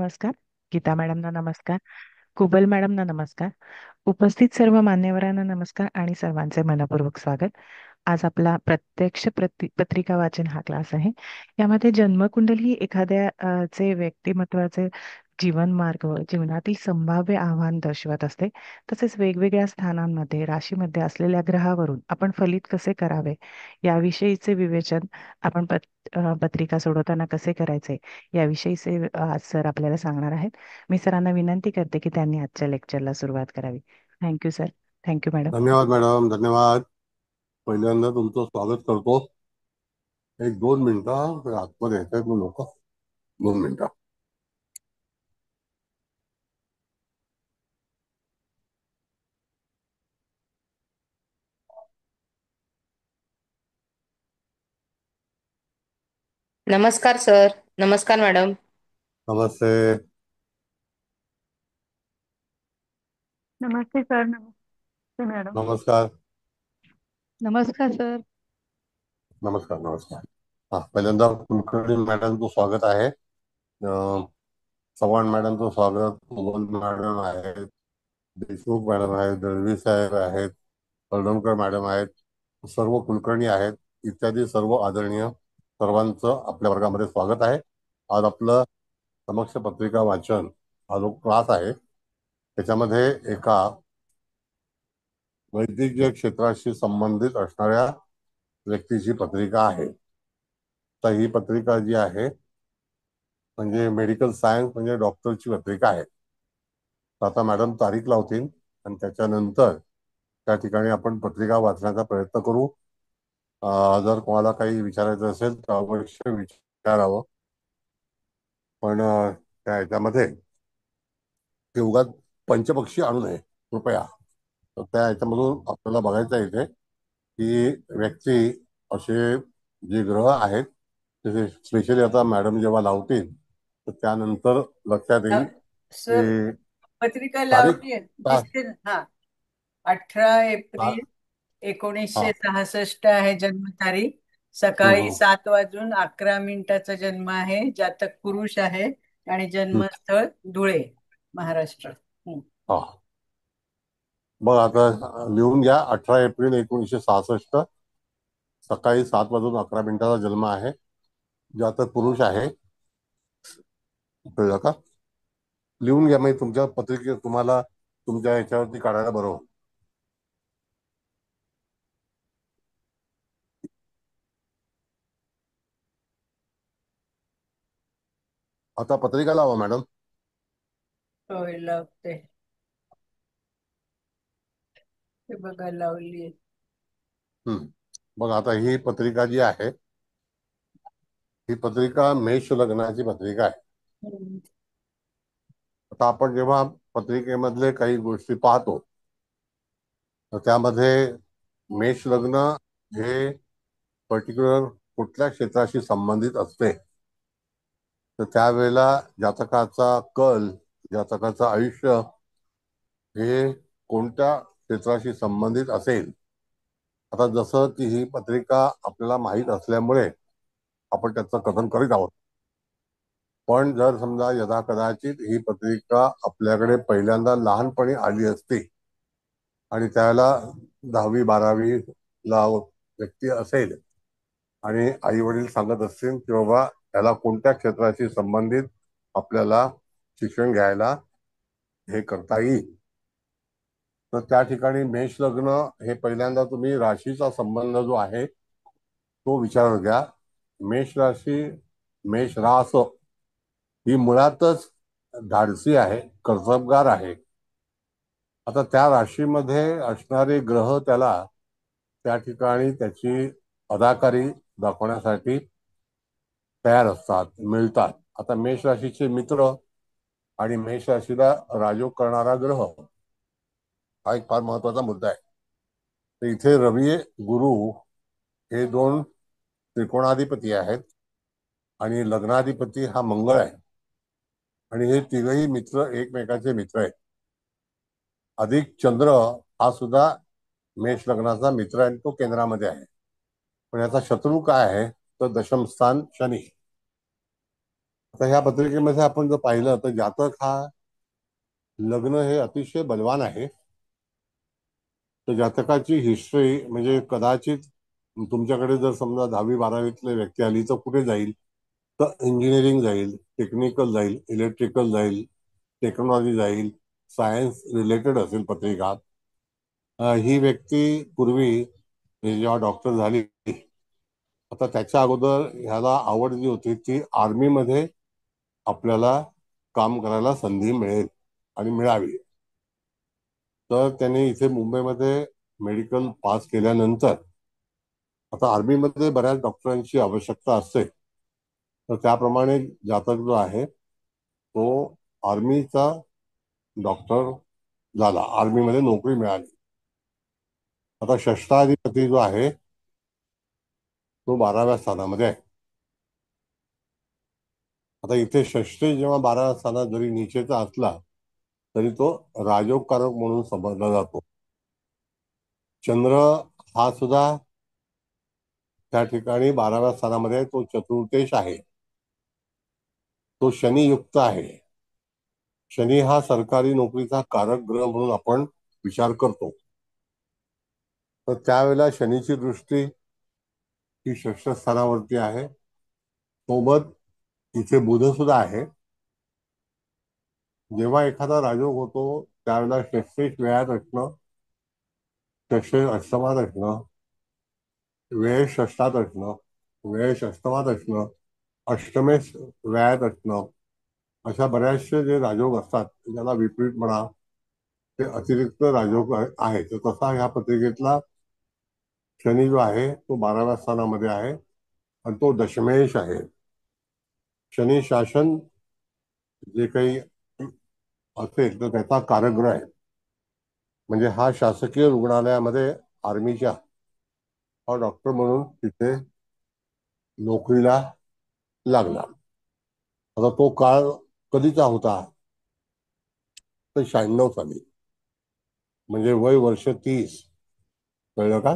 नमस्कार. गीता मॅडमना नमस्कार. कुबल मॅडमना नमस्कार. उपस्थित सर्व मान्यवरांना नमस्कार आणि सर्वांचे मनपूर्वक स्वागत. आज आपला प्रत्यक्ष पत्रिका वाचन हा क्लास आहे. यामध्ये जन्मकुंडली ही एखाद्या चे व्यक्तिमत्वाचे जीवन मार्ग, जीवनातील संभाव्य आव्हान दर्शवत असते. तसेच वेगवेगळ्या स्थानांमध्ये राशीमध्ये असलेल्या ग्रहावरून आपण फलित कसे करावे याविषयीचे विवेचन आपण पत्रिका सोडवताना कसे करायचे याविषयीचे आज सर आपल्याला सांगणार आहेत. मी सरांना विनंती करते की त्यांनी आजच्या लेक्चरला सुरुवात करावी. Thank you sir. Thank you madam. धन्यवाद मॅडम, धन्यवाद. पहिल्यांदा तुमचं स्वागत करतो. एक 2 मिनिटं आतमध्ये येत आहेत लोक. 2 मिनिटं. नमस्कार सर. नमस्कार मॅडम. नमस्ते. नमस्ते सर. नमस्ते मॅडम. नमस्कार. नमस्कार सर. नमस्कार. नमस्कार. पहिल्यांदा कुलकर्णी मॅडमचं स्वागत आहे. चव्हाण मॅडमचं स्वागत. कुबल मॅडम आहेत, देशमुख मॅडम आहेत, दळवी साहेब आहेत, कर्डमकर मॅडम आहेत, सर्व कुलकर्णी आहेत, इत्यादी सर्व आदरणीय सर्वांचं आपल्या वर्गामध्ये स्वागत आहे. आज आपलं समक्ष पत्रिका वाचन हा जो क्लास आहे त्याच्यामध्ये एका वैद्यकीय क्षेत्राशी संबंधित असणाऱ्या व्यक्तीची पत्रिका आहे. तर ही पत्रिका जी आहे म्हणजे मेडिकल सायन्स म्हणजे डॉक्टरची पत्रिका आहे. तर आता मॅडम तारीख लावतील आणि त्याच्यानंतर त्या ठिकाणी आपण पत्रिका वाचण्याचा प्रयत्न करू. जर कोणाला काही विचारायचं असेल तर अवश्य विचारावं. पण त्या ह्याच्यामध्ये ते उगाच पंचपक्षी आणू नये कृपया. तर त्या ह्याच्यामधून आपल्याला बघायचं आहे इथे की व्यक्ती असे जे ग्रह आहेत ते स्पेशली आता मॅडम जेव्हा लावतील तर त्यानंतर लक्षात येईल सर की पत्रिका तारीख लावली ता- दिसते ना. हा, 18 एप्रिल ता- हा. 1966 आहे जन्मतारीख. हम्म, सकाळी हम्म. 7:11 जन्म आहे. जातक पुरुष आहे आणि हम्म. जन्मस्थळ धुळे, महाराष्ट्र. हा. मग आता लिहून घ्या. 18 एप्रिल 1966 सकाळी 7:11 जन्म आहे. जातक पुरुष आहे. कळलं का? लिहून घ्या. म्हणजे तुमच्या पत्रिकेत तुम्हाला तुमच्या ह्याच्यावरती काढायला बरं होईल. आता पत्रिका लावा मॅडम. होय, लावते. ते बघा लावली. मग आता ही पत्रिका जी आहे ही पत्रिका मेष लग्नाची पत्रिका आहे. आता आपण जेव्हा पत्रिकेमधले काही गोष्टी पाहतो तर त्यामध्ये मेष लग्न हे पर्टिक्युलर कुठल्या क्षेत्राशी संबंधित असते तर त्यावेळेला जातकाचा कल, जातकाचं आयुष्य हे कोणत्या क्षेत्राशी संबंधित असेल. आता जसं की ही पत्रिका आपल्याला माहीत असल्यामुळे आपण त्याचं कथन करीत आहोत. पण जर समजा यदा कदाचित ही पत्रिका आपल्याकडे पहिल्यांदा लहानपणी आली असती आणि त्याला 10वी-12वी ला व्यक्ती असेल आणि आई वडील सांगत असतील की बाबा याला कोणत्या क्षेत्राशी संबंधित आपल्याला शिक्षण घ्यायला हे करता येईल तर त्या ठिकाणी मेष लग्न हे पहिल्यांदा तुम्ही राशीचा संबंध जो आहे तो विचारात घ्या. मेष राशी, मेष रास ही मुळातच धाडसी आहे, कर्तबगार आहे. आता त्या राशीमध्ये असणारे ग्रह त्याला त्या ठिकाणी त्याची अदाकारी दाखवण्यासाठी तयार असतात, मिळतात. आता मेष राशीचे मित्र आणि मेष राशीला राजयोग करणारा ग्रह हा एक फार महत्वाचा मुद्दा आहे. तर इथे रवी, गुरु हे 2 त्रिकोणाधिपती आहेत आणि लग्नाधिपती हा मंगळ आहे आणि हे तिघही मित्र एकमेकाचे मित्र आहेत. अधिक चंद्र हा सुद्धा मेष लग्नाचा मित्र आहे, तो केंद्रामध्ये आहे. पण याचा शत्रू काय आहे तर दशम स्थान शनी. आता ह्या पत्रिकेमध्ये आपण जर पाहिलं तर जातक हा लग्न हे अतिशय बलवान आहे. तर जातकाची हिस्ट्री म्हणजे कदाचित तुमच्याकडे जर समजा 10वी-12वीतले व्यक्ती आली तर कुठे जाईल, तर इंजिनिअरिंग जाईल, टेक्निकल जाईल, इलेक्ट्रिकल जाईल, टेक्नॉलॉजी जाईल, सायन्स रिलेटेड असेल पत्रिका. ही व्यक्ती पूर्वी म्हणजे जेव्हा डॉक्टर झाली, आता त्याच्या अगोदर ह्याला आवड जी होती ती आर्मीमध्ये आपल्याला काम करायला संधी मिळेल आणि मिळावी. तर त्यांनी इथे मुंबईमध्ये मेडिकल पास केल्यानंतर, आता आर्मीमध्ये बऱ्याच डॉक्टरांची आवश्यकता असते, तर त्याप्रमाणे जातक जो आहे तो आर्मीचा डॉक्टर झाला, आर्मीमध्ये नोकरी मिळाली. आता षष्ठाधिपती जो आहे तो 12व्या स्थानामध्ये आहे. आता इथे षष्ठी जेव्हा 12व्या स्थानात जरी नीचेचा असला तरी तो राजोगकारक म्हणून समजला जातो. चंद्र हा सुद्धा त्या ठिकाणी 12व्या स्थानामध्ये आहे, तो चतुर्थेश आहे, तो शनियुक्त आहे. शनी हा सरकारी नोकरीचा कारक ग्रह म्हणून आपण विचार करतो. तर त्यावेळेला शनीची दृष्टी ही षष्ठ स्थानावरती आहे. सोबत इथे बुध सुद्धा आहे. जेव्हा एखादा राजयोग होतो त्यावेळेला षष्ठेश व्ययात असणं, षष्ठेश अष्टमात असणं, वेळ षष्ठात असणं, वेळ षष्टमात असणं, अष्टमेश व्ययात असणं, अशा बऱ्याचशे जे राजयोग असतात ज्याला विपरीत म्हणा, ते अतिरिक्त राजयोग आहे. तर तसा ह्या पत्रिकेतला शनी जो आहे तो 12व्या स्थानामध्ये आहे आणि तो दशमेश आहे. शनी शासन जे काही असेल तर त्याचा कारकग्रह आहे. म्हणजे हा शासकीय रुग्णालयामध्ये आर्मीच्या हा डॉक्टर म्हणून तिथे नोकरीला लागला. आता तो काळ कधीचा होता, तर 96 साली, म्हणजे वय वर्ष 30. कळलं का?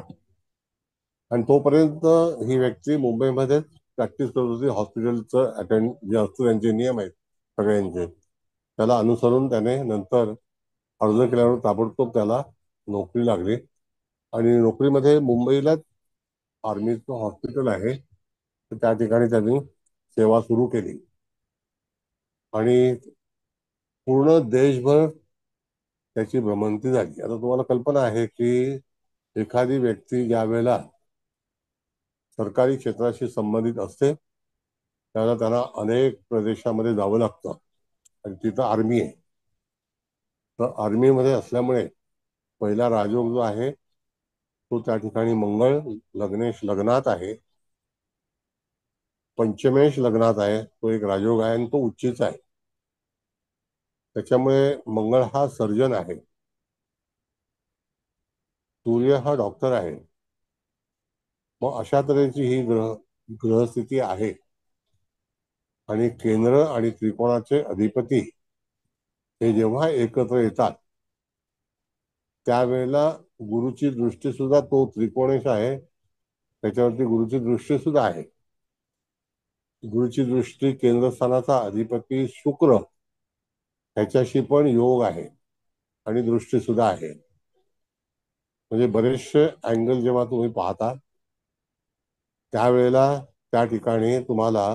आणि तोपर्यंत ही व्यक्ती मुंबईमध्येच प्रॅक्टिस करत होती. हॉस्पिटलचं अटेंड जे असतं त्यांचे नियम आहेत सगळ्यांचे, त्याला अनुसरून त्याने नंतर अर्ज केल्यावर ताबडतोब त्याला नोकरी लागली. आणि नोकरीमध्ये मुंबईलाच आर्मीचं हॉस्पिटल आहे, तर त्या ठिकाणी त्यांनी सेवा सुरू केली. आणि पूर्ण देशभर त्याची भ्रमंती झाली. आता तुम्हाला कल्पना आहे की एखादी व्यक्ती ज्या वेळेला सरकारी क्षेत्राशी संबंधित असते त्याला त्यांना अनेक प्रदेशामध्ये जावं लागतं आणि तिथं आर्मी आहे. तर आर्मीमध्ये असल्यामुळे पहिला राजयोग जो आहे तो त्या ठिकाणी मंगळ लग्नेश लग्नात आहे, पंचमेश लग्नात आहे, तो एक राजयोग आहे आणि तो उच्चीचा आहे. त्याच्यामुळे मंगळ हा सर्जन आहे, सूर्य हा डॉक्टर आहे. मग अशा तऱ्हेची ही ग्रहस्थिती आहे. आणि केंद्र आणि त्रिकोणाचे अधिपती हे जेव्हा एकत्र येतात त्यावेळेला गुरुची दृष्टी सुद्धा, तो त्रिकोणेश आहे त्याच्यावरती गुरुची दृष्टी सुद्धा आहे. गुरुची दृष्टी केंद्रस्थानाचा अधिपती शुक्र ह्याच्याशी पण योग आहे आणि दृष्टी सुद्धा आहे. म्हणजे बरेचसे अँगल जेव्हा तुम्ही पाहता त्यावेळेला त्या ठिकाणी तुम्हाला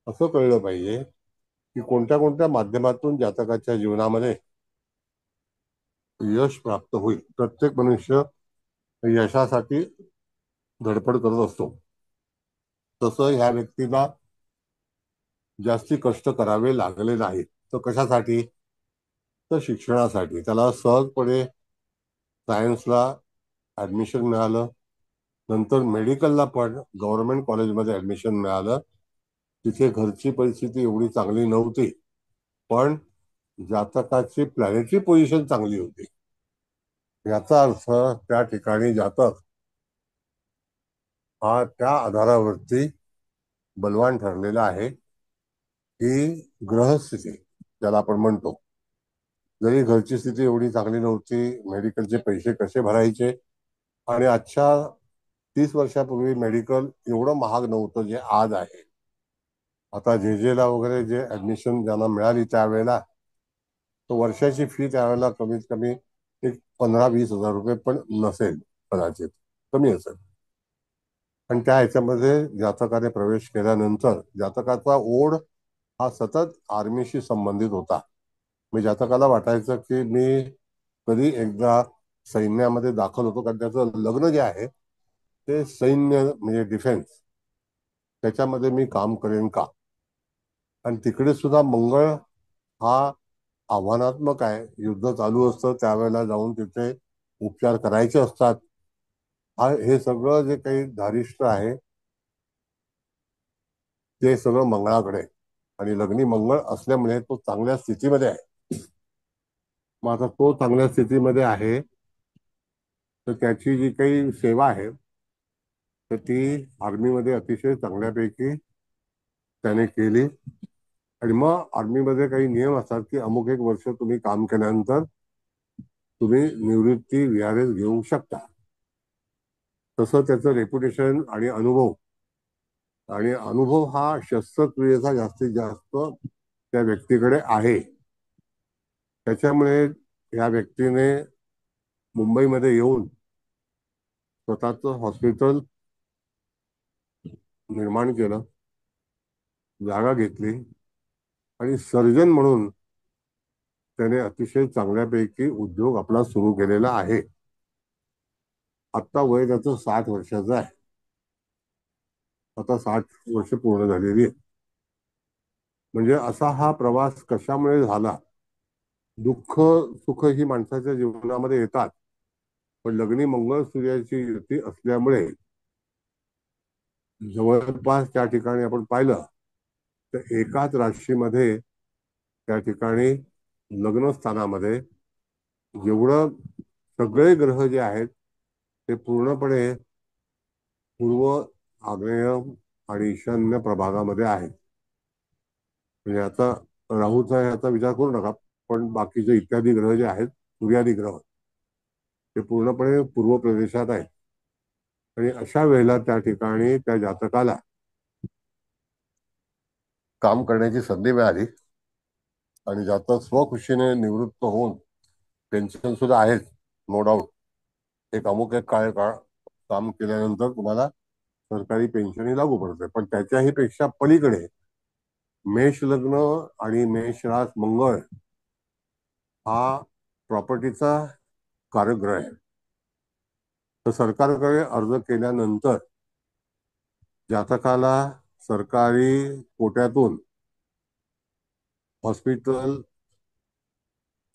असं कळलं पाहिजे की कोणत्या कोणत्या माध्यमातून जातकाच्या जीवनामध्ये यश प्राप्त होईल. प्रत्येक मनुष्य यशासाठी धडपड करत असतो. तसं ह्या व्यक्तीला जास्ती कष्ट करावे लागले नाहीत. तर कशासाठी? तर शिक्षणासाठी. त्याला सहजपणे सायन्सला ऍडमिशन मिळालं, नंतर मेडिकलला पण गव्हर्नमेंट कॉलेजमध्ये ऍडमिशन मिळालं. तिथे घरची परिस्थिती एवढी चांगली नव्हती, पण जातकाची प्लॅनेटरी पोझिशन चांगली होती. याचा अर्थ त्या ठिकाणी जातक हा त्या आधारावरती बलवान ठरलेला आहे की ग्रहस्थिती ज्याला आपण म्हणतो, जरी घरची स्थिती एवढी चांगली नव्हती, मेडिकलचे पैसे कसे भरायचे, आणि आजच्या 30 वर्षापूर्वी मेडिकल एवढं महाग नव्हतं जे आज आहे. आता जे ला वगैरे जे ऍडमिशन ज्यांना मिळाली त्यावेळेला, तो वर्षाची फी त्यावेळेला कमीत कमी एक 15-20 हजार रुपये पण नसेल, कदाचित कमी असेल. आणि त्या ह्याच्यामध्ये जातकाने प्रवेश केल्यानंतर जातकाचा ओढ हा सतत आर्मीशी संबंधित होता. मी जातकाला वाटायचं की मी कधी एकदा सैन्यामध्ये दाखल होतो, कारण त्याचं लग्न जे आहे ते सैन्य म्हणजे डिफेन्स, त्याच्यामध्ये मी काम करेन का. आणि तिकडे सुद्धा मंगळ हा आव्हानात्मक आहे. युद्ध चालू असतं त्यावेळेला जाऊन तिथे उपचार करायचे असतात. हे सगळं जे काही धारिष्ट्य आहे ते सगळं मंगळाकडे, आणि लग्नी मंगळ असल्यामुळे तो चांगल्या स्थितीमध्ये आहे. मग आता तो चांगल्या स्थितीमध्ये आहे, तर त्याची जी काही सेवा आहे तर ती आर्मीमध्ये अतिशय चांगल्यापैकी त्याने केली. आणि मग आर्मीमध्ये काही नियम असतात की अमुक एक वर्ष तुम्ही काम केल्यानंतर तुम्ही निवृत्ती VRS घेऊ शकता. तसं त्याचं रेप्युटेशन आणि अनुभव हा शस्त्रक्रियेचा जास्तीत जास्त त्या व्यक्तीकडे आहे. त्याच्यामुळे या व्यक्तीने मुंबईमध्ये येऊन स्वतःचं हॉस्पिटल निर्माण केलं, जागा घेतली, आणि सर्जन म्हणून त्याने अतिशय चांगल्यापैकी उद्योग आपला सुरू केलेला आहे. आता वय त्याचं 60 वर्षाचं आहे. आता 60 वर्ष पूर्ण झालेली आहे. म्हणजे असा हा प्रवास कशामुळे झाला. दुःख सुख ही माणसाच्या जीवनामध्ये येतात, पण लग्नी मंगळ सूर्याची युती असल्यामुळे जवळपास त्या ठिकाणी आपण पाहिलं तर एकाच राशीमध्ये त्या ठिकाणी लग्न स्थानामध्ये जेवढं सगळे ग्रह जे आहेत ते पूर्णपणे पूर्व, आग्नेय आणि ईशान्य प्रभागामध्ये आहेत. म्हणजे आता राहूचा याचा विचार करू नका, पण बाकीचे इत्यादी ग्रह जे आहेत, सूर्यादी ग्रह, ते पूर्णपणे पूर्व प्रदेशात आहेत. आणि अशा वेळेला त्या ठिकाणी त्या जातकाला काम करण्याची संधी मिळाली, आणि जातक स्वखुशीने निवृत्त होऊन, पेन्शन सुद्धा आहेच नो डाऊट, एक अमुक एक काळ काम केल्यानंतर तुम्हाला सरकारी पेन्शन ही लागू पडते. पण त्याच्याही पेक्षा पलीकडे मेष लग्न आणि मेष रास मंगळ हा प्रॉपर्टीचा कारकग्रह आहे. तर सरकारकडे अर्ज केल्यानंतर जातकाला सरकारी कोट्यातून हॉस्पिटल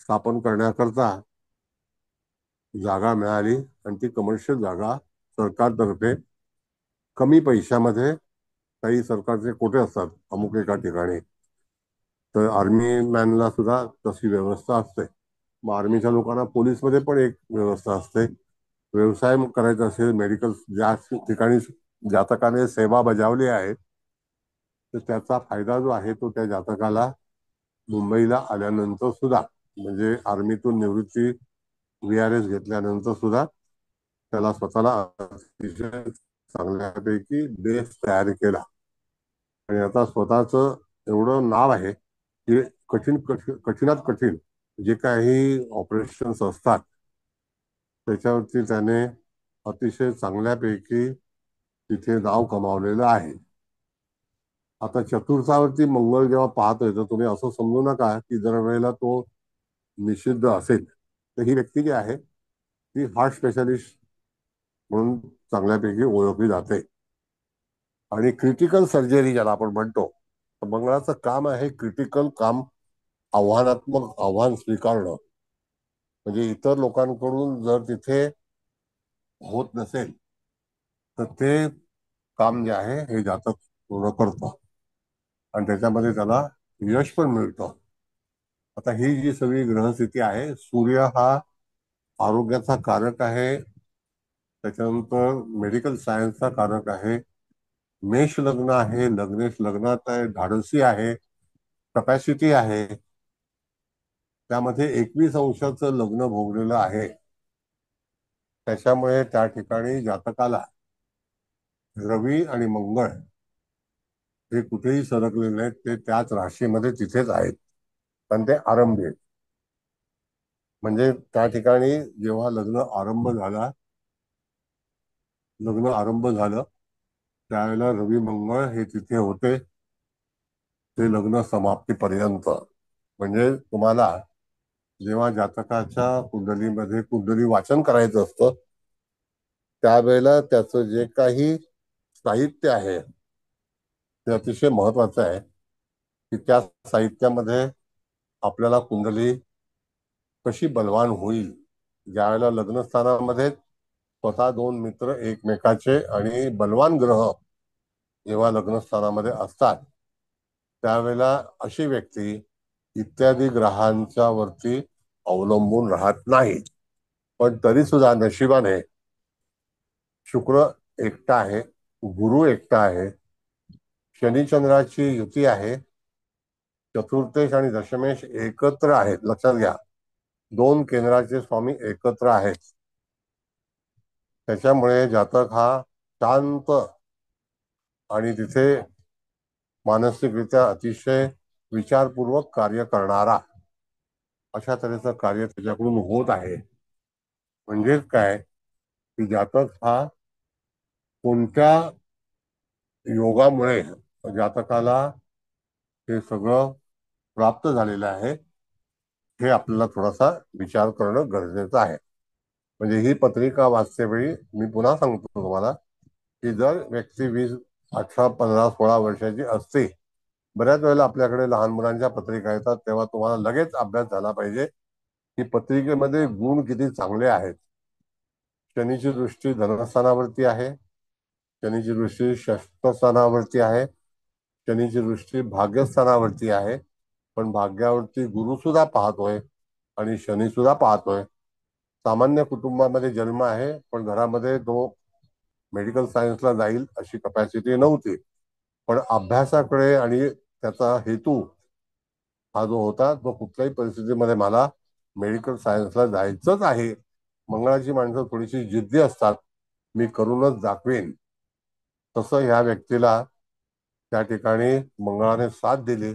स्थापन करण्याकरता जागा मिळाली, आणि ती कमर्शियल जागा सरकारतर्फे कमी पैशामध्ये, काही सरकारचे कोटे असतात अमुक एका ठिकाणी, तर आर्मी मॅनला सुद्धा तशी व्यवस्था असते. मग आर्मीच्या लोकांना पोलीसमध्ये पण एक व्यवस्था असते. व्यवसाय करायचा असेल, मेडिकल ज्या ठिकाणी जातकाने सेवा बजावली आहे तर त्याचा फायदा जो आहे तो त्या जातकाला मुंबईला आल्यानंतर सुद्धा, म्हणजे आर्मीतून निवृत्ती VRS घेतल्यानंतर सुद्धा त्याला स्वतःला अतिशय चांगल्यापैकी बेस तयार केला. आणि आता स्वतःच एवढं नाव आहे की कठीणात कठीण जे काही ऑपरेशन्स असतात त्याच्यावरती त्याने अतिशय चांगल्यापैकी तिथे नाव कमावलेलं आहे. आता चतुर्थावरती मंगळ जेव्हा पाहतोय तर तुम्ही असं समजू नका की जर वेळेला तो निषिद्ध असेल, तर ही व्यक्ती जी आहे ती हार्ट स्पेशालिस्ट म्हणून चांगल्यापैकी ओळखली जाते. आणि क्रिटिकल सर्जरी ज्याला आपण म्हणतो, तर मंगळाचं काम आहे क्रिटिकल काम, आव्हान स्वीकारणं. म्हणजे इतर लोकांकडून जर तिथे होत नसेल तर ते काम जे आहे हे जातक पूर्ण करतो, आणि त्याच्यामध्ये त्याला यश पण मिळतं. आता ही जी सगळी ग्रहस्थिती आहे, सूर्य हा आरोग्याचा कारक आहे, त्याच्यानंतर मेडिकल सायन्सचा कारक आहे, मेष लग्न आहे, लग्नेश लग्नात आहे, धाडसी आहे, कपॅसिटी आहे, त्यामध्ये 21 अंशाचं लग्न भोगलेलं आहे. त्याच्यामुळे त्या ठिकाणी जातकाला रवी आणि मंगळ हे कुठेही सरकलेले नाहीत, ते त्याच राशीमध्ये तिथेच आहेत, पण ते आरंभी आहेत. म्हणजे त्या ठिकाणी जेव्हा लग्न आरंभ झालं त्यावेळेला रवी मंगळ हे तिथे होते, ते लग्न समाप्तीपर्यंत. म्हणजे तुम्हाला जेव्हा जातकाच्या कुंडलीमध्ये कुंडली वाचन करायचं असतं त्यावेळेला त्याचं जे काही साहित्य आहे ते अतिशय महत्वाचं आहे, की त्या साहित्यामध्ये आपल्याला कुंडली कशी बलवान होईल. ज्यावेळेला लग्नस्थानामध्ये स्वतः दोन मित्र एकमेकाचे आणि बलवान ग्रह जेव्हा लग्नस्थानामध्ये असतात त्यावेळेला अशी व्यक्ती इत्यादी ग्रहांच्या वरती अवलंबून राहत नाही. पण तरी सुद्धा नशिबाने शुक्र एकटा आहे, गुरु एकटा आहे, शनिचंद्राची युती आहे, चतुर्थेश आणि दशमेश एकत्र आहेत. लक्षात घ्या, दोन केंद्राचे स्वामी एकत्र आहेत. त्याच्यामुळे जातक हा शांत आणि तिथे मानसिकरित्या अतिशय विचारपूर्वक कार्य करणारा अशा तऱ्हेचं कार्य त्याच्याकडून होत आहे. म्हणजेच काय, की जातक हा कोणत्या योगामुळे जातकाला हे सगळं प्राप्त झालेलं आहे हे आपल्याला थोडासा विचार करणं गरजेचं आहे. म्हणजे ही पत्रिका वाचतेवेळी मी पुन्हा सांगतो तुम्हाला, की जर व्यक्ती 20, 18, 15, 16 वर्षाची असते, बऱ्याच वेळेला आपल्याकडे लहान मुलांच्या पत्रिका येतात तेव्हा तुम्हाला लगेच अभ्यास झाला पाहिजे की पत्रिकेमध्ये गुण किती चांगले आहेत. शनीची दृष्टी धनस्थानावरती आहे, शनीची दृष्टी षष्ठस्थानावरती आहे, शनीची दृष्टी भाग्यस्थानावरती आहे. पण भाग्यावरती गुरु सुद्धा पाहतोय आणि शनी सुद्धा पाहतोय. सामान्य कुटुंबामध्ये जन्म आहे, पण घरामध्ये तो मेडिकल सायन्सला जाईल अशी कपॅसिटी नव्हती. पण अभ्यासाकडे आणि त्याचा हेतू हा जो होता तो कुठल्याही परिस्थितीमध्ये मला मेडिकल सायन्सला जायचंच आहे. मंगळाची माणसं थोडीशी जिद्दी असतात, मी करूनच दाखवेन. तसं ह्या व्यक्तीला त्या ठिकाणी मंगळाने साथ दिली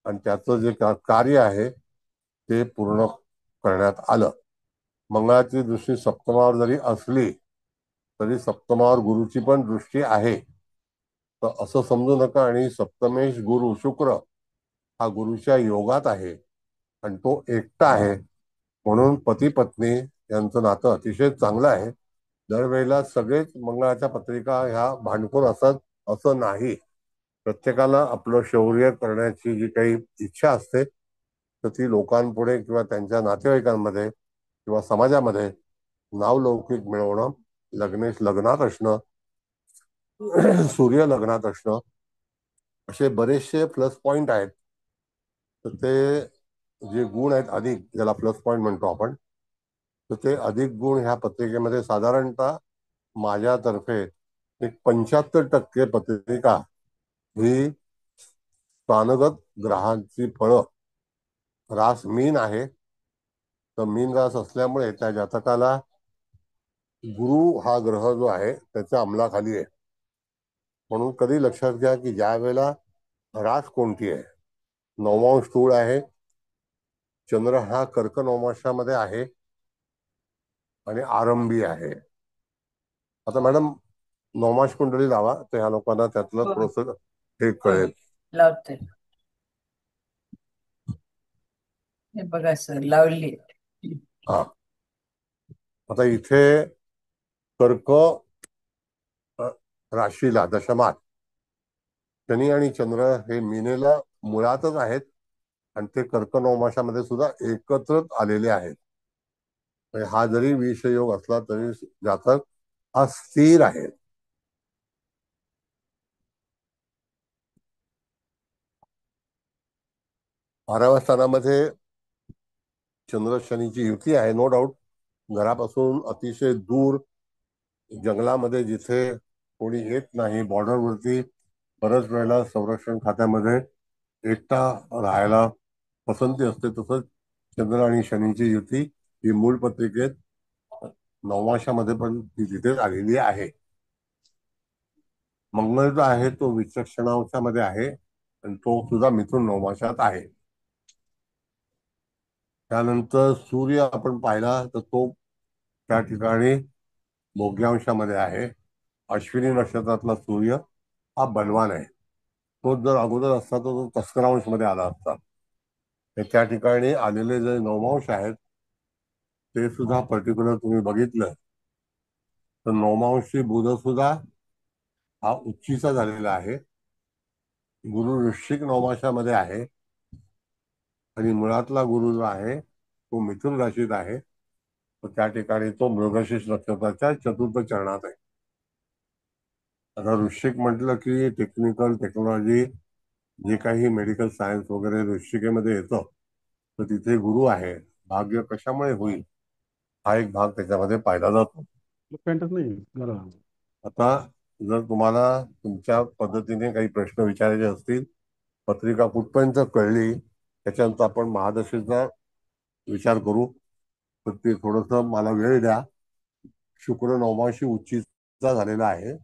आणि त्याचं जे कार्य आहे ते पूर्ण करण्यात आलं. मंगळाची दृष्टी सप्तमावर जरी असली तरी सप्तमावर गुरुची पण दृष्टी आहे. तर असं समजू नका. आणि सप्तमेश गुरु शुक्र हा गुरुच्या योगात आहे आणि तो एकटा आहे, म्हणून पती पत्नी यांचं नातं अतिशय चांगलं आहे. दरवेळेला सगळेच मंगळाच्या पत्रिका ह्या भांडखोर असतात असं नाही. प्रत्येकाला आपलं शौर्य करण्याची जी काही इच्छा असते तर ती लोकांपुढे किंवा त्यांच्या नातेवाईकांमध्ये किंवा समाजामध्ये नावलौकिक मिळवणं, लग्नेश लग्नात असणं, सूर्य लग्नात असणं, असे बरेचसे प्लस पॉइंट आहेत. तर ते जे गुण आहेत अधिक, ज्याला प्लस पॉइंट म्हणतो आपण, तर ते अधिक गुण ह्या पत्रिकेमध्ये साधारणतः माझ्यातर्फे एक 75% पत्रिका ही स्थानगत ग्रहांची फळं. रास मीन आहे, तर मीन रास असल्यामुळे त्या जातकाला गुरु हा ग्रह जो आहे त्याच्या अंमलाखाली आहे. म्हणून कधी लक्षात घ्या की ज्या वेळेला रास कोणती आहे, नवमांश स्थूळ आहे, चंद्र हा कर्क नवमांशामध्ये आहे आणि आरंभी आहे. आता मॅडम नवमांश कुंडली लावा तर ह्या लोकांना त्यातलं हो, थोडस हे कळेल. लावते. हे बघा सर, लावली. हा, आता इथे कर्क राशीला दशमात शनी आणि चंद्र हे मीनेला मुळातच आहेत आणि ते कर्क नवमाशामध्ये सुद्धा एकत्रच आलेले आहेत. म्हणजे हा जरी विषयोग असला तरी जातक हा स्थिर आहे. बाराव्या स्थानामध्ये चंद्र शनीची युती आहे, नो डाऊट. घरापासून अतिशय दूर जंगलामध्ये जिथे कोणी येत नाही, बॉर्डरवरती बऱ्याच वेळेला संरक्षण खात्यामध्ये एकटा राहायला पसंती असते. तसंच चंद्र आणि शनीची युती ही मूळ पत्रिकेत नवमाशामध्ये पण ती तिथे आलेली आहे. मंगळ जो आहे तो विचक्षणांशामध्ये आहे आणि तो सुद्धा मिथुन नवमाशात आहे. त्यानंतर सूर्य आपण पाहिला तर तो त्या ठिकाणी भोग्यांशामध्ये आहे. अश्विनी नक्षत्रातला सूर्य हा बलवान आहे. तो जर अगोदर असता तर तो तस्करांश मध्ये आला असता. त्या ठिकाणी आलेले जे नवमांश आहेत ते सुद्धा पर्टिक्युलर तुम्ही बघितलं तर नवमांशी बुध सुद्धा हा उच्चीचा झालेला आहे. गुरु वृश्चिक नवमाशामध्ये आहे आणि मुळातला गुरु जो आहे तो मिथुन राशीत आहे. तर त्या ठिकाणी तो मृगशीर्ष नक्षत्राच्या चतुर्थ चरणात आहे. आता वृश्चिक म्हटलं की टेक्निकल टेक्नॉलॉजी जे काही मेडिकल सायन्स वगैरे वृश्चिकेमध्ये येतं तर तिथे गुरु आहे. भाग्य कशामुळे होईल हा एक भाग त्याच्यामध्ये पाहिला जातो. आता जर तुम्हाला तुमच्या पद्धतीने काही प्रश्न विचारायचे असतील, पत्रिका कुठपर्यंत कळली त्याच्यानंतर आपण महादशेचा विचार करू. तर ते थोडस मला वेळ द्या. शुक्र नवमाशी उच्चीचा झालेला आहे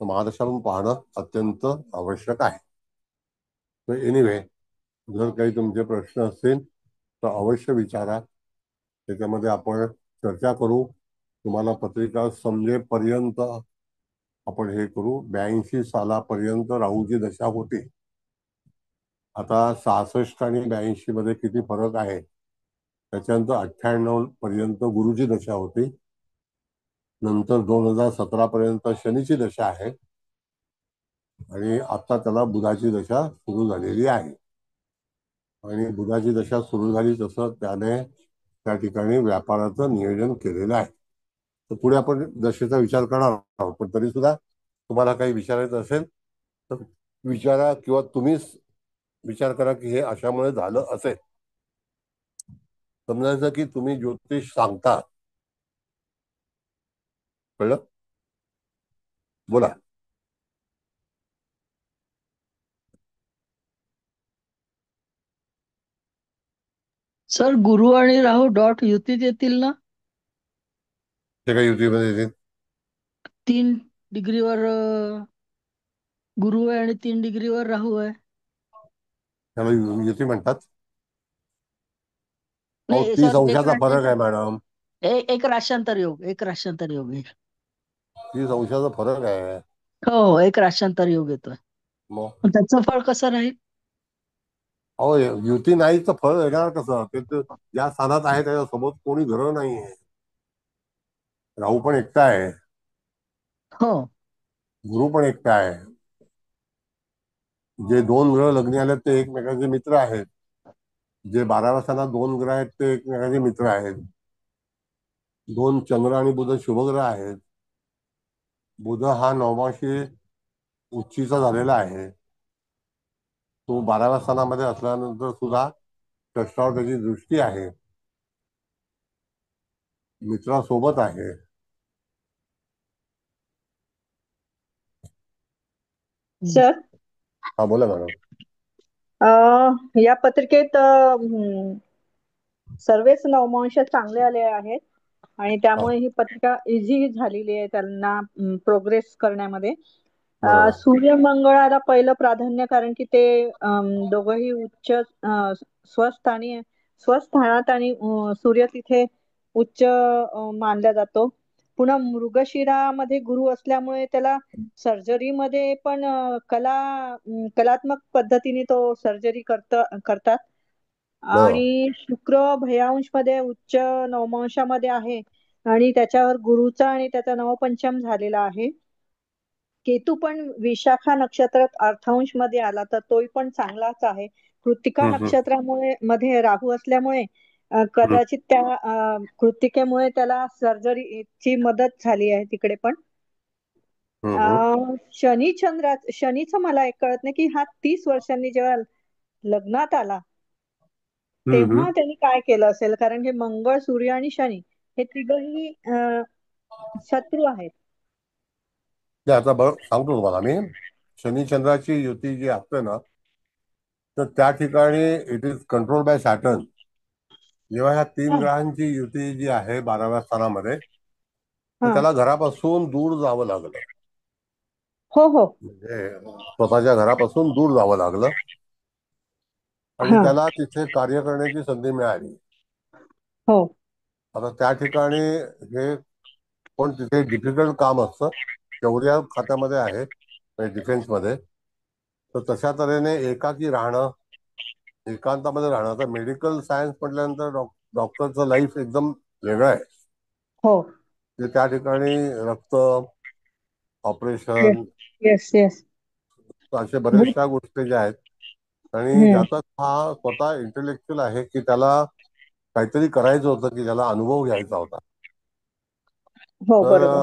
तर महादशा पाहणं अत्यंत आवश्यक आहे. तर एनिवे जर काही तुमचे प्रश्न असतील तर अवश्य विचारा. त्याच्यामध्ये आपण चर्चा करू. तुम्हाला पत्रिका समजेपर्यंत आपण हे करू. 82 सालापर्यंत राहूची दशा होती. आता 66 आणि 82 मध्ये किती फरक आहे त्याच्यानंतर 98 पर्यंत गुरुची दशा होती. नंतर 2017 पर्यंत शनीची दशा आहे आणि आता त्याला बुधाची दशा सुरू झालेली आहे. आणि बुधाची दशा सुरू झाली तसं त्याने त्या ठिकाणी व्यापाराचं नियोजन केलेलं आहे. तर पुढे आपण दशेचा विचार करणार आहोत. पण तरी सुद्धा तुम्हाला काही विचारायचं असेल तर विचारा किंवा तुम्हीच विचार करा की हे अशामुळे झालं असेल. समजायचं की तुम्ही ज्योतिष सांगता. कळलं? बोला. सर गुरु आणि राहू डॉट युतीत येतील ना? ते काही युतीमध्ये येतील. 3 डिग्रीवर गुरु आहे आणि 3 डिग्रीवर राहू आहे. त्याला युती म्हणतात. अहो नाही 30 सर, अंशाचा फरक आहे मॅडम. एक राशांतर योग, एक राशांतर योग आहे. 30 अंशाचा फरक आहे. हो, एक राशांतर योग येतोय. मग पण त्याचं फळ कसं राहील? अहो युती नाही तर फळ येणार कसं? ते तर ज्या स्थानात आहे त्याच्यासोबत कोणी ग्रह नाहीये. राहू पण एकटा आहे, हो गुरु पण एकटा आहे. जे 2 ग्रह लग्नी आलेत ते एकमेकांचे मित्र आहेत. जे 12व्या स्थानात 2 ग्रह आहेत ते एकमेकांचे मित्र आहेत. 2 चंद्र आणि बुध शुभग्रह आहेत. बुध हा नवमाशी उच्चीचा झालेला आहे. तो 12व्या स्थानामध्ये असल्यानंतर सुद्धा षष्ठावर त्याची दृष्टी आहे, मित्रासोबत आहे. सर, हा बोला मॅडम. या पत्रिकेत सर्वच नवमांश चांगले आले आहेत आणि त्यामुळे ही पत्रिका इझी झालेली आहे त्यांना प्रोग्रेस करण्यामध्ये. बरोबर. सूर्य मंगळाला पहिलं प्राधान्य, कारण की ते दोघंही उच्च स्वस्थानी स्वस्थानात आणि सूर्य तिथे उच्च मानला जातो. पुन्हा मृगशिरामध्ये गुरु असल्यामुळे त्याला सर्जरीमध्ये पण कलात्मक पद्धतीने तो सर्जरी करतात. बरोबर. आणि शुक्र भयांश मध्ये उच्च नवमांशामध्ये आहे आणि त्याच्यावर गुरुचा आणि त्याचा नवपंचम झालेला आहे. केतू पण विशाखा नक्षत्रात अर्थांश मध्ये आला तर तोही पण चांगलाच आहे. कृत्तिका हम्म, हम्म, नक्षत्रामुळे मध्ये राहू असल्यामुळे हम्म, कदाचित त्या कृत्तिकेमुळे त्याला सर्जरीची मदत झाली आहे तिकडे पण. हम्म, हम्म, शनीचं मला एक कळत नाही की हा 30 वर्षांनी जेव्हा लग्नात आला हम्म. तेव्हा त्यांनी काय केलं असेल, कारण हे मंगळ, सूर्य आणि शनी हे तिघही शत्रू आहेत. ते आता बरं सांगतो तुम्हाला मी. शनी चंद्राची युती जी असते ना तर त्या ठिकाणी it is control by Saturn. जेव्हा ह्या 3 हा ग्रहांची युती जी आहे 12व्या स्थानामध्ये तर हा त्याला घरापासून दूर जावं लागलं. हो हो. म्हणजे स्वतःच्या घरापासून दूर जावं लागलं आणि हा. त्याला तिथे कार्य करण्याची संधी मिळाली. हो आता त्या ठिकाणी हे पण तिथे डिफिकल्ट काम असतं. शौर्य खात्यामध्ये आहे, डिफेन्समध्ये. तर तशा तऱ्हेने एकाकी राहणं, एकांतामध्ये राहणं. आता मेडिकल सायन्स म्हटल्यानंतर डॉक्टरचं लाईफ एकदम वेगळं आहे. हो. ते त्या ठिकाणी रक्त येस ऑपरेशन येस येस. अशा गुड. बऱ्याचशा गोष्टी ज्या आहेत. आणि हम्म. जातक हा स्वतः इंटेलेक्च्युअल आहे की त्याला काहीतरी करायचं होतं, की त्याला अनुभव घ्यायचा होता. हो तर बरोबर.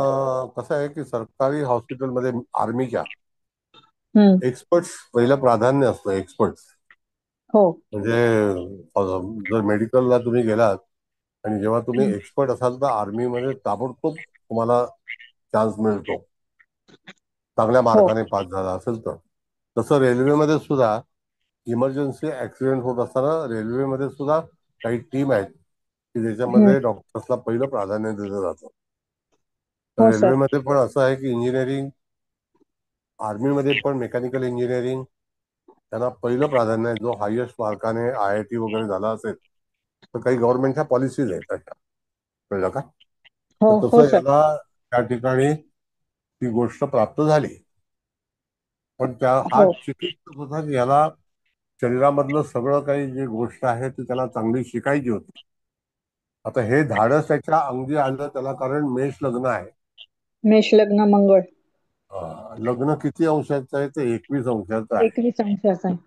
कसं आहे की सरकारी हॉस्पिटलमध्ये आर्मीच्या हम्म. एक्सपर्ट्स पहिलं प्राधान्य असतं. एक्सपर्ट्स हो म्हणजे जर मेडिकलला तुम्ही गेलात आणि जेव्हा तुम्ही एक्सपर्ट असाल तर आर्मीमध्ये ताबडतोब तुम्हाला चान्स मिळतो, चांगल्या हो. मार्काने पास झाला असेल तर. तसं रेल्वेमध्ये सुद्धा इमर्जन्सी ऍक्सिडेंट होत असताना रेल्वेमध्ये सुद्धा काही टीम आहेत की हम्म. ज्याच्यामध्ये डॉक्टर्सला पहिलं प्राधान्य दिलं जातं. तर हो सर. रेल्वेमध्ये पण असं आहे की इंजिनिअरिंग, आर्मीमध्ये पण मेकॅनिकल इंजिनिअरिंग त्यांना पहिलं प्राधान्य आहे. जो हायएस्ट मार्काने IIT वगैरे झाला असेल तर काही गव्हर्नमेंटच्या पॉलिसीज आहेत अशा, कळलं का? हो तर हो तसं सर. याला त्या ठिकाणी ती गोष्ट प्राप्त झाली. पण त्या हा हो चिकित्सक होता की याला शरीरामधलं सगळं काही जी गोष्ट आहे ती त्याला चांगली शिकायची होती. आता हे धाडस त्याच्या अंगी आलं त्याला, कारण मेष लग्न आहे. मेष लग्न मंगळ. लग्न किती अंशाचं आहे? ते 21 अंशाचं आहे. 21 अंशाचा आहे.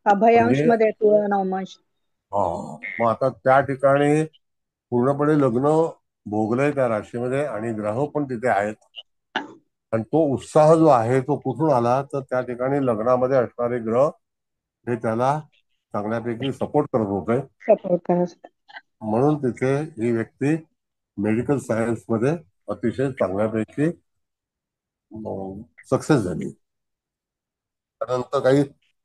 अभयांश म्हणजे मध्ये तुळ नवमांश. मग आता त्या ठिकाणी पूर्णपणे लग्न भोगलंय त्या राशीमध्ये आणि ग्रह पण तिथे आहेत. आणि तो उत्साह जो आहे तो कुठून आला? तर त्या ठिकाणी लग्नामध्ये असणारे ग्रह हे त्याला चांगल्यापैकी सपोर्ट करत होते. सपोर्ट करायचं. म्हणून तिथे ही व्यक्ती मेडिकल सायन्स मध्ये अतिशय चांगल्यापैकी सक्सेस झाली. त्यानंतर काही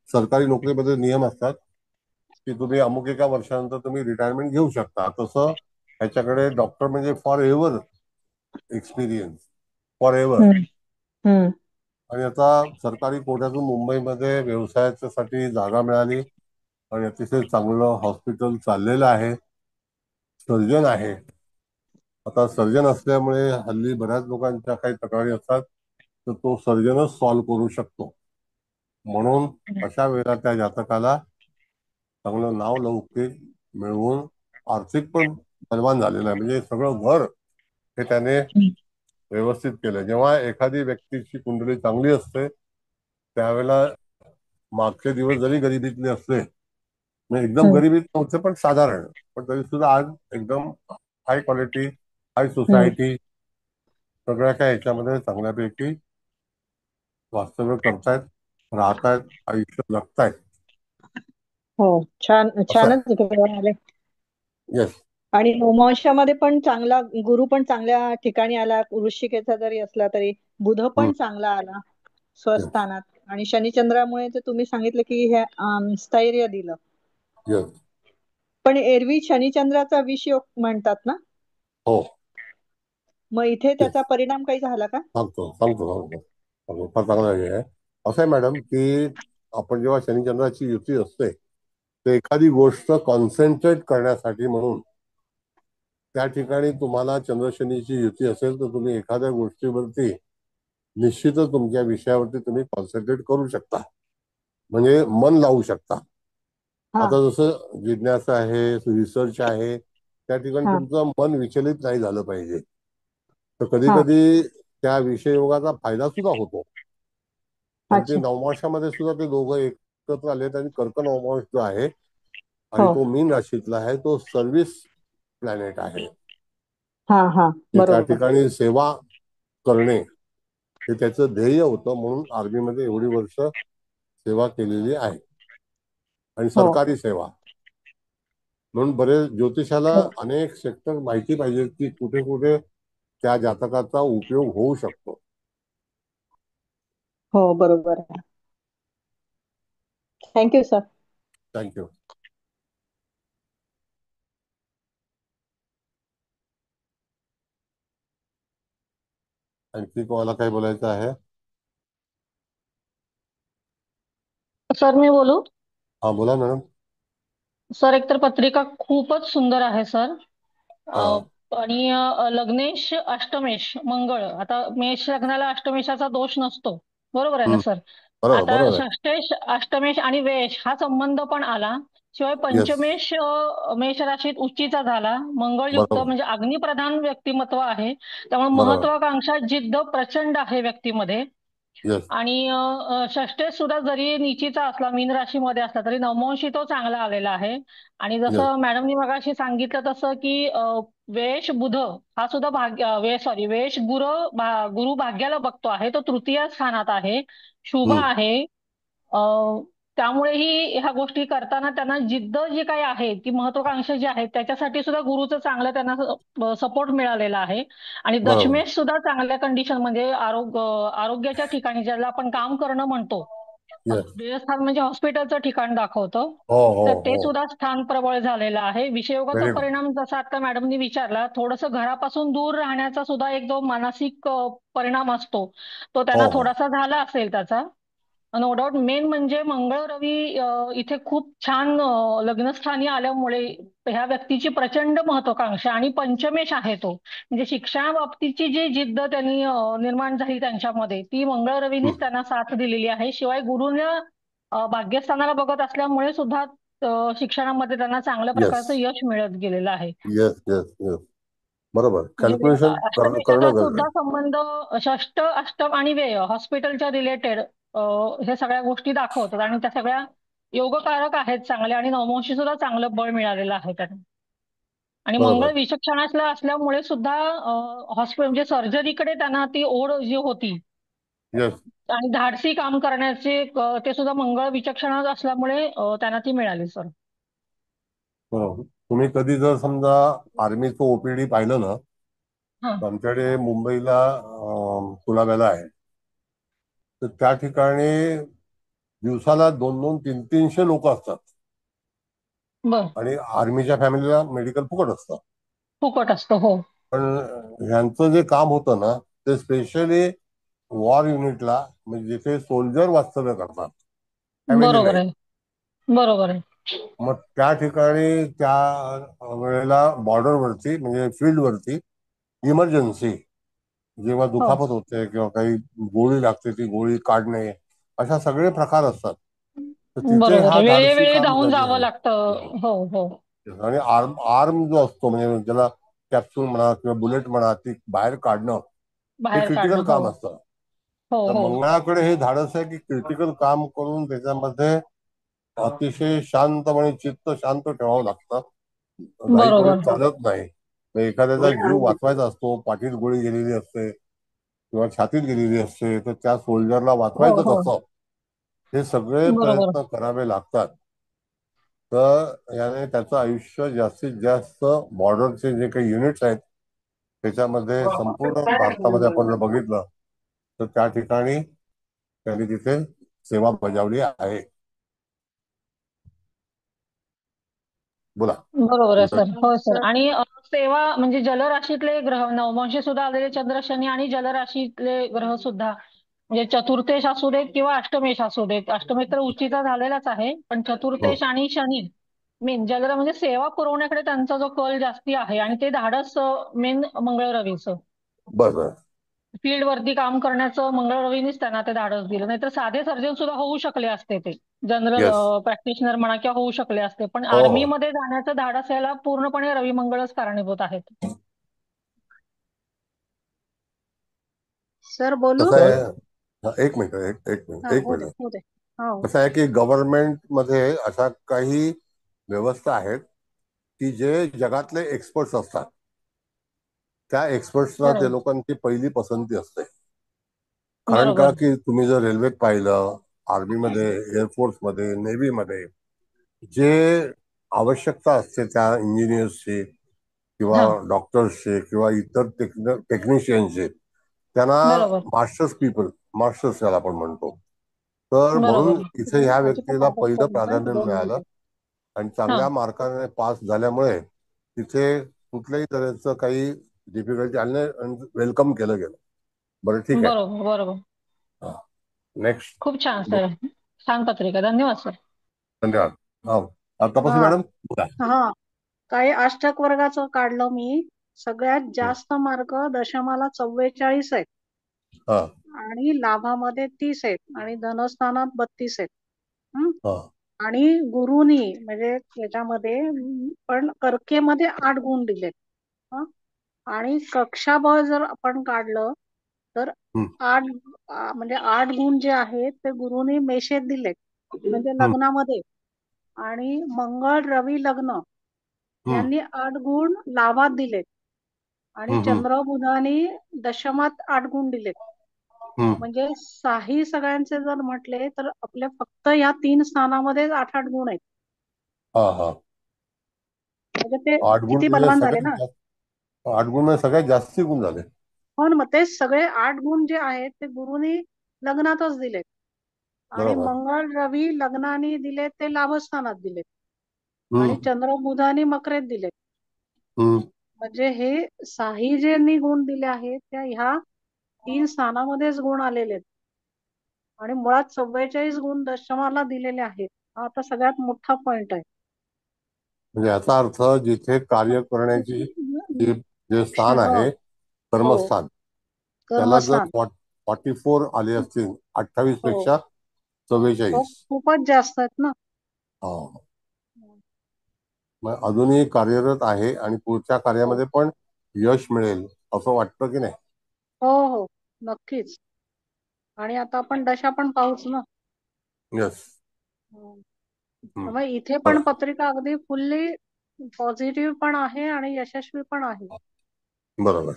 सरकारी नोकरीमध्ये नियम असतात की तुम्ही अमुक एका वर्षानंतर तुम्ही रिटायरमेंट घेऊ शकता. तसं ह्याच्याकडे डॉक्टर म्हणजे for ever experience, for ever. हम्म. हम्म. आणि आता सरकारी कोट्यातून मुंबईमध्ये व्यवसायासाठी जागा मिळाली आणि अतिशय चांगलं हॉस्पिटल चाललेलं आहे. सर्जन आहे. आता सर्जन असल्यामुळे हल्ली बऱ्याच लोकांच्या काही तक्रारी असतात तर तो सर्जनच सॉल्व्ह करू शकतो. म्हणून अशा वेळेला त्या जातकाला चांगलं नाव लौकिक मिळवून आर्थिक पण बलवान झालेलं आहे. म्हणजे सगळं घर हे त्याने व्यवस्थित केलं. जेव्हा एखादी व्यक्तीची कुंडली चांगली असते त्यावेळेला मागचे दिवस जरी गरिबीतले असले, म्हणजे एकदम हम्म. गरिबीत नव्हते पण साधारण, पण तरी सुद्धा आज एकदम हाय क्वालिटी, हाय हम्म. सोसायटी सगळ्या काय ह्याच्यामध्ये चांगल्यापैकी वास्तव्य करतायत, राहतायत, आयुष्य जगतायत. हो. छान असं आहे. छानच ग्रह आले. येस. आणि नवमांशामध्ये पण चांगला गुरु पण चांगल्या ठिकाणी आला. वृश्चिकेचा जरी असला तरी बुध पण चांगला आला येस. स्वस्थानात. आणि शनिचंद्रामुळे तर तुम्ही सांगितलं की हे स्थैर्य दिलं. येस. पण एरवी शनिचंद्राचा विष योग म्हणतात ना, हो. मग इथे येस. त्याचा परिणाम काही झाला का? सांगतो फार चांगला हे आहे. असं आहे मॅडम की आपण जेव्हा शनिचंद्राची युती असते तर एखादी गोष्ट कॉन्सन्ट्रेट करण्यासाठी म्हणून त्या ठिकाणी तुम्हाला चंद्रशनीची युती असेल तर तुम्ही एखाद्या गोष्टीवरती निश्चितच तुमच्या विषयावरती तुम्ही कॉन्सन्ट्रेट करू शकता, म्हणजे मन लावू शकता. हा आता जसं जिज्ञासा आहे, रिसर्च आहे, त्या ठिकाणी हा तुमचं मन विचलित नाही झालं पाहिजे. तर कधी हा. कधी त्या विषययोगाचा फायदा सुद्धा होतो. आणि ते अच्छा. नवमाशामध्ये सुद्धा ते दोघं एकत्र आलेत. आणि कर्क नवमाश जो आहे आणि हो. तो मीन राशीतला आहे तो सर्व्हिस प्लॅनेट आहे. हा हा. ते त्या बरोबर. ठिकाणी सेवा करणे हे त्याचं ध्येय होतं. म्हणून आर्मीमध्ये एवढी वर्ष सेवा केलेली आहे आणि हो सरकारी सेवा. म्हणून बरेच ज्योतिषाला हो अनेक सेक्टर माहिती पाहिजे की कुठे कुठे त्या जातकाचा उपयोग होऊ शकतो. हो बरोबर आहे. Thank you sir. थँक्यू. आणखी कोणाला काही बोलायचं आहे? सर मी बोलू? हा बोला मॅडम. सर एकतर पत्रिका खूपच सुंदर आहे सर. हा. आणि लग्नेश अष्टमेश मंगळ, आता मेष लग्नाला अष्टमेशाचा दोष नसतो, बरोबर आहे ना हम्म. सर? बरोबर आता बरोबर आहे. षष्टेश अष्टमेश आणि वेश हा संबंध पण आला. शिवाय येस. पंचमेश मेष राशीत उच्चीचा झाला. मंगळयुक्त बरोबर म्हणजे अग्निप्रधान व्यक्तिमत्व आहे, त्यामुळे बरोबर. महत्वाकांक्षा जिद्द प्रचंड आहे व्यक्तीमध्ये. येस. आणि षष्टेश सुद्धा जरी निचीचा असला, मीन राशीमध्ये असला, तरी नवमोंशी तो चांगला आलेला आहे. आणि येस. जसं मॅडमनी मगाशी सांगितलं तसं की वेश बुध हा सुद्धा वेश गुरु भाग्याला बघतो आहे, तो तृतीय स्थानात आहे, शुभ हम्म. आहे. अ, त्यामुळेही ह्या गोष्टी करताना त्यांना जिद्द जी काही आहे, ती महत्वाकांक्षा जी आहे, त्याच्यासाठी सुद्धा गुरुचं चांगलं त्यांना सपोर्ट मिळालेला आहे. आणि बरोबर. दशमेश सुद्धा चांगल्या कंडिशन म्हणजे आरोग्याच्या ठिकाणी ज्याला आपण काम करणं म्हणतो, येस. देवस्थान म्हणजे हॉस्पिटलचं ठिकाण दाखवतं, हो हो तर ते हो. सुद्धा स्थान प्रबळ झालेलं आहे. विषयोगाचा व्हेरी गुड. परिणाम जसा आता मॅडमनी विचारला, थोडंसं घरापासून दूर राहण्याचा सुद्धा एक जो मानसिक परिणाम असतो, तो हो त्यांना हो. थोडासा झाला असेल त्याचा. नो डाऊट मेन म्हणजे मंगळ रवी इथे खूप छान लग्नस्थानी आल्यामुळे ह्या व्यक्तीची प्रचंड महत्वाकांक्षा आणि पंचमेश आहे तो, म्हणजे शिक्षणा बाबतीची जी जिद्द त्यांनी निर्माण झाली त्यांच्यामध्ये, ती मंगळ रवीनीच हम्म. त्यांना साथ दिलेली आहे. शिवाय गुरुने भाग्यस्थानाला बघत असल्यामुळे सुद्धा शिक्षणामध्ये त्यांना चांगल्या येस. प्रकारचं यश मिळत गेलेलं आहे. येस. येस. येस. बरोबर. म्हणजे कॅल्क्युलेशन अष्टमेशाचा करणं गरजेचं सुद्धा आहे. संबंध षष्ट अष्टम आणि व्यय हॉस्पिटलच्या रिलेटेड हे सगळ्या गोष्टी दाखवतात आणि त्या सगळ्या योगकारक आहेत चांगले, आणि नवमोंशी सुद्धा चांगलं बळ मिळालेलं आहे त्यांना. आणि मंगळ बरोबर. विचक्षणाला असल्यामुळे सुद्धा हॉस्पिटल म्हणजे सर्जरीकडे त्यांना ती ओढ जी होती येस. आणि धाडसी काम करण्याचे ते सुद्धा मंगळ विचक्षण असल्यामुळे त्यांना ती मिळाली सर. बरोबर. तुम्ही कधी जर समजा आर्मीचं ओपीडी पाहिलं ना, हा. तर आमच्याकडे मुंबईला कुलाब्याला आहे, तर त्या ठिकाणी दिवसाला 200-300 लोक असतात. बर. आणि आर्मीच्या फॅमिलीला मेडिकल फुकट असतं. फुकट असतं हो. पण ह्यांचं जे काम होतं ना, ते स्पेशली वॉर युनिटला, म्हणजे जिथे सोल्जर वास्तव्य करतात, फॅमिली बरोबर नाही. आहे. बरोबर आहे. मग त्या ठिकाणी त्या वेळेला बॉर्डरवरती म्हणजे फील्डवरती इमर्जन्सी जेव्हा हो. दुखापत होते किंवा काही गोळी लागते, ती गोळी काढणे, अशा सगळे प्रकार असतात. तर तिथे बरोबर हा आहे, धाडसी वेळोवेळी काम धावून जावं गरजेचं लागतं. आहे. हो हो. आणि आर्म जो असतो, म्हणजे ज्याला कॅप्सूल म्हणा किंवा बुलेट म्हणा, ती बाहेर काढणं, हे बाहेर क्रिटिकल काढणं. हो काम असतं. हो तर हो. मंगळाकडे हे धाडस आहे की क्रिटिकल काम करून त्याच्यामध्ये अतिशय शांतपणे चित्त शांत ठेवावं लागतं. घाईघाईत बरोबर. चालत नाही. मग एखाद्याचा जीव वाचवायचा असतो, पाठीत गोळी गेलेली असते किंवा छातीत गेलेली असते, तर त्या सोल्जरला हो वाचवायचं हो. कसं, हे सगळे बरोबर. प्रयत्न करावे लागतात. तर याने त्याचं आयुष्य जास्तीत जास्त बॉर्डरचे जे काही युनिट्स आहेत त्याच्यामध्ये संपूर्ण भारतामध्ये आपण जर बघितलं तर त्या ठिकाणी त्यांनी तिथे सेवा बजावली आहे. बोला. बरोबर आहे सर. हो सर. सर आणि सेवा म्हणजे जलराशीतले ग्रह नवमांशी सुद्धा आलेले चंद्र शनी आणि जलराशीतले ग्रह सुद्धा, म्हणजे चतुर्थेश असू देत किंवा अष्टमेश असू देत, अष्टमेश तर उच्चीचा झालेलाच आहे, पण चतुर्थेश आणि शनी मेन जल म्हणजे सेवा पुरवण्याकडे त्यांचा जो कल जास्ती आहे, आणि ते धाडस मेन मंगळ रवीचं. बरं. फील्ड वरती काम करण्याचं मंगळ रवीनीच त्यांना ते धाडस दिलं, नाहीतर साधे सर्जन सुद्धा होऊ शकले असते, ते जनरल येस. प्रॅक्टिशनर म्हणा किंवा होऊ शकले असते, पण हो हो. आर्मीमध्ये जाण्याचं धाडस याला पूर्णपणे रवी मंगळच कारणीभूत आहेत. सर बोलू? कसं आहे, एक मिनिट, एक मिनिट, एक होऊ दे मिनिट. होऊ दे. हो. कसं आहे की गव्हर्नमेंट मध्ये अशा काही व्यवस्था आहेत की जे जगातले एक्सपर्ट्स असतात, त्या एक्सपर्ट्सना ते बरोबर. लोकांची पहिली पसंती असते. कारण का बरोबर. की तुम्ही जर रेल्वेत पाहिलं, आर्मीमध्ये, एअरफोर्समध्ये, नेव्हीमध्ये जे आवश्यकता असते त्या इंजिनियर्सची किंवा हा. डॉक्टर्सचे किंवा इतर टेक्निशियनचे, त्यांना बरोबर. मास्टर्स याला आपण म्हणतो. तर म्हणून बरोबर. इथे ह्या व्यक्तीला पहिलं प्राधान्य मिळालं आणि हा. चांगल्या मार्काने पास झाल्यामुळे तिथे कुठल्याही तऱ्हेचं काही डिफिकल्टी आली नाही, वेलकम केलं गेलं. बरं, ठीक आहे. बरोबर. बरोबर. नेक्स्ट. खूप छान सर. छान पत्रिका. धन्यवाद सर. धन्यवाद. हो, तपासू हा मॅडम बोला. हा काही अष्टक वर्गाचं काढलं मी. सगळ्यात जास्त मार्क दशमाला 44 आहेत हा आणि लाभामध्ये 30 आहेत आणि धनस्थानात 32 आहेत. हं? हा आणि गुरुनी म्हणजे याच्यामध्ये पण कर्केमध्ये 8 गुण दिलेत. हं? आणि कक्षा ब जर आपण काढलं तर हम्म, 8 म्हणजे 8 गुण जे आहेत ते गुरुनी मेषेत दिलेत म्हणजे हम्म, लग्नामध्ये. आणि मंगळ रवी लग्न हम्म, यांनी 8 गुण लाभात दिलेत आणि हम्म, चंद्र बुधानी दशमात 8 गुण दिलेत. हम्म. म्हणजे साही सगळ्यांचे जर म्हटले तर आपले फक्त या 3 स्थानामध्येच 8-8 गुण आहेत. हा हा म्हणजे ते 8 गुण किती म्हणजे बलवान झाले सगळ्यात ना. जास्त. 8 गुण म्हणजे सगळ्यात जास्ती गुण झाले. हो ना, मग ते सगळे 8 गुण जे आहेत ते गुरुनी लग्नातच दिलेत आणि बरोबर. मंगळ रवी लग्नाने दिलेत ते लाभस्थानात दिलेत आणि हम्म, चंद्र बुधानी मकरेत दिलेत. हम्म. म्हणजे हे साही ज्यांनी गुण दिले आहेत त्या ह्या 3 स्थानामध्येच गुण आलेले आहेत आणि मुळात 44 गुण दशमाला दिलेले आहेत. हा आता सगळ्यात मोठा पॉइंट आहे. म्हणजे याचा अर्थ जिथे कार्य करण्याची जे स्थान हो आहे हो कर्मस्थान, त्याला जर कर्मस्थान. 44 आले असतील 28 हो पेक्षा हो 44. खूपच जास्त आहेत ना. हा. मग अजूनही कार्यरत आहे आणि पुढच्या हो कार्यामध्ये पण यश मिळेल असं वाटतं की नाही? हो हो नक्कीच. आणि आता आपण दशा पण पाहूच ना. यस. हम्म. मग इथे पण बरं. पत्रिका अगदी फुल्ली पॉझिटिव्ह पण आहे आणि यशस्वी पण आहे. बरोबर.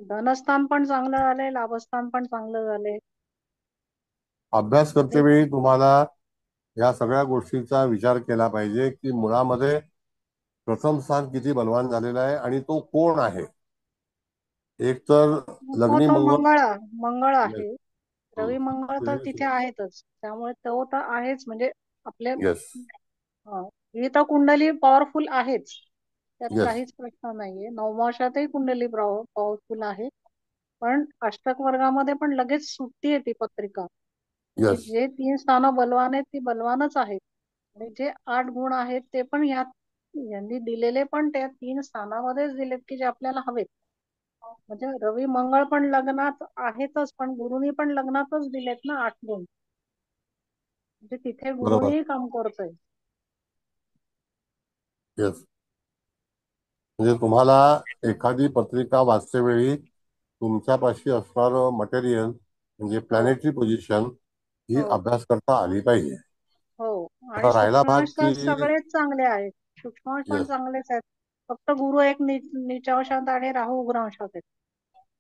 धनस्थान पण चांगलं झालंय, लाभस्थान पण चांगलं झालंय. अभ्यास करते म्हणजे वेळी तुम्हाला या सगळ्या गोष्टीचा विचार केला पाहिजे की मुळामध्ये प्रथम स्थान किती बलवान झालेला आहे आणि तो कोण आहे. एक तर तो लग्नी तो मंगळ. मंगळ येस. आहे. रवी मंगळ तर तिथे आहेतच त्यामुळे तो तर आहेच. म्हणजे आपले येस. ही तर कुंडली पॉवरफुल आहेच, त्यात येस. काहीच प्रश्न नाहीये. नवमाशातही कुंडली पॉवरफुल आहे. पण अष्टक वर्गामध्ये पण लगेच सुटते ती पत्रिका की येस. जे 3 स्थानं बलवान आहेत ती बलवानच आहेत आणि जे 8 गुण आहेत ते पण ह्यात यांनी दिलेले पण त्या 3 स्थानामध्येच दिलेत की जे आपल्याला हवेत. म्हणजे रवी मंगळ पण लग्नात आहेतच पण गुरुनी पण लग्नातच दिलेत ना 8 गुण. म्हणजे तिथे बरोबर. गुरुनी काम करतोय. येस. म्हणजे तुम्हाला एखादी पत्रिका वाचते वेळी तुमच्यापाशी असणारं मटेरियल म्हणजे हो प्लॅनेटरी पोझिशन ही हो अभ्यास करता आली पाहिजे. हो आणि आता राहिला भाग सूक्ष्मांश तर की सगळेच चांगले आहेत. सूक्ष्मांश पण येस. चांगलेच आहेत. फक्त गुरु एक नीचांशात आणि राहू उग्रांशात आहेत.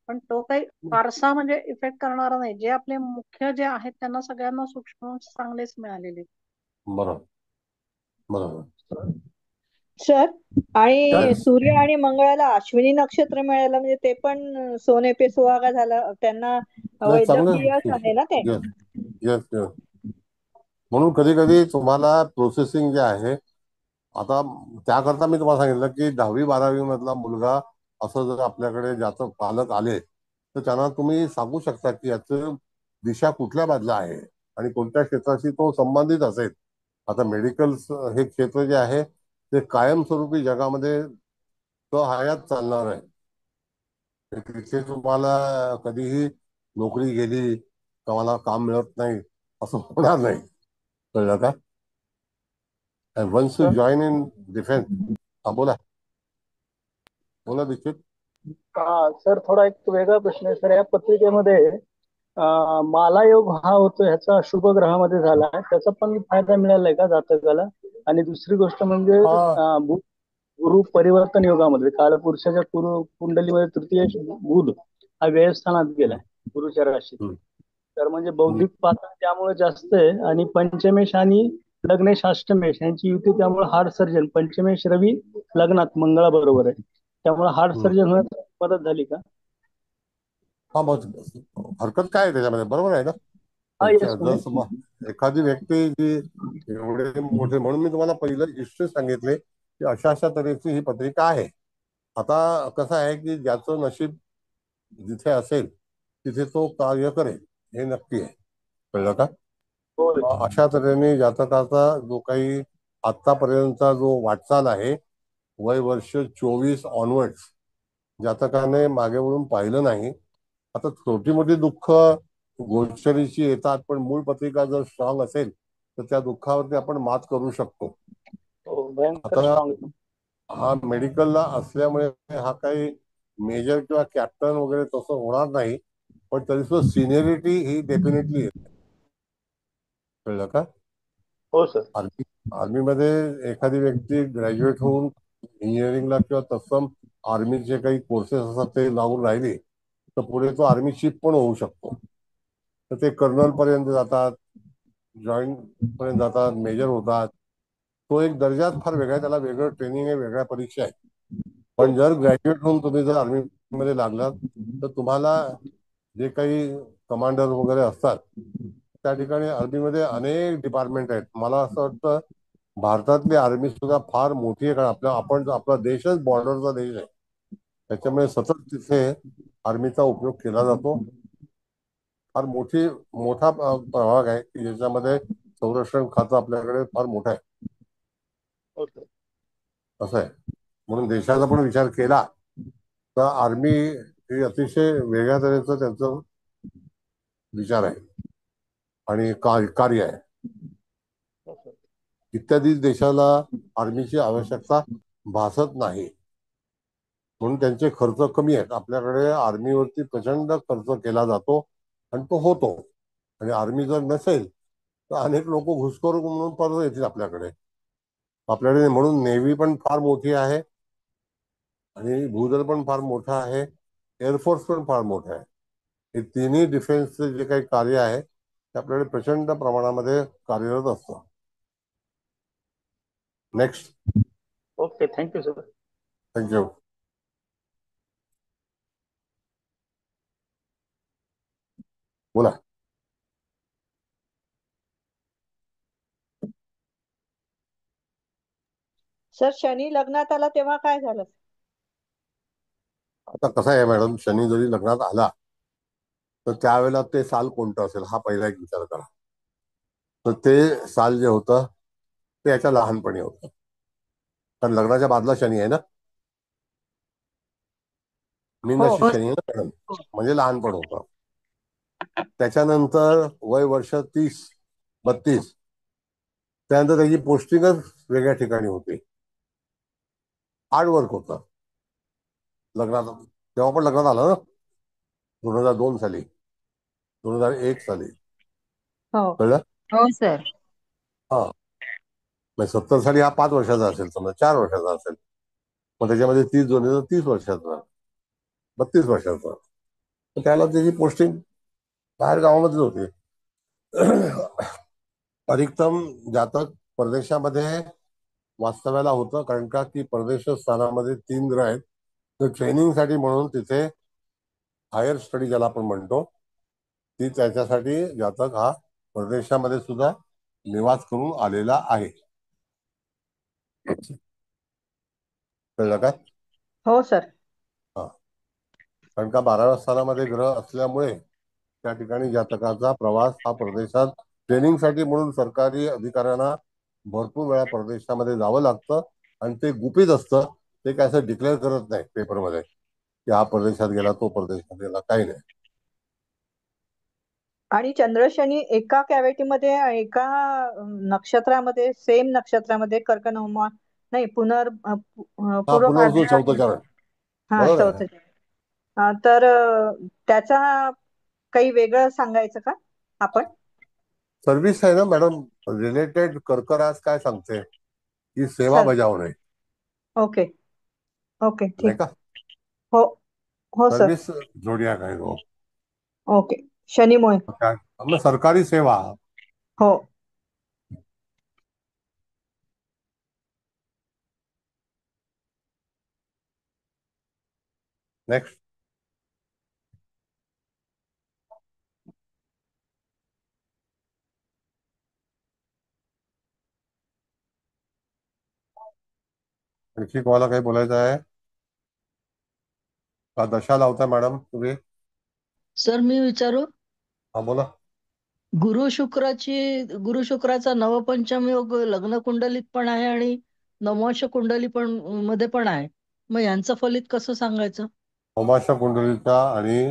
पण तो काही फारसा म्हणजे इफेक्ट करणारा नाही. जे आपले मुख्य जे आहेत त्यांना सगळ्यांना सूक्ष्मांश चांगलेच मिळालेले. बरोबर. बरोबर. सर आणि येस. सूर्य आणि मंगळाला अश्विनी नक्षत्र मिळालं म्हणजे ते पण सोने पे सुहागा झाला. त्यांना नाही, चांगलं. वैद्यकीयच आहे ना ते. येस. येस. येस. म्हणून कधी कधी तुम्हाला प्रोसेसिंग जे आहे आता त्याकरता मी तुम्हाला सांगितलं की 10वी-12वी मधला मुलगा असं जर आपल्याकडे ज्याचं पालक आले तर त्यांना तुम्ही सांगू शकता की याचं दिशा कुठल्या बाजूला आहे आणि कोणत्या क्षेत्राशी तो संबंधित असेल. आता मेडिकल हे क्षेत्र जे आहे ते कायमस्वरूपी जगामध्ये हयात चालणार आहे. तिथे तुम्हाला कधीही नोकरी गेली का मला काम मिळत नाही असं होणार नाही. कळलं का? Once you join in defence. हा बोला. बोला दीक्षित. हा सर, थोडा एक वेगळा प्रश्न आहे सर. या पत्रिकेमध्ये माला योग हा होतो ह्याचा शुभ ग्रहामध्ये झाला आहे, त्याचा पण फायदा मिळालाय का जातकाला? आणि दुसरी गोष्ट म्हणजे हा. गुरु परिवर्तन योगामध्ये कालपुरुषाच्या कुंडलीमध्ये तृतीय बुध हा व्ययस्थानात गेलाय गुरुच्या राशीत. हम्म, तर म्हणजे हम्म. बौद्धिक पातळ त्यामुळे जास्त आहे आणि पंचमेश आणि लग्नेश अष्टमेश यांची युती त्यामुळे हार्ट सर्जन. पंचमेश रवी लग्नात मंगळाबरोबर आहे त्यामुळे हार्ट हम्म. सर्जन होण्यास मदत झाली का? हा, मग हरकत काय आहे त्याच्यामध्ये? बरोबर आहे ना. हा येस जर एखादी व्यक्ती जी एवढे मोठे, म्हणून मी तुम्हाला पहिलं इश्यू सांगितले की अशा अशा तऱ्हेची ही पत्रिका आहे. आता कसं आहे की ज्याचं नशीब जिथे असेल तिथे तो कार्य करेल हे नक्की आहे. कळलं का? होय. अशा तऱ्हेने जातकाचा जो काही आतापर्यंतचा जो वाटचाल आहे, वय वर्ष 24 ऑनवर्ड्स, जातकाने मागे वळून पाहिलं नाही. आता छोटी मोठी दुःख गोचरीची येतात, पण मूळ पत्रिका जर स्ट्रॉंग असेल तर त्या दुःखावरती आपण मात करू शकतो. हो, भयंकर आता स्ट्रॉंग. हा मेडिकलला असल्यामुळे हा काही मेजर किंवा कॅप्टन वगैरे तसं होणार नाही, पण तरी सुद्धा सिनियरिटी ही डेफिनेटली येते. कळलं का? हो सर. आर्मी आर्मीमध्ये एखादी व्यक्ती ग्रॅज्युएट होऊन इंजिनिअरिंगला किंवा तत्सम आर्मीचे काही कोर्सेस असतात ते लावून राहिली तर पुढे तो आर्मी चीफ पण होऊ शकतो. तर ते कर्नल पर्यंत जातात, जॉईंट पर्यंत जातात, मेजर होतात. तो एक दर्जाच फार वेगळा आहे, त्याला वेगळं ट्रेनिंग आहे, वेगळ्या परीक्षा आहे. हो. पण जर ग्रॅज्युएट होऊन तुम्ही जर आर्मी मध्ये लागलात तर तुम्हाला जे काही कमांडर वगैरे असतात त्या ठिकाणी आर्मीमध्ये अनेक डिपार्टमेंट आहेत. मला असं वाटतं भारतातली आर्मी सुद्धा फार मोठी आहे, कारण आपला देशच बॉर्डरचा देश आहे. त्याच्यामुळे सतत तिथे आर्मीचा उपयोग केला जातो. फार मोठा प्रभाग आहे की ज्याच्यामध्ये संरक्षण खातं आपल्याकडे फार मोठं आहे. हो सर. असं आहे. म्हणून देशाचा पण विचार केला तर आर्मी ही अतिशय वेगळ्या तऱ्हेचं त्यांचं विचार आहे आणि कार्य आहे. हो सर. इत्यादी देशाला आर्मीची आवश्यकता भासत नाही, म्हणून त्यांचे खर्च कमी आहेत. आपल्याकडे आर्मीवरती प्रचंड खर्च केला जातो आणि तो होतो. आणि आर्मी जर नसेल तर अनेक लोक घुसखोर म्हणून परत येतील आपल्याकडे. म्हणून नेव्ही पण फार मोठी आहे आणि भूदल पण फार मोठं आहे, एअरफोर्स पण फार मोठं आहे. हे तिन्ही डिफेन्सचे जे काही कार्य आहे ते आपल्याकडे प्रचंड प्रमाणामध्ये कार्यरत असतं. Next. Okay, thank you sir. Thank you. बोला. सर शनी लग्नात आला तेव्हा काय झालं? आता कसं आहे मॅडम, शनी जरी लग्नात आला तर त्यावेळेला ते साल कोणतं असेल हा पहिला एक विचार करा. तर ते साल जे होतं ते याच्या लहानपणी होतं, कारण लग्नाच्या बाजूला शनी आहे ना, मीन हो. राशी शनी आहे ना मॅडम, म्हणजे लहानपण होतं. त्याच्यानंतर वय वर्ष 30-32, त्यानंतर त्याची पोस्टिंगच वेगळ्या ठिकाणी होती. हार्ड वर्क होतं लग्नात. तेव्हा पण लग्नात आलं ना 2002 साली, 2001 साली. हो. कळलं? हो सर. हा. म्हणजे 70 साली हा 5 वर्षाचा असेल, समजा 4 वर्षाचा असेल, मग त्याच्यामध्ये 30 जोडले तर 30 वर्षाचा, 32 वर्षाचा. तर त्याला त्याची पोस्टिंग बाहेर गावामध्येच होती. अधिकतम जातक परदेशामध्ये वास्तव्याला होतं, कारण का की परदेश स्थानामध्ये 3 ग्रह आहेत. तर ट्रेनिंगसाठी म्हणून तिथे हायर स्टडी ज्याला आपण म्हणतो ती त्याच्यासाठी जातक हा परदेशामध्ये सुद्धा निवास करून आलेला आहे. कळलं काय? हो सर. हा. कारण का 12व्या स्थानामध्ये ग्रह असल्यामुळे त्या ठिकाणी जातकाचा प्रवास हा परदेशात ट्रेनिंगसाठी म्हणून सरकारी अधिकाऱ्यांना भरपूर वेळा परदेशामध्ये जावं लागतं. आणि ते गुपित असतं, ते काय असं डिक्लेअर करत नाही पेपरमध्ये की हा परदेशात गेला, तो परदेशात गेला, काही नाही. आणि चंद्र शनी एका कॅव्हिटीमध्ये एका नक्षत्रामध्ये सेम नक्षत्रामध्ये कर्क नवमा नाही हा पूर्व पुनर्वसू भाद्रपद. चौथं चरण. हा बरोबर आहे. चौथं. तर त्याचा काही वेगळं सांगायचं का आपण? सर्व्हिस आहे ना मॅडम, रिलेटेड कर्कराज काय सांगते की सेवा सर. बजावणे, ओके. ओके नाही ठीक. का? हो. हो सर. सर्व्हिस जोडियाक आहे तो. ओके. शनीमुळे. काय मग सरकारी सेवा. हो. नेक्स्ट. आणखी कोणाला काही बोलायचं आहे का? दशा लावता मॅडम तुम्ही? सर मी विचारू? हा बोला. गुरु शुक्राचा नवपंचम योग लग्न कुंडलीत पण आहे आणि नवमांश कुंडली पण मध्ये पण आहे. मग यांचं फलित कसं सांगायचं? नवमाशा कुंडलीचा आणि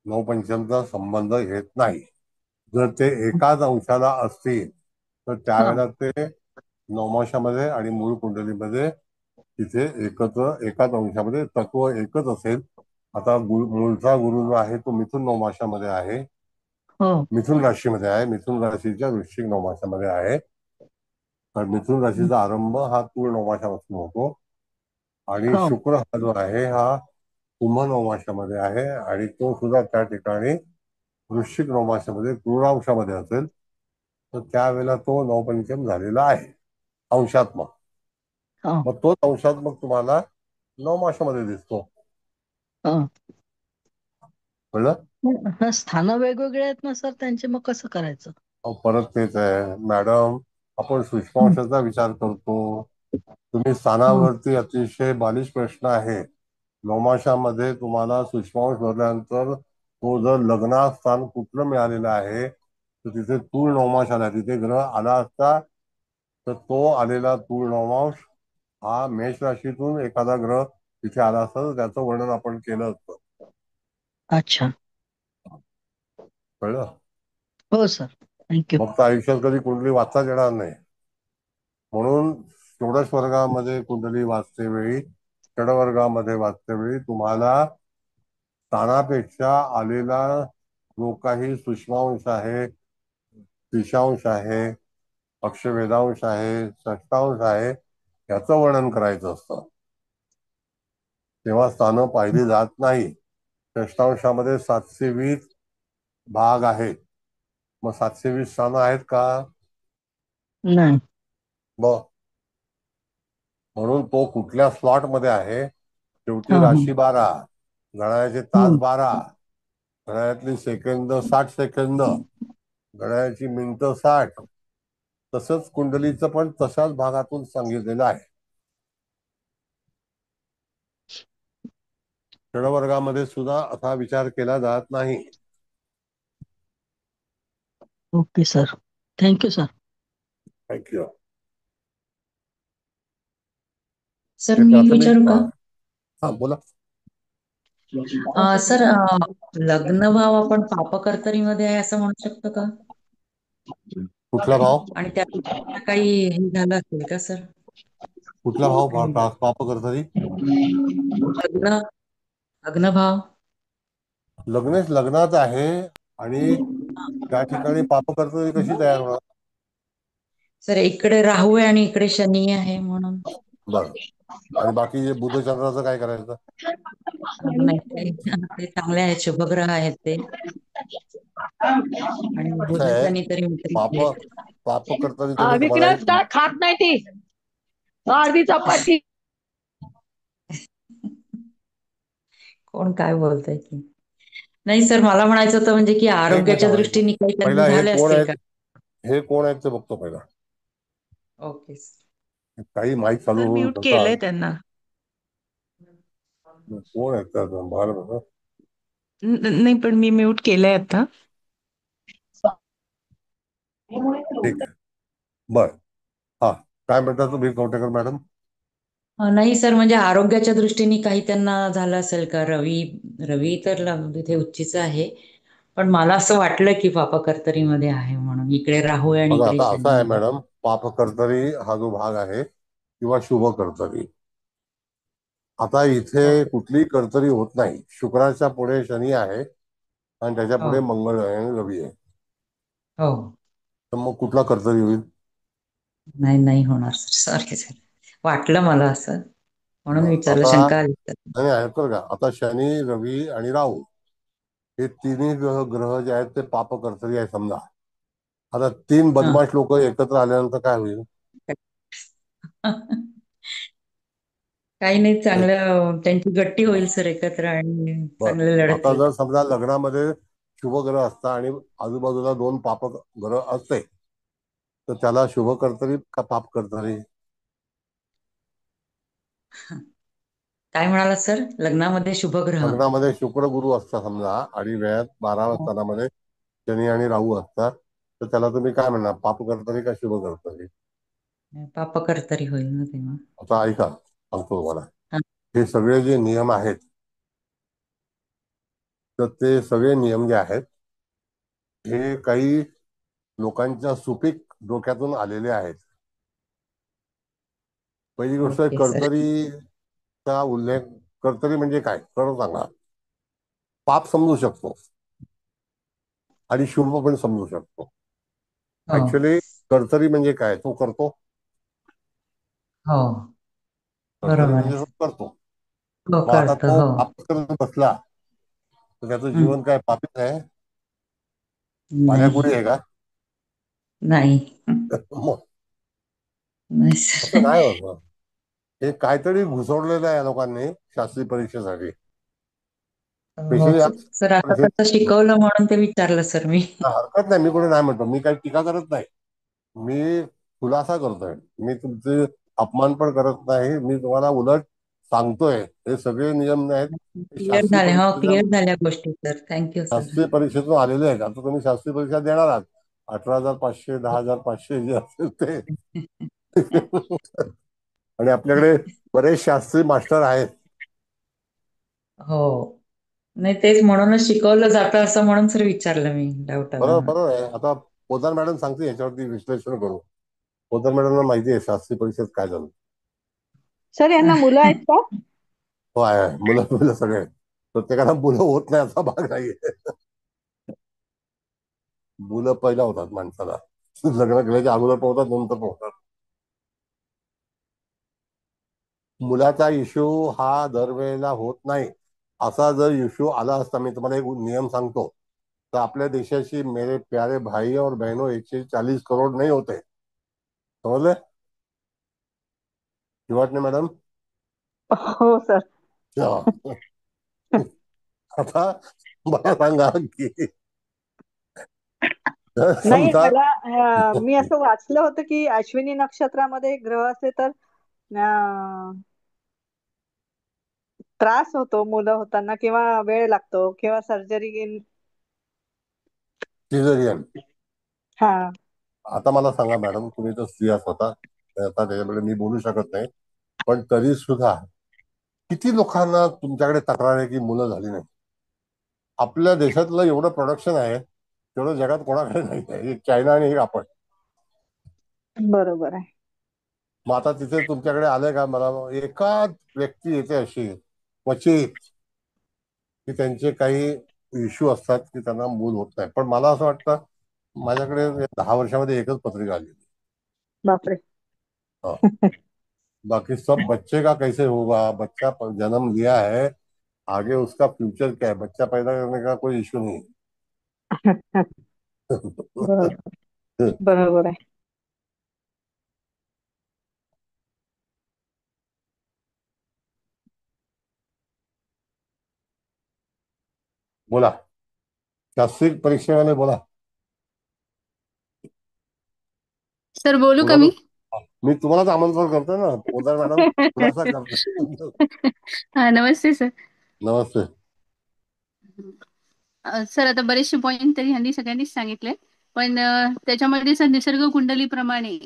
नवपंचमचा संबंध येत नाही. जर ते एकाच अंशाला असतील तर त्यावेळेला ते नवमाशामध्ये आणि मूळ कुंडलीमध्ये तिथे एकत्र एकाच अंशामध्ये तत्व एकच असेल. आता मूळचा गुरु जो आहे तो मिथुन नवमाशामध्ये आहे, मिथुन राशीमध्ये आहे, मिथुन राशीच्या वृश्चिक नवमाशामध्ये आहे. तर मिथुन राशीचा आरंभ हा तूळ नवमाशापासून होतो आणि शुक्र हा जो आहे हा कुंभ नवमाशामध्ये आहे आणि तो सुद्धा त्या ठिकाणी वृश्चिक नवमाशामध्ये क्रूरांशामध्ये असेल तर त्यावेळेला तो नवपंचम झालेला आहे अंशात्मक. मग तोच अंशात्मक तुम्हाला नवमाशामध्ये दिसतो. कळलं? स्थान वेगवेगळे आहेत ना सर त्यांचे, मग कसं करायचं? परत तेच आहे मॅडम, आपण सूक्ष्मांशाचा विचार करतो. तुम्ही स्थानावरती अतिशय बालिश प्रश्न आहे. नवमाशामध्ये तुम्हाला सूक्ष्मांश भरल्यानंतर तो जर लग्नास्थान कुठलं मिळालेलं आहे तर तिथे तूळ नवमाश आला, तिथे ग्रह आला असता तर तो आलेला तूळ नवमांश हा मेष राशीतून एखादा ग्रह तिथे आला असता तर त्याचं वर्णन आपण केलं असतं. अच्छा, कळलं? हो सर, थँक्यू. फक्त आयुष्यात कधी कुंडली वाचताच येणार नाही. म्हणून षोडश वर्गामध्ये कुंडली वाचते वेळी, षडवर्गामध्ये वाचते वेळी तुम्हाला स्थानापेक्षा आलेला जो काही सूक्ष्मांश आहे, दिशांश आहे, अक्षवेदांश आहे, षष्टांश आहे याचं वर्णन करायचं असतं. तेव्हा स्थानं पाहिली जात नाही. षष्टांशामध्ये 720 भाग आहेत. मग 720 स्थानं आहेत का? नाही. म्हणून तो कुठल्या स्लॉट मध्ये आहे, शेवटी राशी 12, घड्याळाचे तास 12, घड्याळातली सेकंद 60 सेकंद, घड्याळाची मिनिटं 60. तसंच कुंडलीचं पण तशाच भागातून सांगितलेलं आहे. षडवर्गामध्ये सुद्धा असा विचार केला जात नाही. Okay sir, thank you sir. Thank you. Sir मी विचारू का? हा बोला. सर लग्न भाव आपण पापकर्तरीमध्ये आहे असं म्हणू शकतो का? कुठला भाव? आणि त्यात काही हे झालं असेल का सर? कुठला भाव पापकर्तरी? लग्न लग्न भाव लग्नेश लग्नात आहे आणि त्या ठिकाणी पापकर्तरी कशी तयार होणार? सर इकडे राहू आहे आणि इकडे शनी आहे म्हणून. बरं, आणि बाकी जे बुध चंद्राचं काय करायचं? नाही ते चांगले आहेत, शुभग्रह आहेत ते. आणि बुध शनी तरी पापकर्तरी तुम्ही खात नाही ती अर्धी चपाती. कोण काय बोलतंय की नाही सर, मला म्हणायचं होतं म्हणजे की आरोग्याच्या दृष्टीने काही त्यांनी झाले असतील का? हे कोण आहेत ते बघतो पहिला. ओके. काही माहीत चालू म्यूट केलंय त्यांना. कोण आहेत बघा. नाही पण मी म्यूट केलंय आता. ठीक आहे, बर. हा, काय म्हणता तुम्ही कवटेकर मॅडम? नाही सर, म्हणजे आरोग्याच्या दृष्टीने काही त्यांना झालं असेल का? रवी तर तिथे उच्चीचं आहे, पण मला असं वाटलं की पापकर्तरीमध्ये आहे म्हणून. इकडे राहू आणि इकडे आता असं आहे शनी. मॅडम, पापकर्तरी हा जो भाग आहे किंवा शुभ कर्तरी, आता इथे कुठलीही कर्तरी होत नाही. शुक्राच्या पुढे शनी आहे आणि त्याच्या पुढे मंगळ आहे आणि रवी आहे. तर मग कुठला कर्तरी होईल? नाही होणार सर, सॉरी सर, वाटलं मला असं म्हणून विचारलं, शंका आली. नाही आहे तर का, आता शनी, रवी आणि राहू हे तिन्ही ग्रह जे आहेत ते पापकर्तरी आहे समजा. आता 3 बदमाश लोक एकत्र आल्यानंतर काय होईल? काही नाही, चांगलं त्यांची गट्टी होईल सर एकत्र आणि चांगले आता लढतील. जर समजा लग्नामध्ये शुभ ग्रह असता आणि आजूबाजूला 2 पाप ग्रह असते तर त्याला शुभ कर्तरी का पाप कर्तरी? काय म्हणाला सर? लग्नामध्ये शुभग्रह, लग्नामध्ये शुक्र गुरु असता समजा आणि वेळात 12व्या स्थानामध्ये शनी आणि राहू असतात, तर त्याला तुम्ही काय म्हणणार, पाप करतरी का शुभ करतरी? पाप कर्तरी होईल ना तेव्हा. आता ऐका, सांगतो तुम्हाला. हा. हे सगळे जे नियम आहेत, तर ते सगळे नियम जे आहेत हे काही लोकांच्या सुपीक डोक्यातून आलेले आहेत. पहिली गोष्ट, ओके सर. कर्तरीचा उल्लेख. कर्तरी म्हणजे काय, खरं सांगा. पाप समजू शकतो आणि शुभ पण समजू शकतो. हो ऍक्च्युली कर्तरी म्हणजे काय, तो करतो. हो कर्तरी बरोबर म्हणजे आहे. तो करतो. हो मग आता करतो तो हो. पाप करत बसला तर त्याचं हम्म. जीवन काय पापीच आहे? नाही पाण्यापुरी आहे का? नाही मग नाही असं सर. नाही होत. हे काहीतरी घुसवलेलं आहे या लोकांनी शास्त्री परीक्षेसाठी. हो स्पेशली सर, आता कसं शिकवलं म्हणून ते विचारलं सर मी. हरकत नाही, मी कोणी नाही म्हणतो, मी काही टीका करत नाही, मी खुलासा करतोय. मी तुमचे अपमान पण करत नाही, मी तुम्हाला उलट सांगतोय हे सगळे नियम आहेत ते क्लिअर झाल्या, हो शास्त्रीय क्लिअर झाल्या गोष्टी सर. Thank you sir. परीक्षेतून आलेले आहेत. आता तुम्ही शास्त्रीय परीक्षा देणार आहात, 18,500 10,500 जे असेल ते. आणि आपल्याकडे बरेच शास्त्री मास्टर आहेत. हो नाही तेच म्हणूनच शिकवलं जातं असं म्हणून सर विचारलं मी, डाऊट आला बरोबर म्हणून. बरोबर आहे. आता पोदार मॅडम सांगते याच्यावरती विश्लेषण करू. पोदार मॅडमला माहिती आहे शास्त्रीय परीक्षेत काय झालं. सर यांना मुलं आहेत का? हो आहे, मुलं मुलं सगळे. प्रत्येकाला मुलं होत नाही असा भाग नाहीये. मुलं पहिला होतात माणसाला, लग्न केल्याच्या अगोदर पोहतात, नंतर पोहतात. मुलाचा इश्यू हा दरवेळेला होत नाही. असा जर इश्यू आला असता, मी तुम्हाला एक नियम सांगतो, तर आपल्या देशाची मेरे प्यारे भाई और बहनों 140 करोड नहीं होते. समजले शिवाटणे मॅडम? हो सर. हा. आता मला सांगा की नाही समजा मला मी असं वाचलं होतं की अश्विनी नक्षत्रामध्ये ग्रह असले तर त्रास होतो मुलं होताना, किंवा वेळ लागतो, किंवा सर्जरी. सिझरियन. हा. आता मला सांगा मॅडम, तुम्ही तर स्त्रिया स्वतः, आता त्याच्याकडे मी बोलू शकत नाही, पण तरी सुद्धा किती लोकांना तुमच्याकडे तक्रार आहे की मुलं झाली नाही? आपल्या देशातलं एवढं प्रोडक्शन आहे तेवढं जगात कोणाकडे नाही आहे. एक चायना आणि एक आपण. बरोबर आहे. मग आता तिथे तुमच्याकडे आले का? मला एकाच व्यक्ती येते अशी क्वचित की त्यांचे काही इश्यू असतात की त्यांना मूल होत नाही. पण मला असं वाटतं माझ्याकडे 10 वर्षामध्ये एकच पत्रिका आली. बापरे. हाँ, बाकी सब बच्चे का कैसे होगा, बच्चा जन्म लिया है, आगे उसका फ्यूचर क्या है, बच्चा पैदा करने का कोई इश्यू नहीं बरोबर. है. बरोबर आहे. बोला शास्त्री परीक्षेवाले, बोला. सर बोलू का तुम्हाला मी? मी तुम्हालाच आमंत्रण करतोय ना, पोदार मॅडम खुलासा करतोय. हा नमस्ते सर. नमस्ते. सर आता बरेचसे पॉईंट तरी ह्यांनी सगळ्यांनीच सांगितले, पण त्याच्यामध्ये सर निसर्ग कुंडलीप्रमाणे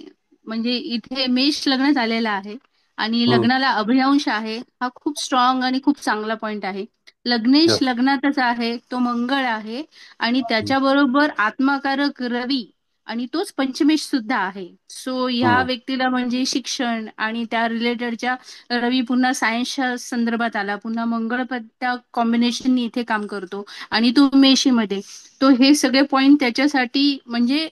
म्हणजे इथे मेष लग्न झालेलं आहे आणि हम्म. लग्नाला अभ्यांश आहे, हा खूप स्ट्रॉंग आणि खूप चांगला पॉईंट आहे. लग्नेश Yes. लग्नातच आहे, तो मंगळ आहे आणि त्याच्याबरोबर आत्माकारक रवी आणि तोच पंचमेश सुद्धा आहे. सो ह्या हम्म. व्यक्तीला म्हणजे शिक्षण आणि त्या रिलेटेडच्या, रवी पुन्हा सायन्सच्या संदर्भात आला, पुन्हा मंगळ पण त्या कॉम्बिनेशननी इथे काम करतो आणि तो मेशीमध्ये, तो हे सगळे पॉइंट त्याच्यासाठी म्हणजे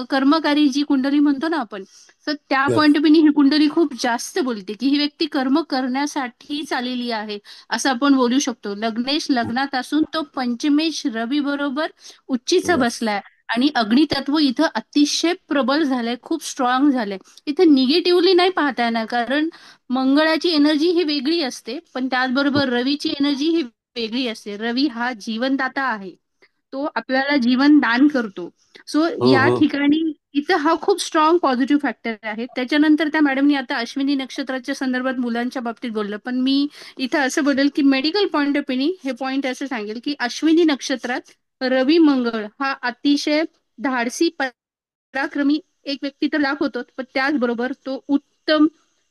कर्मकारी जी कुंडली म्हणतो ना आपण, तर त्या Yes. पॉइंट ही कुंडली खूप जास्त बोलते की ही व्यक्ती कर्म करण्यासाठी चाललेली आहे असं आपण बोलू शकतो. लग्नेश लग्नात असून तो पंचमेश रवी बरोबर उच्चीचा Yes. बसलाय आणि अग्नितत्व इथं अतिशय प्रबल झालंय, खूप स्ट्रॉंग झालंय. इथं निगेटिव्हली नाही पाहता येणार, कारण मंगळाची एनर्जी ही वेगळी असते, पण त्याचबरोबर रवीची एनर्जी ही वेगळी असते. रवी हा जीवनदाता आहे, तो आपल्याला जीवन दान करतो. सो या हम्म. ठिकाणी इथं हा खूप स्ट्रॉंग पॉझिटिव्ह फॅक्टर आहे. त्याच्यानंतर त्या मॅडमनी आता अश्विनी नक्षत्राच्या संदर्भात मुलांच्या बाबतीत बोललं, पण मी इथं असं बोलेल की मेडिकल पॉईंट ऑफ व्ह्यू हे पॉईंट असं सांगेल की अश्विनी नक्षत्रात रवी मंगळ हा अतिशय धाडसी पराक्रमी एक व्यक्ती तर दाखवतो, पण त्याचबरोबर तो उत्तम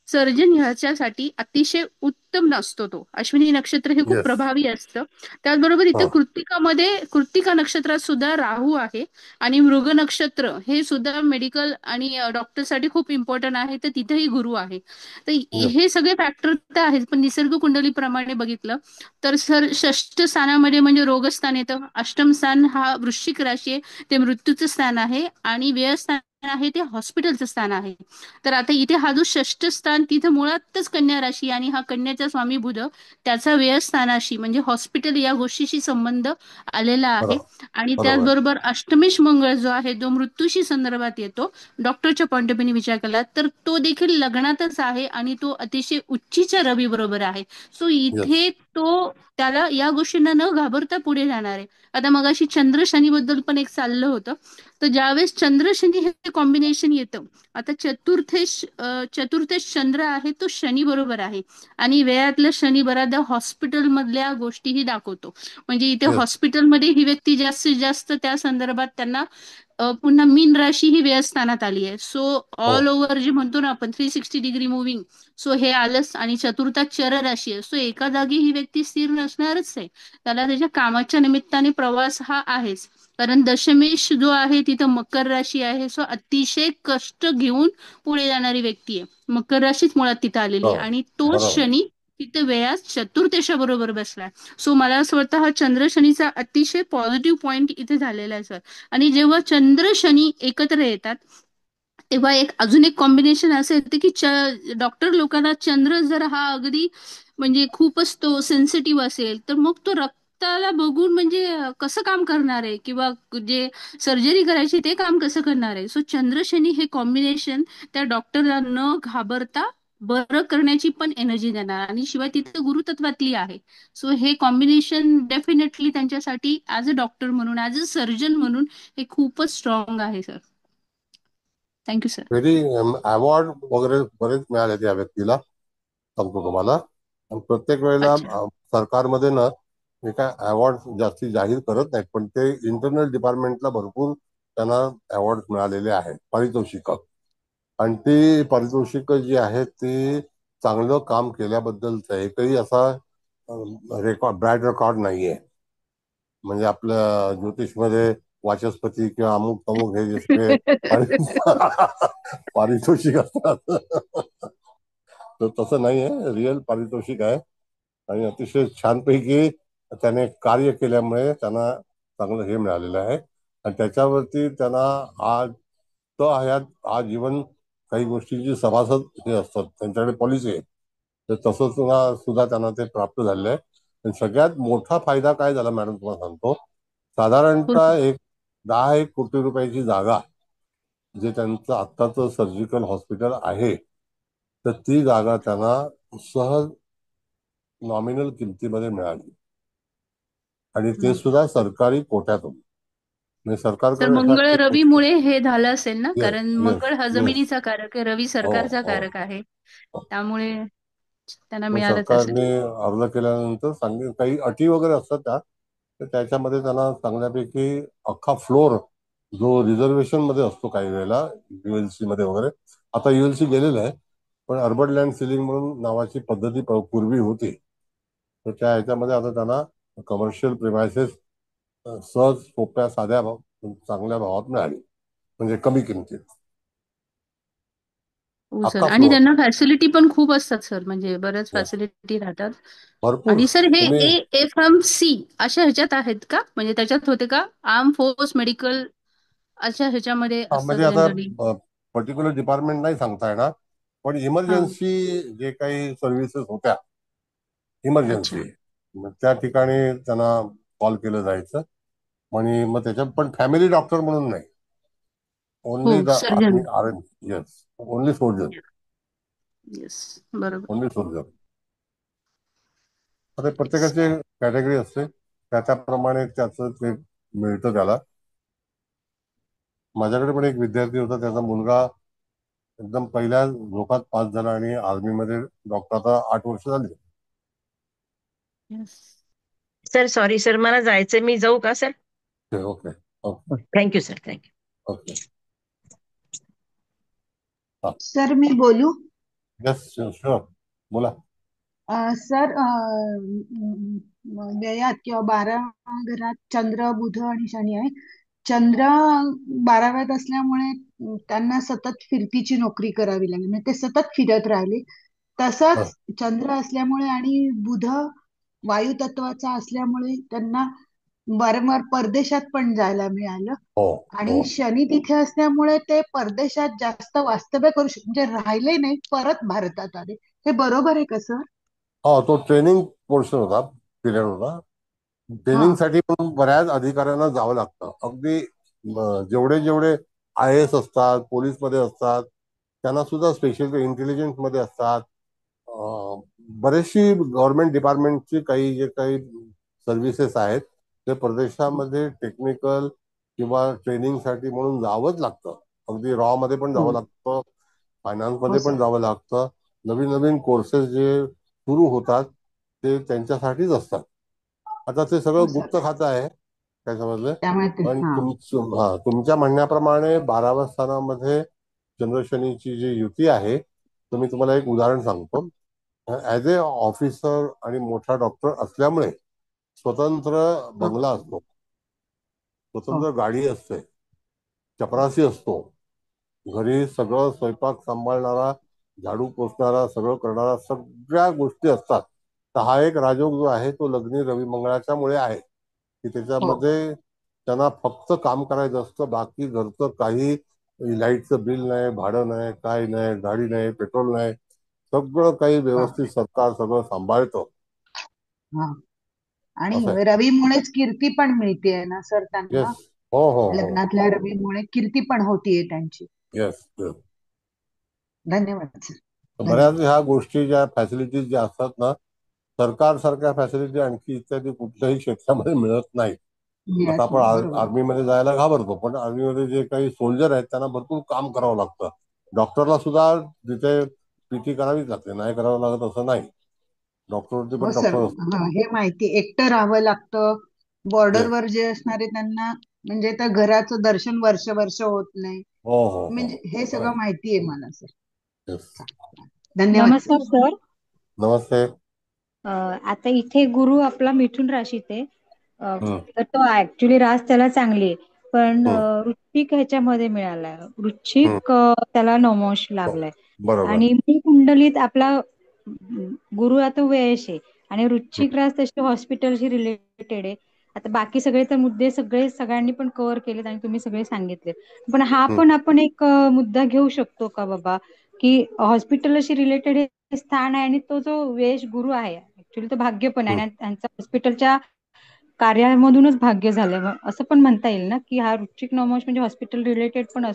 सर्जन ह्याच्यासाठी अतिशय उत्तम नसतो. तो अश्विनी नक्षत्र हे खूप येस. प्रभावी असतं. त्याचबरोबर इथे हा. कृत्तिका नक्षत्रात सुद्धा राहू आहे आणि मृग नक्षत्र हे सुद्धा मेडिकल आणि डॉक्टरसाठी खूप इम्पॉर्टंट आहे, तर तिथेही गुरु आहे. तर येस. हे सगळे फॅक्टर तर आहेत, पण निसर्ग कुंडलीप्रमाणे बघितलं तर सर षष्ठ स्थानामध्ये म्हणजे रोगस्थान येतं. अष्टम स्थान हा वृश्चिक राशी आहे, ते मृत्यूचं स्थान आहे आणि व्ययस्थान आहे ते हॉस्पिटलचं स्थान आहे. तर आता इथे हा जो षष्ठ स्थान तिथं मुळातच कन्या राशी आणि हा कन्याचा स्वामी बुध त्याचा व्ययस्थानाशी म्हणजे हॉस्पिटल या गोष्टीशी संबंध आलेला आहे. बरोबर. आणि बरोबर. त्याचबरोबर अष्टमेश मंगळ जो आहे तो मृत्यूशी संदर्भात येतो. डॉक्टरच्या पॉईंट ऑफ व्ह्यूने विचार केला तर तो देखील लग्नातच आहे आणि तो अतिशय उच्चीच्या रवी बरोबर आहे. So yes. इथे तो त्याला या गोष्टींना न घाबरता पुढे जाणार आहे. आता मगाशी चंद्र शनी बद्दल पण एक चाललं होतं. तर ज्यावेळेस चंद्र शनी हे कॉम्बिनेशन येतं, आता चतुर्थेश चंद्र आहे तो शनी बरोबर आहे आणि वेळातलं शनी बऱ्याचदा हॉस्पिटल मधल्या गोष्टीही दाखवतो. म्हणजे इथे येस. हॉस्पिटलमध्ये ही व्यक्ती जास्तीत जास्त त्या संदर्भात त्यांना पुन्हा मीन राशी ही व्ययस्थानात आली आहे. सो हो. ऑल ओव्हर जे म्हणतो ना आपण 360 डिग्री मुव्हिंग, सो हे आलंच. आणि चतुर्थात चर राशी आहे, सो एका जागी ही व्यक्ती स्थिर नसणारच आहे. त्याला त्याच्या कामाच्या निमित्ताने प्रवास हा आहेच. कारण दशमेश जो आहे तिथं मकर राशी आहे, सो अतिशय कष्ट घेऊन पुढे जाणारी व्यक्ती आहे. मकर राशीच मुळात तिथं आलेली आहे हो. आणि तोच बरोबर. शनी तिथं वेळात चतुर्दशाबरोबर बसलाय. सो मला असं वाटतं हा चंद्र शनीचा अतिशय पॉझिटिव्ह पॉईंट इथे झालेला आहे सर. आणि जेव्हा चंद्र शनी एकत्र येतात तेव्हा अजून एक कॉम्बिनेशन असं येतं की डॉक्टर लोकांना चंद्र जर हा अगदी म्हणजे खूपच तो सेन्सिटिव्ह असेल तर मग तो रक्ताला बघून म्हणजे कसं काम करणार आहे किंवा जे सर्जरी करायची ते काम कसं करणार आहे. सो चंद्र शनी हे कॉम्बिनेशन त्या डॉक्टरला न घाबरता बरं करण्याची पण एनर्जी देणार आणि शिवाय तिथं गुरुतत्वातली आहे. सो हे कॉम्बिनेशन डेफिनेटली त्यांच्यासाठी ऍज अ डॉक्टर म्हणून ऍज अ सर्जन म्हणून हे खूपच स्ट्रॉंग आहे sir. Thank you sir. Very award वगैरे बरेच मिळाले त्या व्यक्तीला, सांगतो तुम्हाला. आणि प्रत्येक वेळेला अच्छा. सरकारमध्ये ना हे काय अवॉर्ड जास्ती जाहीर करत नाहीत, पण ते इंटरनल डिपार्टमेंटला भरपूर त्यांना अवॉर्ड मिळालेले आहेत, पारितोषिक. आणि ती पारितोषिक जी आहेत ती चांगलं काम केल्याबद्दलचा एकही असा रेकॉर्ड बॅड रेकॉर्ड नाहीये. म्हणजे आपल्या ज्योतिषमध्ये वाचस्पती किंवा अमुक तमुक हे जे सगळे पारितोषिक असतात तर तसं नाहीये, रिअल पारितोषिक आहे. आणि अतिशय छानपैकी त्याने कार्य केल्यामुळे त्यांना चांगलं हे मिळालेलं आहे. आणि त्याच्यावरती त्यांना आज तो हयात आजीवन काही गोष्टींची सभासद हे असतात, त्यांच्याकडे पॉलिसी आहे. तर तसं सुद्धा त्यांना ते प्राप्त झालेलं आहे. आणि सगळ्यात मोठा फायदा काय झाला मॅडम तुम्हाला सांगतो. हो साधारणतः सर. 1 कोटी रुपयाची जागा जे त्यांचं आत्ताचं सर्जिकल हॉस्पिटल आहे, तर ती जागा त्यांना सहज नॉमिनल किमतीमध्ये मिळाली. आणि ते सुद्धा सरकारी कोट्यातून. म्हणजे सर सरकारकडे असा मंगळ एक कोटी. रवीमुळे हे झालं असेल ना, येस. कारण येस. मंगळ हा येस. जमिनीचा कारक आहे, रवी हो. सरकारचा हो. कारक आहे. त्यामुळे त्यांना मग मिळालंच असेल. सरकारने अर्ज केल्यानंतर काही अटी वगैरे असतात त्या, तर त्याच्यामध्ये त्यांना चांगल्यापैकी अख्खा फ्लोर जो रिझर्वेशन मध्ये असतो काही वेळेला युएलसी मध्ये वगैरे, आता युएलसी गेलेलं आहे, पण अर्बन लँड सिलिंग म्हणून नावाची पद्धती पूर्वी होती. तर त्या ह्याच्यामध्ये आता त्यांना कमर्शियल प्रिमायसेस सहज सोप्या साध्या चांगल्या भावात मिळाली, म्हणजे कमी किमतीत हो सर. अख्खा आणि फ्लोर. त्यांना फॅसिलिटी पण खूप असतात सर, म्हणजे बऱ्याच येस. फॅसिलिटी राहतात. भरपूर. आणि सर हे तुम्ही AFMC अशा ह्याच्यात आहेत का, म्हणजे त्याच्यात होते का आर्म फोर्स मेडिकल अशा ह्याच्यामध्ये असतात म्हणजे आता जनरली? पर्टिक्युलर डिपार्टमेंट नाही सांगता येणार, पण हा. इमर्जन्सी जे काही सर्व्हिसेस होत्या, अच्छा. इमर्जन्सी त्या ठिकाणी त्यांना कॉल केलं जायचं. आणि मग त्याच्यात पण फॅमिली डॉक्टर म्हणून नाही, हो only the surgeon. Army. Yes. Only soldier. Yes बरोबर. Only soldier. आता प्रत्येकाची कॅटेगरी असते, त्याप्रमाणे त्याचं ते मिळतं त्याला. माझ्याकडे पण एक विद्यार्थी होता, त्याचा मुलगा एकदम पहिल्या झोकात पास झाला आणि आर्मीमध्ये डॉक्टर, आता 8 वर्ष झाली. येस. सर सॉरी सर, मला जायचंय, मी जाऊ का sir? Okay okay okay thank you sir, thank you. Okay. Sir मी बोलू? यस शुअर, बोला. सर व्ययात किंवा 12 घरात चंद्र, बुध आणि शनी आहे. चंद्र 12व्यात असल्यामुळे त्यांना सतत फिरतीची नोकरी करावी लागली, म्हणजे ते सतत फिरत राहिले. तसंच चंद्र असल्यामुळे आणि बुध वायू तत्वाचा असल्यामुळे त्यांना वारंवार परदेशात पण जायला मिळालं. आणि शनी तिथे असल्यामुळे ते परदेशात जास्त वास्तव्य करू म्हणजे राहिले नाही, परत भारतात आले. हे बरोबर आहे का सर? हो, तो ट्रेनिंग पोर्शन होता, पिरियड होता. ट्रेनिंगसाठी पण बऱ्याच अधिकाऱ्यांना जावं लागतं. अगदी जेवढे जेवढे IAS असतात, पोलीसमध्ये असतात, त्यांना सुद्धा स्पेशल इंटेलिजन्स मध्ये असतात. बरेचशी गव्हर्नमेंट डिपार्टमेंटची काही जे काही सर्व्हिसेस आहेत ते परदेशामध्ये टेक्निकल किंवा ट्रेनिंगसाठी म्हणून जावंच लागतं. अगदी रॉ मध्ये पण जावं लागतं, फायनान्स मध्ये पण जावं लागतं. नवीन नवीन कोर्सेस जे सुरू होतात ते त्यांच्यासाठीच असतात. आता ते सगळं गुप्त खातं आहे, काय समजलं. पण तुमच्या म्हणण्याप्रमाणे 12व्या स्थानामध्ये चंद्र शनीची जी युती आहे, तर मी तुम्हाला एक उदाहरण सांगतो. ऍज ए ऑफिसर आणि मोठा डॉक्टर असल्यामुळे स्वतंत्र बंगला असतो, स्वतंत्र गाडी असते, चपरासी असतो, घरी सगळं स्वयंपाक सांभाळणारा, झाडू पोसणारा, सगळं करणारा, सगळ्या गोष्टी असतात. तर हा एक राजयोग जो आहे तो लग्नी रवी मंगळाच्या मुळे आहे की त्याच्यामध्ये त्यांना फक्त काम करायचं असतं. बाकी घरचं काही, लाईटचं बिल नाही, भाडं नाही, काय नाही, गाडी नाही, पेट्रोल नाही, सगळं काही व्यवस्थित सरकार सगळं सांभाळतं. आणि रवीमुळेच कीर्ती पण मिळते ना सर त्यांना. हो हो, लग्नातल्या रवीमुळे कीर्ती पण होतीये त्यांची. येस. धन्यवाद सर. बऱ्याच ह्या गोष्टी ज्या फॅसिलिटीज ज्या असतात ना, सरकार सारख्या फॅसिलिटी आणखी इत्यादी कुठल्याही क्षेत्रामध्ये मिळत नाही. आता आपण आर्मीमध्ये जायला घाबरतो, पण आर्मीमध्ये जे काही सोल्जर आहेत त्यांना भरपूर काम करावं लागतं. डॉक्टरला सुद्धा तिथे PT करावीच लागते, नाही करावं लागत असं नाही. डॉक्टरवरती पण डॉक्टर हे माहिती, एकटं राहावं लागतं. बॉर्डरवर जे असणारे त्यांना म्हणजे त्या घराचं दर्शन वर्ष होत नाही. म्हणजे हे सगळं माहिती आहे मला सर. धन्यवाद. नमस्कार सर. नमस्ते. आता इथे गुरु आपला मिथुन राशीत आहे, तर तो ऍक्च्युली रास त्याला चांगली आहे, पण वृश्चिक ह्याच्यामध्ये मिळालाय. वृश्चिक त्याला नवमांश लागलाय आणि मी कुंडलीत आपला गुरु आता व्ययश आहे आणि वृश्चिक रास तशी हॉस्पिटलशी रिलेटेड आहे. आता बाकी सगळे तर मुद्दे सगळ्यांनी पण कव्हर केलेत आणि तुम्ही सगळे सांगितले, पण हा पण आपण एक मुद्दा घेऊ शकतो का बाबा, की हॉस्पिटलशी रिलेटेड हे स्थान आहे आणि तो जो व्ययश गुरु आहे ऍक्च्युली तो भाग्य पण आहे आणि त्यांचा हॉस्पिटलच्या कार्यामधूनच भाग्य झालंय, असं पण म्हणता येईल ना, की हा वृश्चिक नवमांश म्हणजे हॉस्पिटल रिलेटेड पण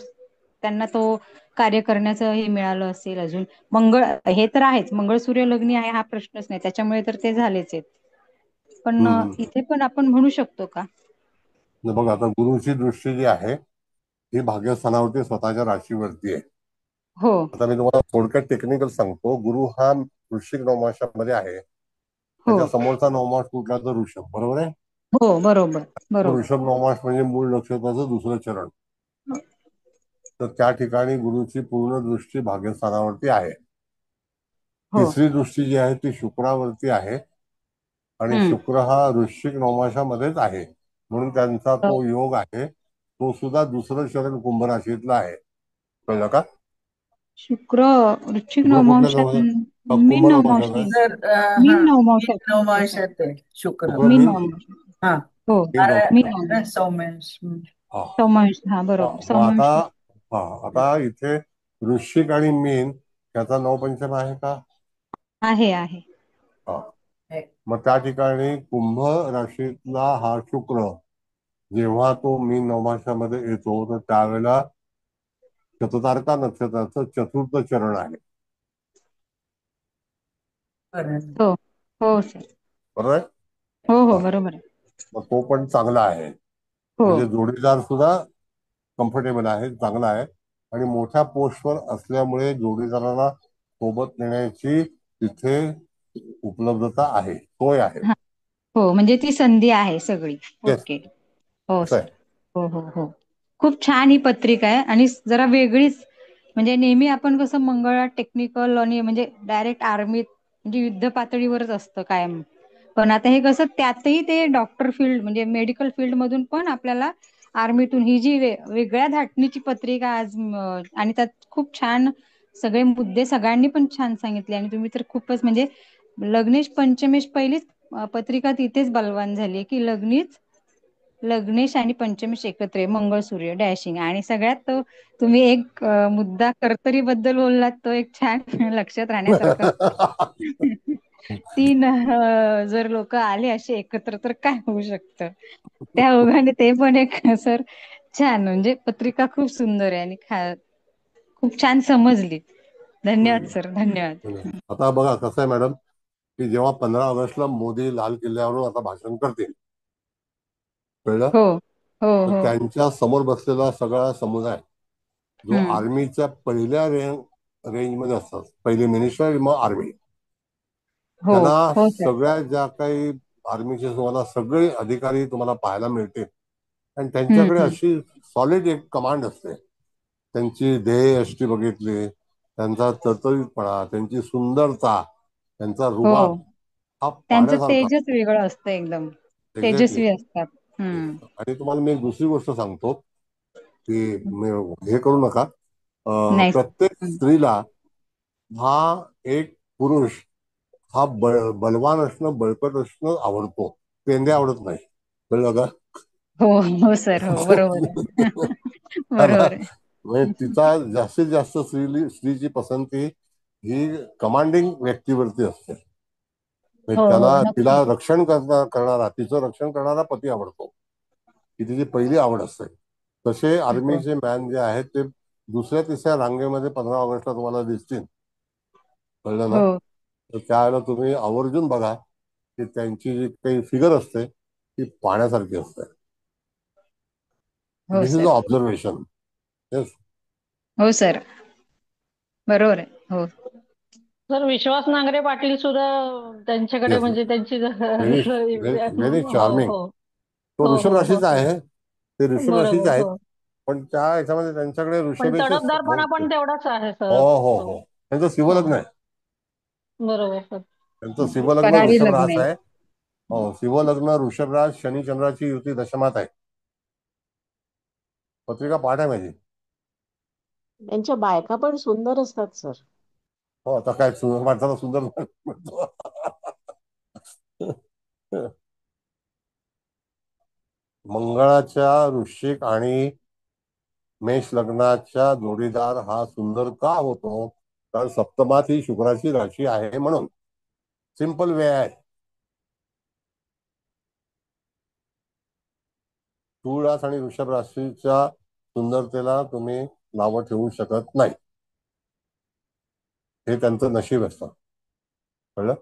त्यांना तो कार्य करण्याचं हे मिळालं असेल. अजून मंगळ हे तर आहेच, मंगळ सूर्य लग्नी आहे हा प्रश्नच नाही, त्याच्यामुळे तर ते झालेच आहेत. पण इथे पण आपण म्हणू शकतो का? बघा, आता गुरुची दृष्टी जी आहे ही भाग्यस्थानावरती स्वतःच्या राशीवरती आहे. आता मी तुम्हाला थोडक्यात टेक्निकल सांगतो. गुरु हा वृश्चिक नवमांशामध्ये आहे, त्याच्या समोरचा नवमांश कुठला तर ऋषभ, बरोबर आहे. हो बरोबर. ऋषभ नवमांश म्हणजे मूळ नक्षत्राचं दुसरं चरण. तर त्या ठिकाणी गुरुची पूर्ण दृष्टी भाग्यस्थानावरती आहे. तिसरी दृष्टी जी आहे ती शुक्रावरती आहे आणि शुक्र हा वृश्चिक नवमांशामध्येच आहे, म्हणून त्यांचा तो योग आहे तो सुद्धा दुसरं चरण कुंभ राशीतला आहे. कळलं का? शुक्र वृश्चिक नवमांशात मीन नवमांशात आहे शुक्र. आता इथे वृश्चिक आणि मीन त्याचा नवपंचम आहे का? आहे. मग त्या ठिकाणी कुंभ राशीतला हा शुक्र जेव्हा तो मीन नवमांशामध्ये येतो तर त्यावेळेला शततारका नक्षत्राचं चतुर्थ चरण आहे. बरोबर आहे. बरोबर आहे. मग तो पण चांगला आहे, म्हणजे जोडीदार सुद्धा कम्फर्टेबल आहे, चांगला आहे आणि मोठ्या पोस्टवर असल्यामुळे जोडीदाराला सोबत नेण्याची तिथे उपलब्धता आहे, सोय आहे. म्हणजे ती संधी आहे सगळी. ओके. हो असं सर. आहे. हो हो हो. खूप छान ही पत्रिका आहे आणि जरा वेगळीच. म्हणजे नेहमी आपण कसं मंगळात टेक्निकल आणि म्हणजे डायरेक्ट आर्मीत म्हणजे युद्ध पातळीवरच असतं कायम. पण आता हे कसं त्यातही ते डॉक्टर फील्ड म्हणजे मेडिकल फील्ड मधून पण आपल्याला आर्मीतून ही जी वेगळ्या धाटणीची पत्रिका आज आणि त्यात खूप छान सगळे मुद्दे सगळ्यांनी पण छान सांगितले आणि तुम्ही तर खूपच म्हणजे लग्नेश पंचमेश पहिलीच पत्रिका तिथेच बलवान झाली की लग्नेश आणि पंचमेश एकत्र आहे, मंगळसूर्य डॅशिंग आणि सगळ्यात तो तुम्ही एक मुद्दा कर्तरी बद्दल बोललात तो एक छान लक्षात राहण्यासारखा. तीन जर लोक आले असे एकत्र तर काय होऊ शकतं त्या ओघाने ते पण एक सर छान म्हणजे पत्रिका खूप सुंदर आहे आणि खूप छान समजली. धन्यवाद सर. धन्यवाद. आता बघा कसं आहे मॅडम, की जेव्हा 15 ऑगस्टला मोदी लाल किल्ल्यावरून आता भाषण करतील, कळलं, हो हो तर हो. त्यांच्या समोर बसलेला सगळा समुदाय जो हम्म. आर्मीच्या पहिल्या रेंजमध्ये असतात, पहिले मिनिस्टर मग आर्मी, हो त्यांना हो सर. सगळ्या ज्या काही आर्मीचे तुम्हाला सगळे अधिकारी तुम्हाला पाहायला मिळतील आणि त्यांच्याकडे हम्म. अशी सॉलिड एक कमांड असते. त्यांची ध्येयष्टी बघितली, त्यांचा तरतरीतपणा, त्यांची सुंदरता, त्यांचा रुबाब हो. हा त्यांचं पाहण्यासारखा. तेजच वेगळं असतं एकदम. एक्झॅक्टली. तेजस्वी असतात. हम्म. आणि तुम्हाला मी एक दुसरी गोष्ट सांगतो की हे करू नका. नाही. प्रत्येक हम्म. स्त्रीला हा एक पुरुष हा बलवान असणं, बळकट असणं आवडतो, पेंदे आवडत नाही, कळलं का? हो हो सर. हो बरोबर आहे. हा ना? बरोबर आहे. म्हणजे तिचा जास्तीत जास्त स्त्रीची पसंती ही कमांडिंग व्यक्तीवरती असते. म्हणजे हो हो त्याला नक्की. तिला रक्षण करणारा, तिचं रक्षण करणारा पती आवडतो, ही तिची पहिली आवड असते. तसे हो आर्मीचे मॅन जे आहेत ते दुसऱ्या तिसऱ्या रांगेमध्ये 15 ऑगस्टला तुम्हाला दिसतील, कळलं ना? हो तर त्यावेळेला तुम्ही आवर्जून बघा की त्यांची जी काही फिगर असते ती पाहण्यासारखी असते. हो दिस इज सर. ऑब्झर्वेशन. येस. हो सर. बरोबर आहे. हो. सर विश्वास नांगरे पाटील सुद्धा त्यांच्याकडे येस. म्हणजे त्यांची व्हेरी व्हेरी हो चार्मिंग. हो तो हो ऋषभ हो हो राशीचा सर. आहे, ते ऋषभ राशीचे बरोबर आहेत, हो. पण त्या ह्याच्यामध्ये त्यांच्याकडे पण ऋषभेचे तडफदारपणा पण तेवढाच आहे हो सर. हो हो हो. त्यांचं शिवलग्न हो आहे. बरोबर सर. त्यांचं शिवलग्न करारी वृषभ लग्न रास आहे. आहे. हो, शिवलग्न वृषभ रास, शनी चंद्राची युती दशमात आहे. पत्रिका पाठ आहे माझी. त्यांच्या बायका पण सुंदर असतात सर. हो, आता काय सुंदर माणसाला सुंदर म्हणतो. मंगळाच्या वृश्चिक आणि मेष लग्नाच्या जोडीदार हा सुंदर का होतो? कारण सप्तमात ही शुक्राची राशी आहे म्हणून. सिंपल वे आहे. तुळ रास आणि वृषभ राशीच्या सुंदरतेला तुम्ही नावं ठेवू शकत नाही, हे त्यांचं नशीब असतं, कळलं?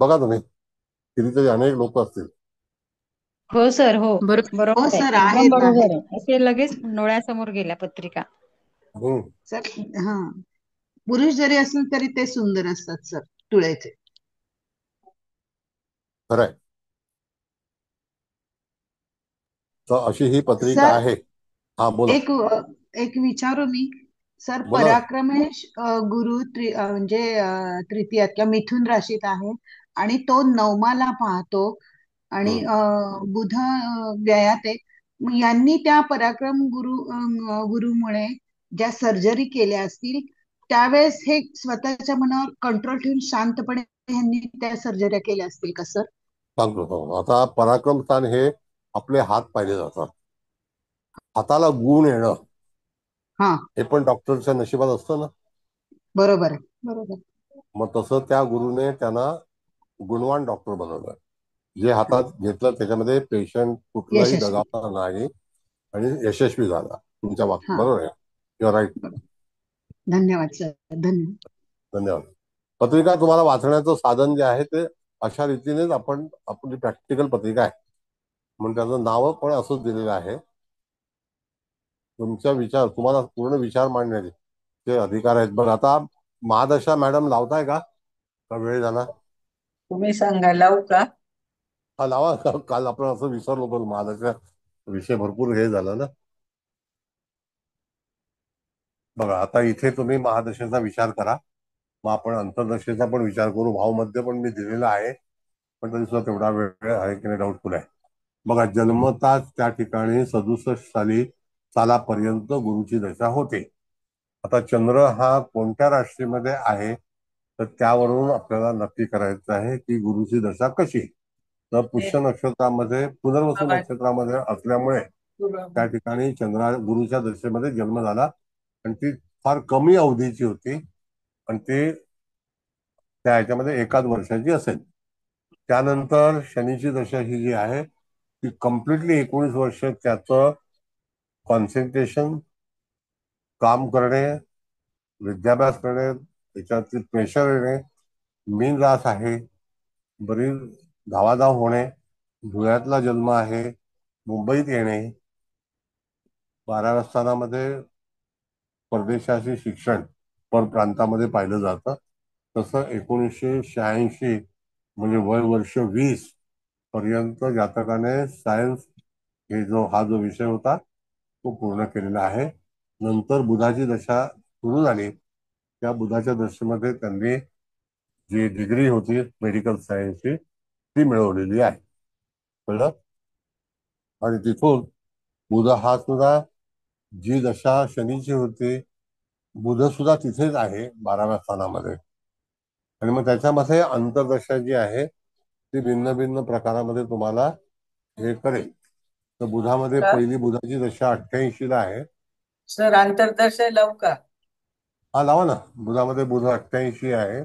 बघा तुम्ही, कितीतरी अनेक लोक असतील. हो सर. हो हो बरोबर आहे. सर, एकदम आहेत बरोबर आहेत आहे. असे लगेच डोळ्यासमोर गेल्या पत्रिका. हम्म. सर. हा, पुरुष जरी असले तरी ते सुंदर असतात सर, तुळेचे. खरंय. तर अशी ही पत्रिका सर, आहे. हा बोला. एक एक विचारू मी. सर, बोला ना. पराक्रमेश गुरु म्हणजे तृतीयात किंवा मिथुन राशीत आहे आणि तो नवमाला पाहतो आणि हम्म. बुध व्ययात आहे. मग यांनी त्या पराक्रम गुरुमुळे ज्या सर्जरी केल्या असतील त्यावेळेस हे स्वतःच्या मनावर कंट्रोल ठेवून शांतपणे यांनी त्या सर्जऱ्या केल्या असतील का सर? सांगतो हो. आता पराक्रम स्थान हे आपले हात पाहिले जातात. हाताला गुण येणं हा, हे पण डॉक्टरच्या नशिबात असतं ना. बरोबर आहे. बरोबर. मग तसं त्या गुरुने त्यांना गुणवान डॉक्टर बनवलं. जे हा, हातात घेतलं त्याच्यामध्ये पेशंट कुठलाही यशस्वी. दगावला नाही आणि यशस्वी झाला. तुमच्या बाबतीत हा, बरोबर आहे. Your right. बरोबर. धन्यवाद सर. धन्यवाद. धन्यवाद. पत्रिका तुम्हाला वाचण्याचं साधन जे आहे ते अशा रीतीनेच आपली प्रॅक्टिकल पत्रिका आहे म्हणून त्याचं नाव पण असंच दिलेलं आहे. तुमचा विचार, तुम्हाला पूर्ण विचार मांडण्याचे ते अधिकार आहेत. बरं, आता महादशा मॅडम लावताय का? वेळ झाला. तुम्ही सांगा लावू का? हा लावा. काल आपण असं विसरलो, पण महादशा विषय भरपूर हे झाला ना. बघा आता इथे तुम्ही महादशेचा विचार करा, मग आपण अंतर्दशेचा पण विचार करू. भावमध्ये पण मी दिलेला आहे, पण तरी सुद्धा तेवढा वेळ आहे की नाही डाऊटफुल आहे. बघा, जन्मताच त्या ठिकाणी 67 सालापर्यंत गुरुची दशा होते. आता चंद्र हा कोणत्या राशीमध्ये आहे तर त्यावरून आपल्याला नक्की करायचं आहे की गुरुची दशा कशी. तर पुष्य नक्षत्रामध्ये, पुनर्वसू नक्षत्रामध्ये असल्यामुळे त्या ठिकाणी गुरुच्या दशेमध्ये जन्म झाला आणि ती फार कमी अवधीची होती आणि ती त्या ह्याच्यामध्ये एकाच वर्षाची असेल. त्यानंतर शनीची दशा ही जी आहे ती कम्प्लिटली 19 वर्ष त्याचं कॉन्सन्ट्रेशन, काम करणे, विद्याभ्यास करणे, त्याच्यातील प्रेशर येणे, मीन रास आहे, बरीच धावाधाव होणे, धुळ्यातला जन्म आहे, मुंबईत येणे, 12व्या स्थानामध्ये परदेशाचे शिक्षण परप्रांतामध्ये पाहिलं जातं. तसं 1986 म्हणजे वय वर्ष 20 पर्यंत जातकाने सायन्स हा जो विषय होता तो पूर्ण केलेला आहे. नंतर बुधाची दशा सुरू झाली. त्या बुधाच्या दशेमध्ये त्यांनी जी डिग्री होती मेडिकल सायन्सची ती मिळवलेली आहे. कळलं? आणि तिथून बुध हा सुद्धा, जी दशा शनीची होती, बुध सुद्धा तिथेच आहे 12व्या स्थानामध्ये. आणि मग त्याच्यामध्ये अंतर्दशा जी आहे ती भिन्न भिन्न प्रकारामध्ये तुम्हाला हे करेल. तर बुधामध्ये पहिली बुधाची दशा 88 ला आहे. सर अंतर्दशा लावू का? हा लावा ना. बुधामध्ये बुध 88 आहे,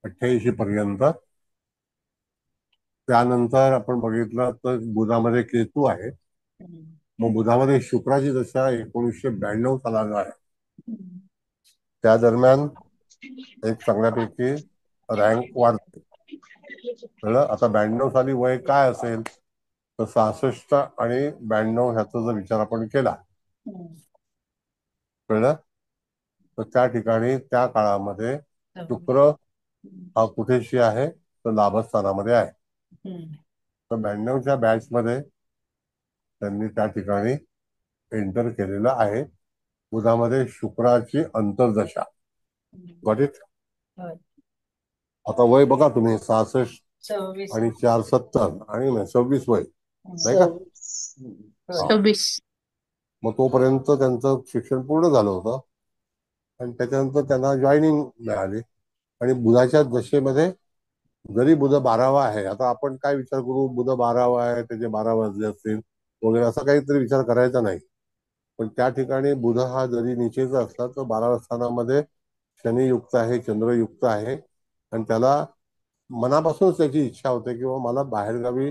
88 पर्यंत. त्यानंतर आपण बघितलं तर बुधामध्ये केतू आहे. मग बुधामध्ये शुक्राची दशा 1992 सालाला आहे. त्या दरम्यान एक चांगल्यापैकी रँक वाढते. आता 92 साली वय काय असेल तर 66 आणि 92 ह्याचा जर विचार आपण केला, कळलं, तर त्या ठिकाणी त्या काळामध्ये शुक्र हा कुठेशी आहे तर लाभस्थानामध्ये आहे. तर 92च्या बॅच मध्ये त्यांनी त्या ठिकाणी एंटर केलेलं आहे. बुधामध्ये शुक्राची अंतर्दशा. Got it? आता वय बघा तुम्ही, 66 आणि 4 70 आणि 26 वय, नाही का? 26. मग तोपर्यंत त्यांचं शिक्षण पूर्ण झालं होतं आणि त्याच्यानंतर त्यांना जॉईनिंग मिळाली. आणि बुधाच्या दशेमध्ये जरी बुध 12वा आहे, आता आपण काय विचार करू, बुध 12वा आहे त्याचे 12 वाजले असतील वगैरे, असा काहीतरी विचार करायचा नाही. पण त्या ठिकाणी बुध हा जरी निचेचा असला तर 12व्या स्थानामध्ये शनी युक्त आहे, चंद्र युक्त आहे आणि त्याला मनापासूनच त्याची इच्छा होते किंवा मला बाहेरगावी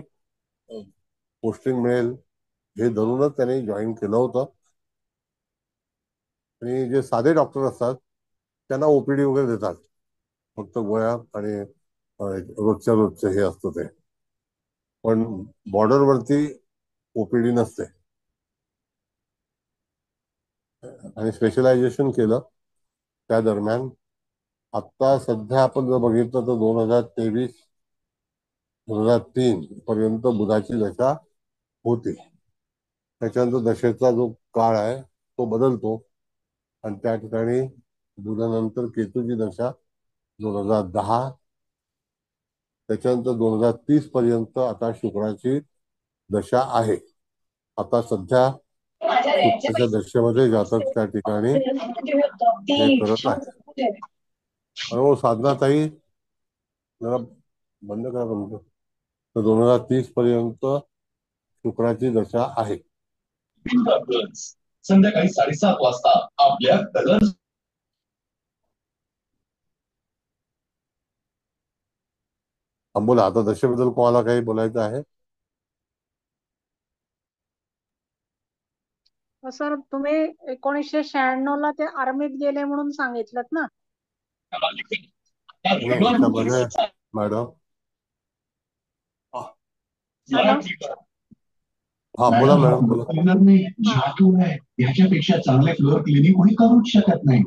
पोस्टिंग मिळेल हे धरूनच त्याने जॉईन केलं होतं. आणि जे साधे डॉक्टर असतात त्यांना ओपीडी वगैरे देतात, फक्त गोळ्या आणि रोजचं हे असतं ते. पण बॉर्डरवरती ओपीडी नसते. आणि स्पेशलायझेशन केलं त्या दरम्यान. आता सध्या आपण जर बघितलं तर 2023 पर्यंत बुधाची दशा होती. त्याच्यानंतर दशेचा जो काळ आहे तो बदलतो आणि त्या ठिकाणी बुधानंतर केतूची दशा 2010, त्याच्यानंतर 2030 पर्यंत आता शुक्राची दशा आहे. आता सध्या शुक्राच्या दशेमध्ये जातक त्या ठिकाणी हे करत आहे. आणि साधनाताई जरा बंद करा तुमचं. तर 2030 पर्यंत शुक्राची दशा आहे. संध्याकाळी 7:30 वाजता आपल्या कलर्स. बोला, आता दशेबद्दल कोणाला काही बोलायचं आहे? सर तुम्ही 1996 ला ते आर्मीत गेले म्हणून सांगितलं ना? त्याच्यामध्ये मॅडम हा बोला मॅडम, बोला. जादू आहे, याच्यापेक्षा चांगले फ्लोअर क्लिनिक कोणी करूच शकत नाही.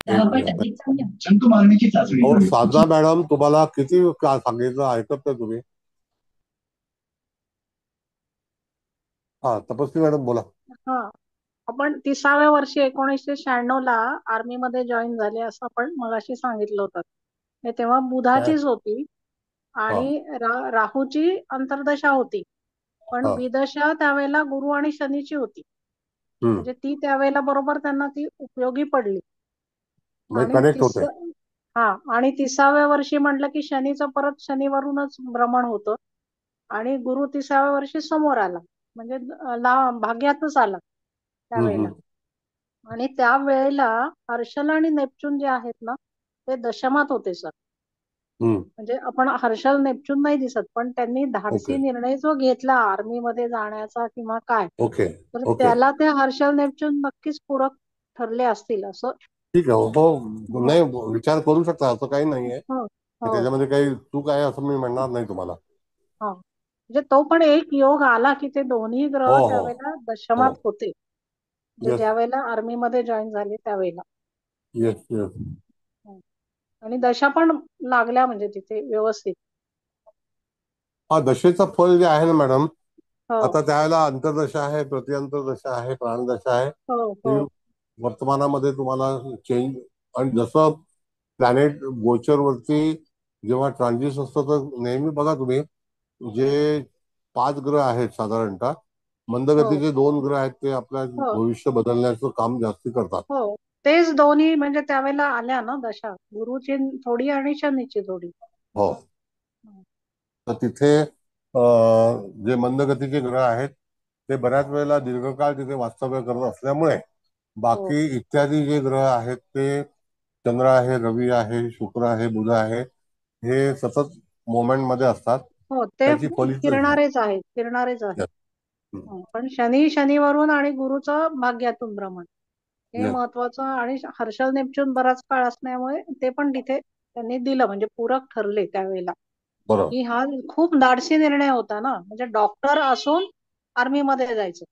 जंतू मारण्याची चाचणी हो करू. साधना मॅडम, तुम्हाला किती सांगितलं ऐकत नाही तुम्ही? हा तपस्वी मॅडम बोला. हा आपण 30व्या वर्षी 1996 ला आर्मी मध्ये जॉईन झाले असं आपण मगाशी सांगितलं होतं. हे तेव्हा बुधाचीच होती हा आणि राहूची अंतर्दशा होती, पण हा विदशा त्यावेळेला गुरु आणि शनीची होती. म्हणजे ती त्यावेळेला बरोबर त्यांना ती उपयोगी पडली. म्हणजे आणि कनेक्ट होते. आणि 30व्या वर्षी म्हटलं की शनीचं परत शनिवरूनच भ्रमण होतं आणि गुरु 30व्या वर्षी समोर आला, म्हणजे भाग्यातच आला त्यावेळेला. आणि त्यावेळेला हर्षल आणि नेपच्यून जे आहेत ना ते दशमात होते सर. म्हणजे आपण हर्षल नेपच्यून नाही दिसत, पण त्यांनी धाडसी ओके निर्णय जो घेतला आर्मी मध्ये जाण्याचा किंवा काय, ओके तर ओके त्याला ते हर्षल नेपच्यून नक्कीच पूरक ठरले असतील असं. ठीक आहे. हो नाही विचार करू शकता, असं काही नाहीये. हो हो त्याच्यामध्ये काही चूक आहे असं मी म्हणणार नाही तुम्हाला. हो म्हणजे तो पण एक योग आला की ते दोन्ही हो ग्रह हो त्यावेळेला हो दशमात होते, म्हणजे येस ज्या वेळेला आर्मी मध्ये जॉईन झाले त्यावेळेला. Yes yes. आणि दशा पण लागल्या म्हणजे तिथे व्यवस्थित. हा दशेचं फळ जे आहे ना मॅडम, हो आता त्यावेळेला अंतर्दशा आहे, प्रतिअंतर्दशा आहे, प्राणदशा आहे. हो हो ही वर्तमानामध्ये तुम्हाला चेंज, आणि जसं प्लॅनेट गोचरवरती जेव्हा ट्रान्झिट असतं तर नेहमी बघा तुम्ही, जे 5 ग्रह आहेत साधारणतः, हो मंदगतीचे 2 ग्रह आहेत ते आपल्या हो भविष्य बदलण्याचं काम जास्ती करतात. हो तेच दोन्ही म्हणजे त्यावेळेला आल्या ना दशा, गुरुची थोडी आणि शनीची थोडी. हो तर तिथे जे मंदगतीचे ग्रह आहेत ते बऱ्याच वेळेला दीर्घकाळ तिथे वास्तव्य करत असल्यामुळे हो बाकी इत्यादी जे ग्रह आहेत ते चंद्र आहे, रवी आहे, शुक्र आहे, बुध आहे, हे सतत मोमेंट मध्ये असतात. हो ते त्याची फलित फिरणारेच आहेत. पण शनिवरून आणि गुरुचं भाग्यातून भ्रमण हे महत्वाचं. आणि हर्षल नेपच्यून बराच काळ असल्यामुळे ते पण तिथे त्यांनी दिलं, म्हणजे पूरक ठरले त्यावेळेला. बरोबर. की हा खूप धाडसी निर्णय होता ना, म्हणजे डॉक्टर असून आर्मी मध्ये जायचं.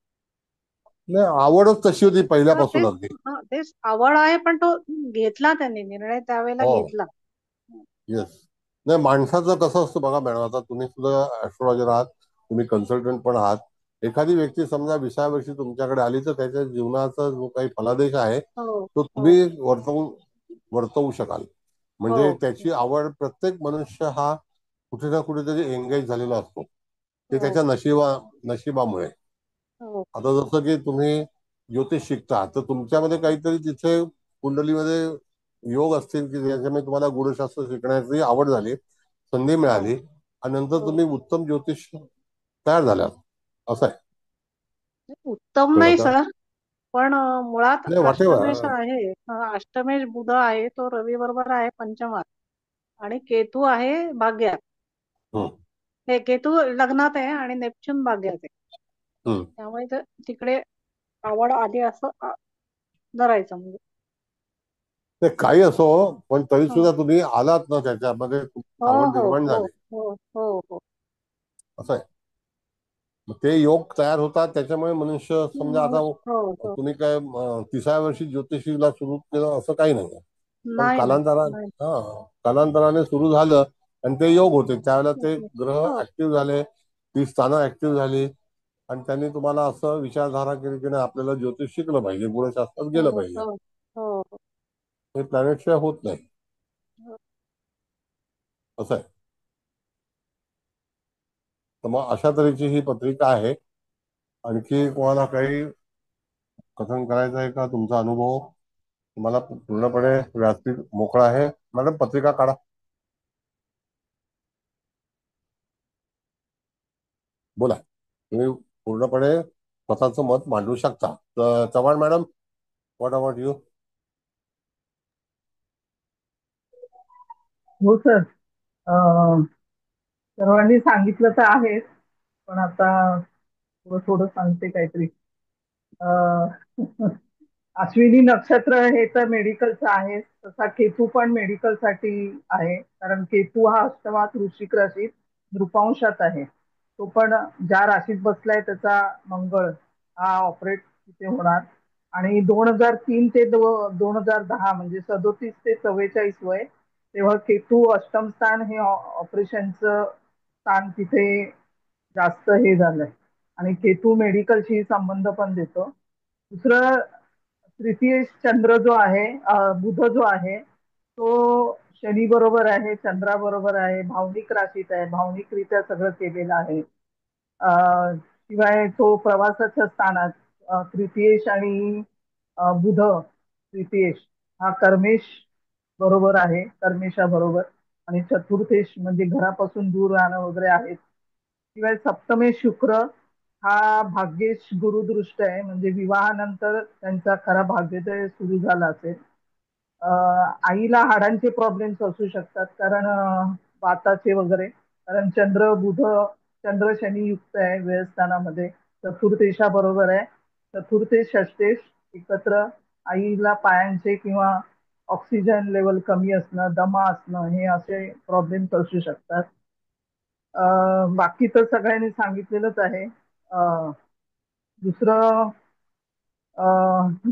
नाही आवडच तशी होती पहिल्यापासून तेच अगदी. तेच आवड आहे, पण तो घेतला त्यांनी निर्णय त्यावेळेला हो घेतला. येस. नाही माणसाचं कसं असतं बघा मॅडम, आता तुम्ही सुद्धा ऍस्ट्रॉलॉजर आहात, तुम्ही कन्सल्टंट पण आहात. एखादी व्यक्ती समजा 20व्या वर्षी तुमच्याकडे आली तर त्याच्या जीवनाचा जो काही फलादेश आहे हो तो हो तुम्ही वर्तवू शकाल. म्हणजे हो त्याची आवड, प्रत्येक मनुष्य हा कुठे ना कुठेतरी एंगेज झालेला असतो, ते हो त्याच्या नशिबामुळे. हो आता जसं की तुम्ही ज्योतिष शिकता तर तुमच्यामध्ये काहीतरी तिथे कुंडलीमध्ये योग असतील की ज्याच्यामुळे तुम्हाला गुणशास्त्र शिकण्याची आवड झाली, संधी हो मिळाली, आणि नंतर हो तुम्ही उत्तम ज्योतिष तयार झाला, असं आहे. उत्तम कळलं नाही का? सर, पण मुळात नाही अष्टमेश वाटेवर. आहे. अष्टमेश बुध आहे, तो रवी बरोबर आहे पंचमात, आणि केतू आहे भाग्यात. हे केतू लग्नात आहे आणि नेपच्यून भाग्यात आहे, त्यामुळे तिकडे आवड आली असं धरायचं म्हणजे. ते काही असो, पण तरी हो सुद्धा तुम्ही आलात ना त्याच्यामध्ये, हो आवड हो निर्माण हो झाली, हो हो हो असं आहे. मग ते योग तयार होतात, त्याच्यामुळे मनुष्य समजा आता हो तुम्ही काय 30व्या वर्षी ज्योतिषीला सुरू केलं असं काही नाही, पण नाही नाही नाही. कालांतराने सुरू झालं आणि ते योग होते. त्यावेळेला ते ग्रह हो ऍक्टिव्ह झाले, ती स्थानं ऍक्टिव्ह झाली, आणि त्यांनी तुम्हाला असं विचारधारा केली की नाही आपल्याला ज्योतिष शिकलं पाहिजे, गुणशास्त्रात गेलं हो पाहिजे. हो हो हे प्लॅनेटशिवाय होत नाही, हो. असं आहे. तर मग अशा तऱ्हेची ही पत्रिका आहे. आणखी कोणाला काही कथन करायचं आहे का? तुमचा अनुभव तुम्हाला पूर्णपणे व्यासपीठ मोकळा आहे. मॅडम पत्रिका काढा. बोला, तुम्ही पूर्णपणे स्वतःचं मत मांडू शकता. तर Chavan madam, what about you? हो सर, सर्वांनी सांगितलं तर आहेच, पण आता थोडं थोडं सांगते काहीतरी. अं, अश्विनी नक्षत्र हे तर मेडिकलचं आहे, तसा केतू पण मेडिकलसाठी आहे, कारण केतू हा अष्टमात वृश्चिक राशीत नृपांशात आहे. तो पण ज्या राशीत बसलाय त्याचा मंगळ हा ऑपरेट तिथे होणार, आणि 2003 ते 2010 म्हणजे 37 ते 44 वय, तेव्हा केतू अष्टम स्थान हे ऑपरेशनचं स्थान तिथे जास्त हे झालंय. आणि केतू मेडिकलशी संबंध पण देतो. दुसरं, तृतीय चंद्र जो आहे, बुध जो आहे तो शनी बरोबर आहे, चंद्रा बरोबर आहे, भावनिक राशीत आहे, भावनिकरित्या सगळं केलेलं आहे. शिवाय तो प्रवासाच्या स्थानात तृतीयेश आणि बुध, तृतीयेश हा कर्मेश बरोबर आहे, कर्मेशा बरोबर. आणि चतुर्थेश म्हणजे घरापासून दूर राहणं वगैरे आहे. शिवाय सप्तमेश शुक्र हा भाग्येश गुरुदृष्ट आहे, म्हणजे विवाहानंतर त्यांचा खरा भाग्योदय सुरू झाला असेल. आईला हाडांचे प्रॉब्लेम्स असू शकतात, कारण वाताचे वगैरे, कारण चंद्र बुध, चंद्र शनी युक्त आहे व्ययस्थानामध्ये. चतुर्थेशा बरोबर आहे, चतुर्थेश षष्टेश एकत्र. आईला पायांचे किंवा ऑक्सिजन लेवल कमी असणं, दमा असणं, हे असे प्रॉब्लेम्स असू शकतात. बाकी तर सगळ्यांनी सांगितलेलंच आहे. दुसरं,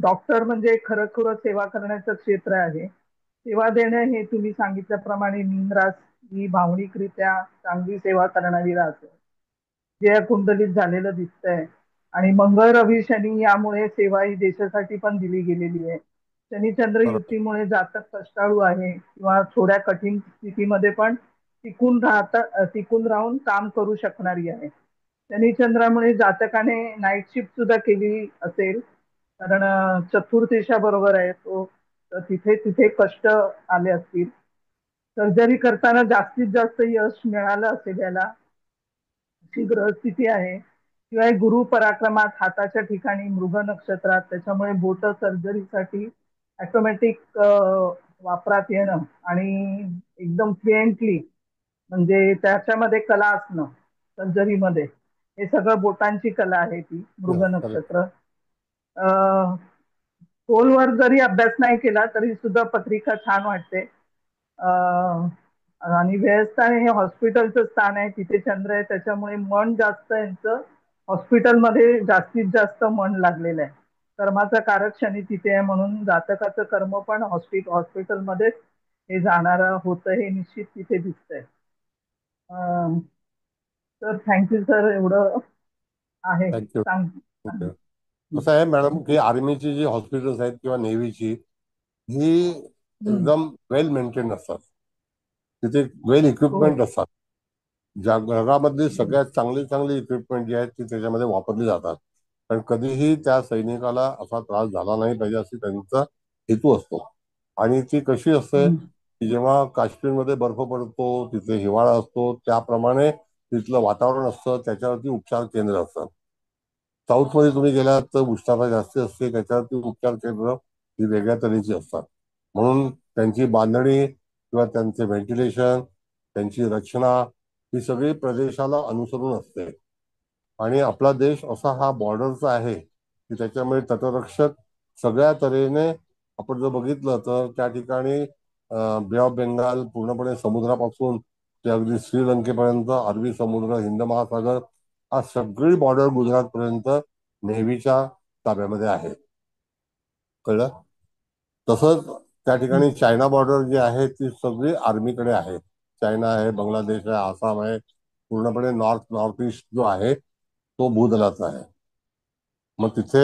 डॉक्टर म्हणजे खरं सेवा करण्याचं क्षेत्र आहे. सेवा देणं हे तुम्ही सांगितल्याप्रमाणे मीन रास ही भावनिकरित्या चांगली सेवा करणारी रास आहे, जे या कुंडलीत झालेलं दिसतंय. आणि मंगळ रवी शनी यामुळे सेवा ही देशासाठी पण दिली गेलेली आहे. शनी चंद्र बरोबर. युतीमुळे जातक कष्टाळू आहे किंवा थोड्या कठीण स्थितीमध्ये पण टिकून राहून काम करू शकणारी आहे. शनिचंद्रामुळे जातकाने नाईट शिफ्ट सुद्धा केली असेल, कारण चतुर्दिशा बरोबर आहे तो, तर तिथे तिथे कष्ट आले असतील. सर्जरी करताना जास्तीत जास्त यश मिळालं असेल याला, अशी ग्रहस्थिती आहे. शिवाय गुरु पराक्रमात हाताच्या ठिकाणी मृग नक्षत्रात, त्याच्यामुळे बोट सर्जरीसाठी ऑटोमॅटिक वापरात येणं आणि एकदम फ्लुएंटली, म्हणजे त्याच्यामध्ये कला असणं सर्जरीमध्ये, हे सगळं बोटांची कला आहे ती मृग करेक्ट. नक्षत्र. खोलवर जरी अभ्यास नाही केला तरी सुद्धा पत्रिका छान वाटते. आणि व्ययस्थान हे हॉस्पिटलचं स्थान आहे, तिथे चंद्र आहे, त्याच्यामुळे मन जास्त यांचं हॉस्पिटलमध्ये जास्तीत जास्त मन लागलेलं आहे. कर्माचा कारक शनी तिथे आहे, म्हणून जातकाचं कर्म पण हॉस्पिटलमध्येच हे जाणारं होतं, हे निश्चित तिथे दिसतंय. तर थँक्यू सर, एवढं आहे थँक्यू. सांग. ओके. कसं आहे मॅडम की आर्मीची जी हॉस्पिटल्स आहेत किंवा नेव्हीची, ही एकदम वेल मेंटेन असतात, तिथे वेल इक्विपमेंट असतात. जगामधली सगळ्यात चांगली चांगली इक्विपमेंट जी आहेत ती त्याच्यामध्ये वापरली जातात. कारण कधीही त्या सैनिकाला असा त्रास झाला नाही पाहिजे अशी त्यांचा हेतू असतो. आणि ती कशी असते की जेव्हा काश्मीरमध्ये बर्फ पडतो, तिथे हिवाळा असतो, त्याप्रमाणे तिथलं वातावरण असतं, त्याच्यावरती उपचार केंद्र असतात. साऊथमध्ये तुम्ही गेलात तर उष्णता जास्त असते, त्याच्यावरती उपचार केंद्र ही वेगळ्या तऱ्हेची असतात. म्हणून त्यांची बांधणी किंवा त्यांचे व्हेंटिलेशन, त्यांची रचना ही सगळी प्रदेशाला अनुसरून असते. आणि आपला देश असा हा बॉर्डरचा आहे की त्याच्यामुळे तटरक्षक सगळ्या तऱ्हेने, आपण जर बघितलं तर त्या ठिकाणी बे ऑफ बेंगाल पूर्णपणे समुद्रापासून ते अगदी श्रीलंकेपर्यंत, अरबी समुद्र, हिंद महासागर, हा सगळी बॉर्डर गुजरातपर्यंत नेव्हीच्या ताब्यामध्ये आहे. कळलं? तसंच त्या ठिकाणी चायना बॉर्डर जी आहे ती सगळी आर्मीकडे आहे. चायना आहे, बांगलादेश आहे, आसाम आहे, पूर्णपणे नॉर्थ ईस्ट जो आहे तो भूदलाचा आहे. मग तिथे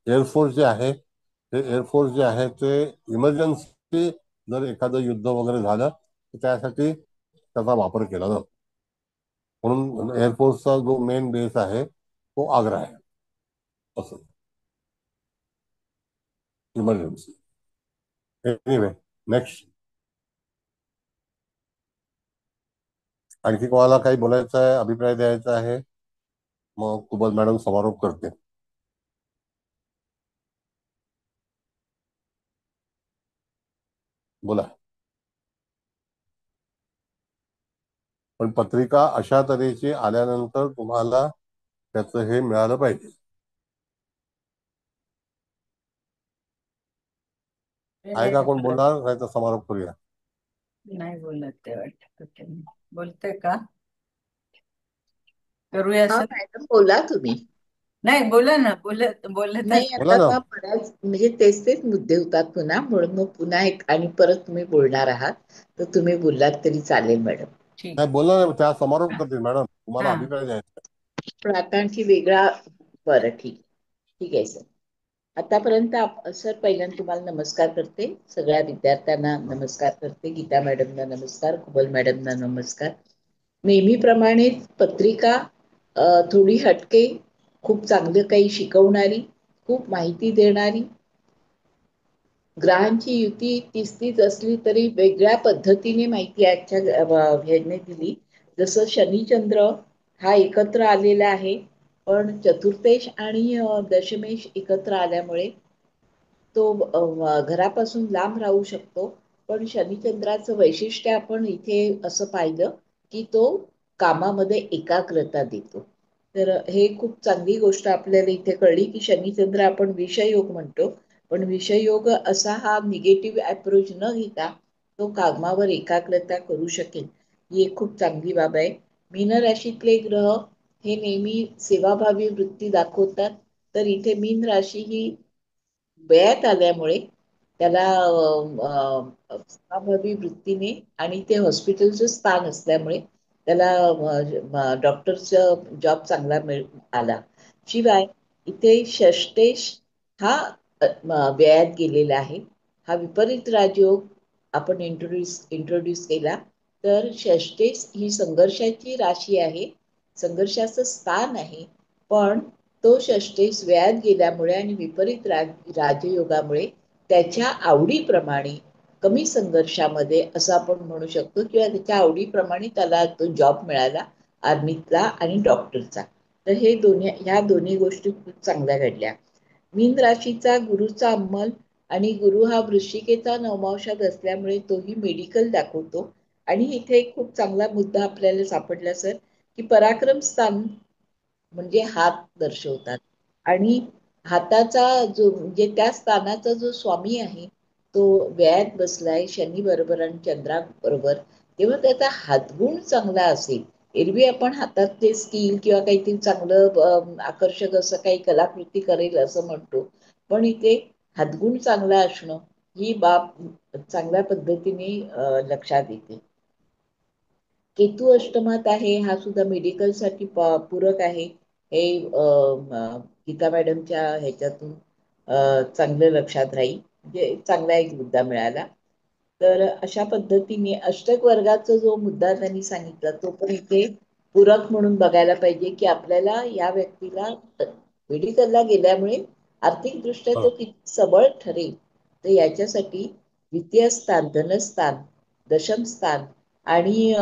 एअरफोर्स जे आहे, ते एअरफोर्स जे आहे ते इमर्जन्सी जर एखादं युद्ध वगैरे झालं तर त्यासाठी त्याचा वापर केला जातो. म्हणून एअरफोर्सचा जो मेन बेस आहे तो आग्रा आहे. असं इमर्जन्सी. Anyway, next. आणखी कोणाला काही बोलायचं आहे, अभिप्राय द्यायचा आहे? मग कुबल मॅडम समारोप करते. बोला. पण पत्रिका अशा तऱ्हेची आल्यानंतर तुम्हाला त्याचं हे मिळालं पाहिजे. आहे का कोण बोलणार? नाही तर समारोप करूया. नाही बोलत ते वाटत. बोलते का? करूया हा सर? मॅडम, बोला तुम्ही. नाही, बोला ना, बोलत नाही, बोला आता ना. का बऱ्याच म्हणजे तेच मुद्दे होतात पुन्हा, म्हणून मग पुन्हा एक आणि परत तुम्ही बोलणार आहात, तर तुम्ही बोललात तरी चालेल मॅडम. ठीक. नाही बोला ना, त्या समारोप करतील मॅडम, तुम्हाला हा. अभिप्राय द्यायचा. पण आता आणखी वेगळा. बरं, ठीक ठीक आहे सर. आतापर्यंत सर पहिल्यांदा तुम्हाला नमस्कार करते, सगळ्या विद्यार्थ्यांना नमस्कार करते, गीता मॅडमना नमस्कार, कुबल मॅडमना नमस्कार. नेहमीप्रमाणे पत्रिका थोडी हटके, खूप चांगलं काही शिकवणारी, खूप माहिती देणारी, ग्रहांची युती तीच असली तरी वेगळ्या पद्धतीने माहिती आजच्या ह्याने दिली. जसं शनिचंद्र हा एकत्र आलेला आहे, पण चतुर्थेश आणि दशमेश एकत्र आल्यामुळे तो घरापासून लांब राहू शकतो. पण शनिचंद्राचं वैशिष्ट्य आपण इथे असं पाहिलं की तो कामामध्ये एकाग्रता देतो. तर हे खूप चांगली गोष्ट आपल्याला इथे कळली की शनिचंद्र आपण विषयोग म्हणतो, पण विषयोग असा हा निगेटिव्ह अप्रोच न घेता तो कामावर एकाग्रता करू शकेल, ही एक खूप चांगली बाब आहे. मीन राशीतले ग्रह हे नेहमी सेवाभावी वृत्ती दाखवतात, तर इथे मीन राशी ही वयात आल्यामुळे त्याला सेवाभावी वृत्तीने आणि ते हॉस्पिटलचं स्थान असल्यामुळे त्याला डॉक्टरचा जॉब चांगला आला. शिवाय इथे षष्टेश हा व्ययात गेलेला आहे. हा विपरीत राजयोग आपण इंट्रोड्यूस केला. तर षष्टेश ही संघर्षाची राशी आहे, संघर्षाचं स्थान आहे, पण तो षष्टेश व्ययात गेल्यामुळे आणि विपरीत राजयोगामुळे त्याच्या आवडीप्रमाणे कमी संघर्षामध्ये असं आपण म्हणू शकतो, किंवा त्याच्या आवडीप्रमाणे त्याला तो जॉब मिळाला आर्मीतला आणि डॉक्टरचा. तर ह्या दोन्ही गोष्टी खूप चांगल्या घडल्या. मीन राशीचा गुरुचा अंमल, आणि गुरु हा वृश्चिकेचा नवमांशात असल्यामुळे तोही मेडिकल दाखवतो. आणि इथे एक खूप चांगला मुद्दा आपल्याला सापडला सर, की पराक्रम स्थान म्हणजे हात दर्शवतात, आणि हाताचा जो म्हणजे त्या स्थानाचा जो स्वामी आहे तो व्ययात बसलाय शनी बरोबर आणि चंद्रा बरोबर, तेव्हा त्याचा हातगुण चांगला असेल. एरवी आपण हातात ते स्किल किंवा काहीतरी चांगलं आकर्षक असं काही कलाकृती करेल असं म्हणतो, पण इथे हातगुण चांगला असणं ही बाब चांगल्या पद्धतीने लक्षात येते. केतू अष्टमात आहे, हा सुद्धा मेडिकलसाठी पूरक आहे. हे गीता मॅडमच्या ह्याच्यातून चांगलं लक्षात राहील, म्हणजे चांगला एक मुद्दा मिळाला. तर अशा पद्धतीने अष्टक वर्गाचा जो मुद्दा त्यांनी सांगितला तो पण इथे पूरक म्हणून बघायला पाहिजे, की आपल्याला या व्यक्तीला मेडिकलला गेल्यामुळे आर्थिकदृष्ट्या तो किती सबळ ठरेल. तर याच्यासाठी द्वितीय स्थान, धनस्थान, दशम स्थान आणि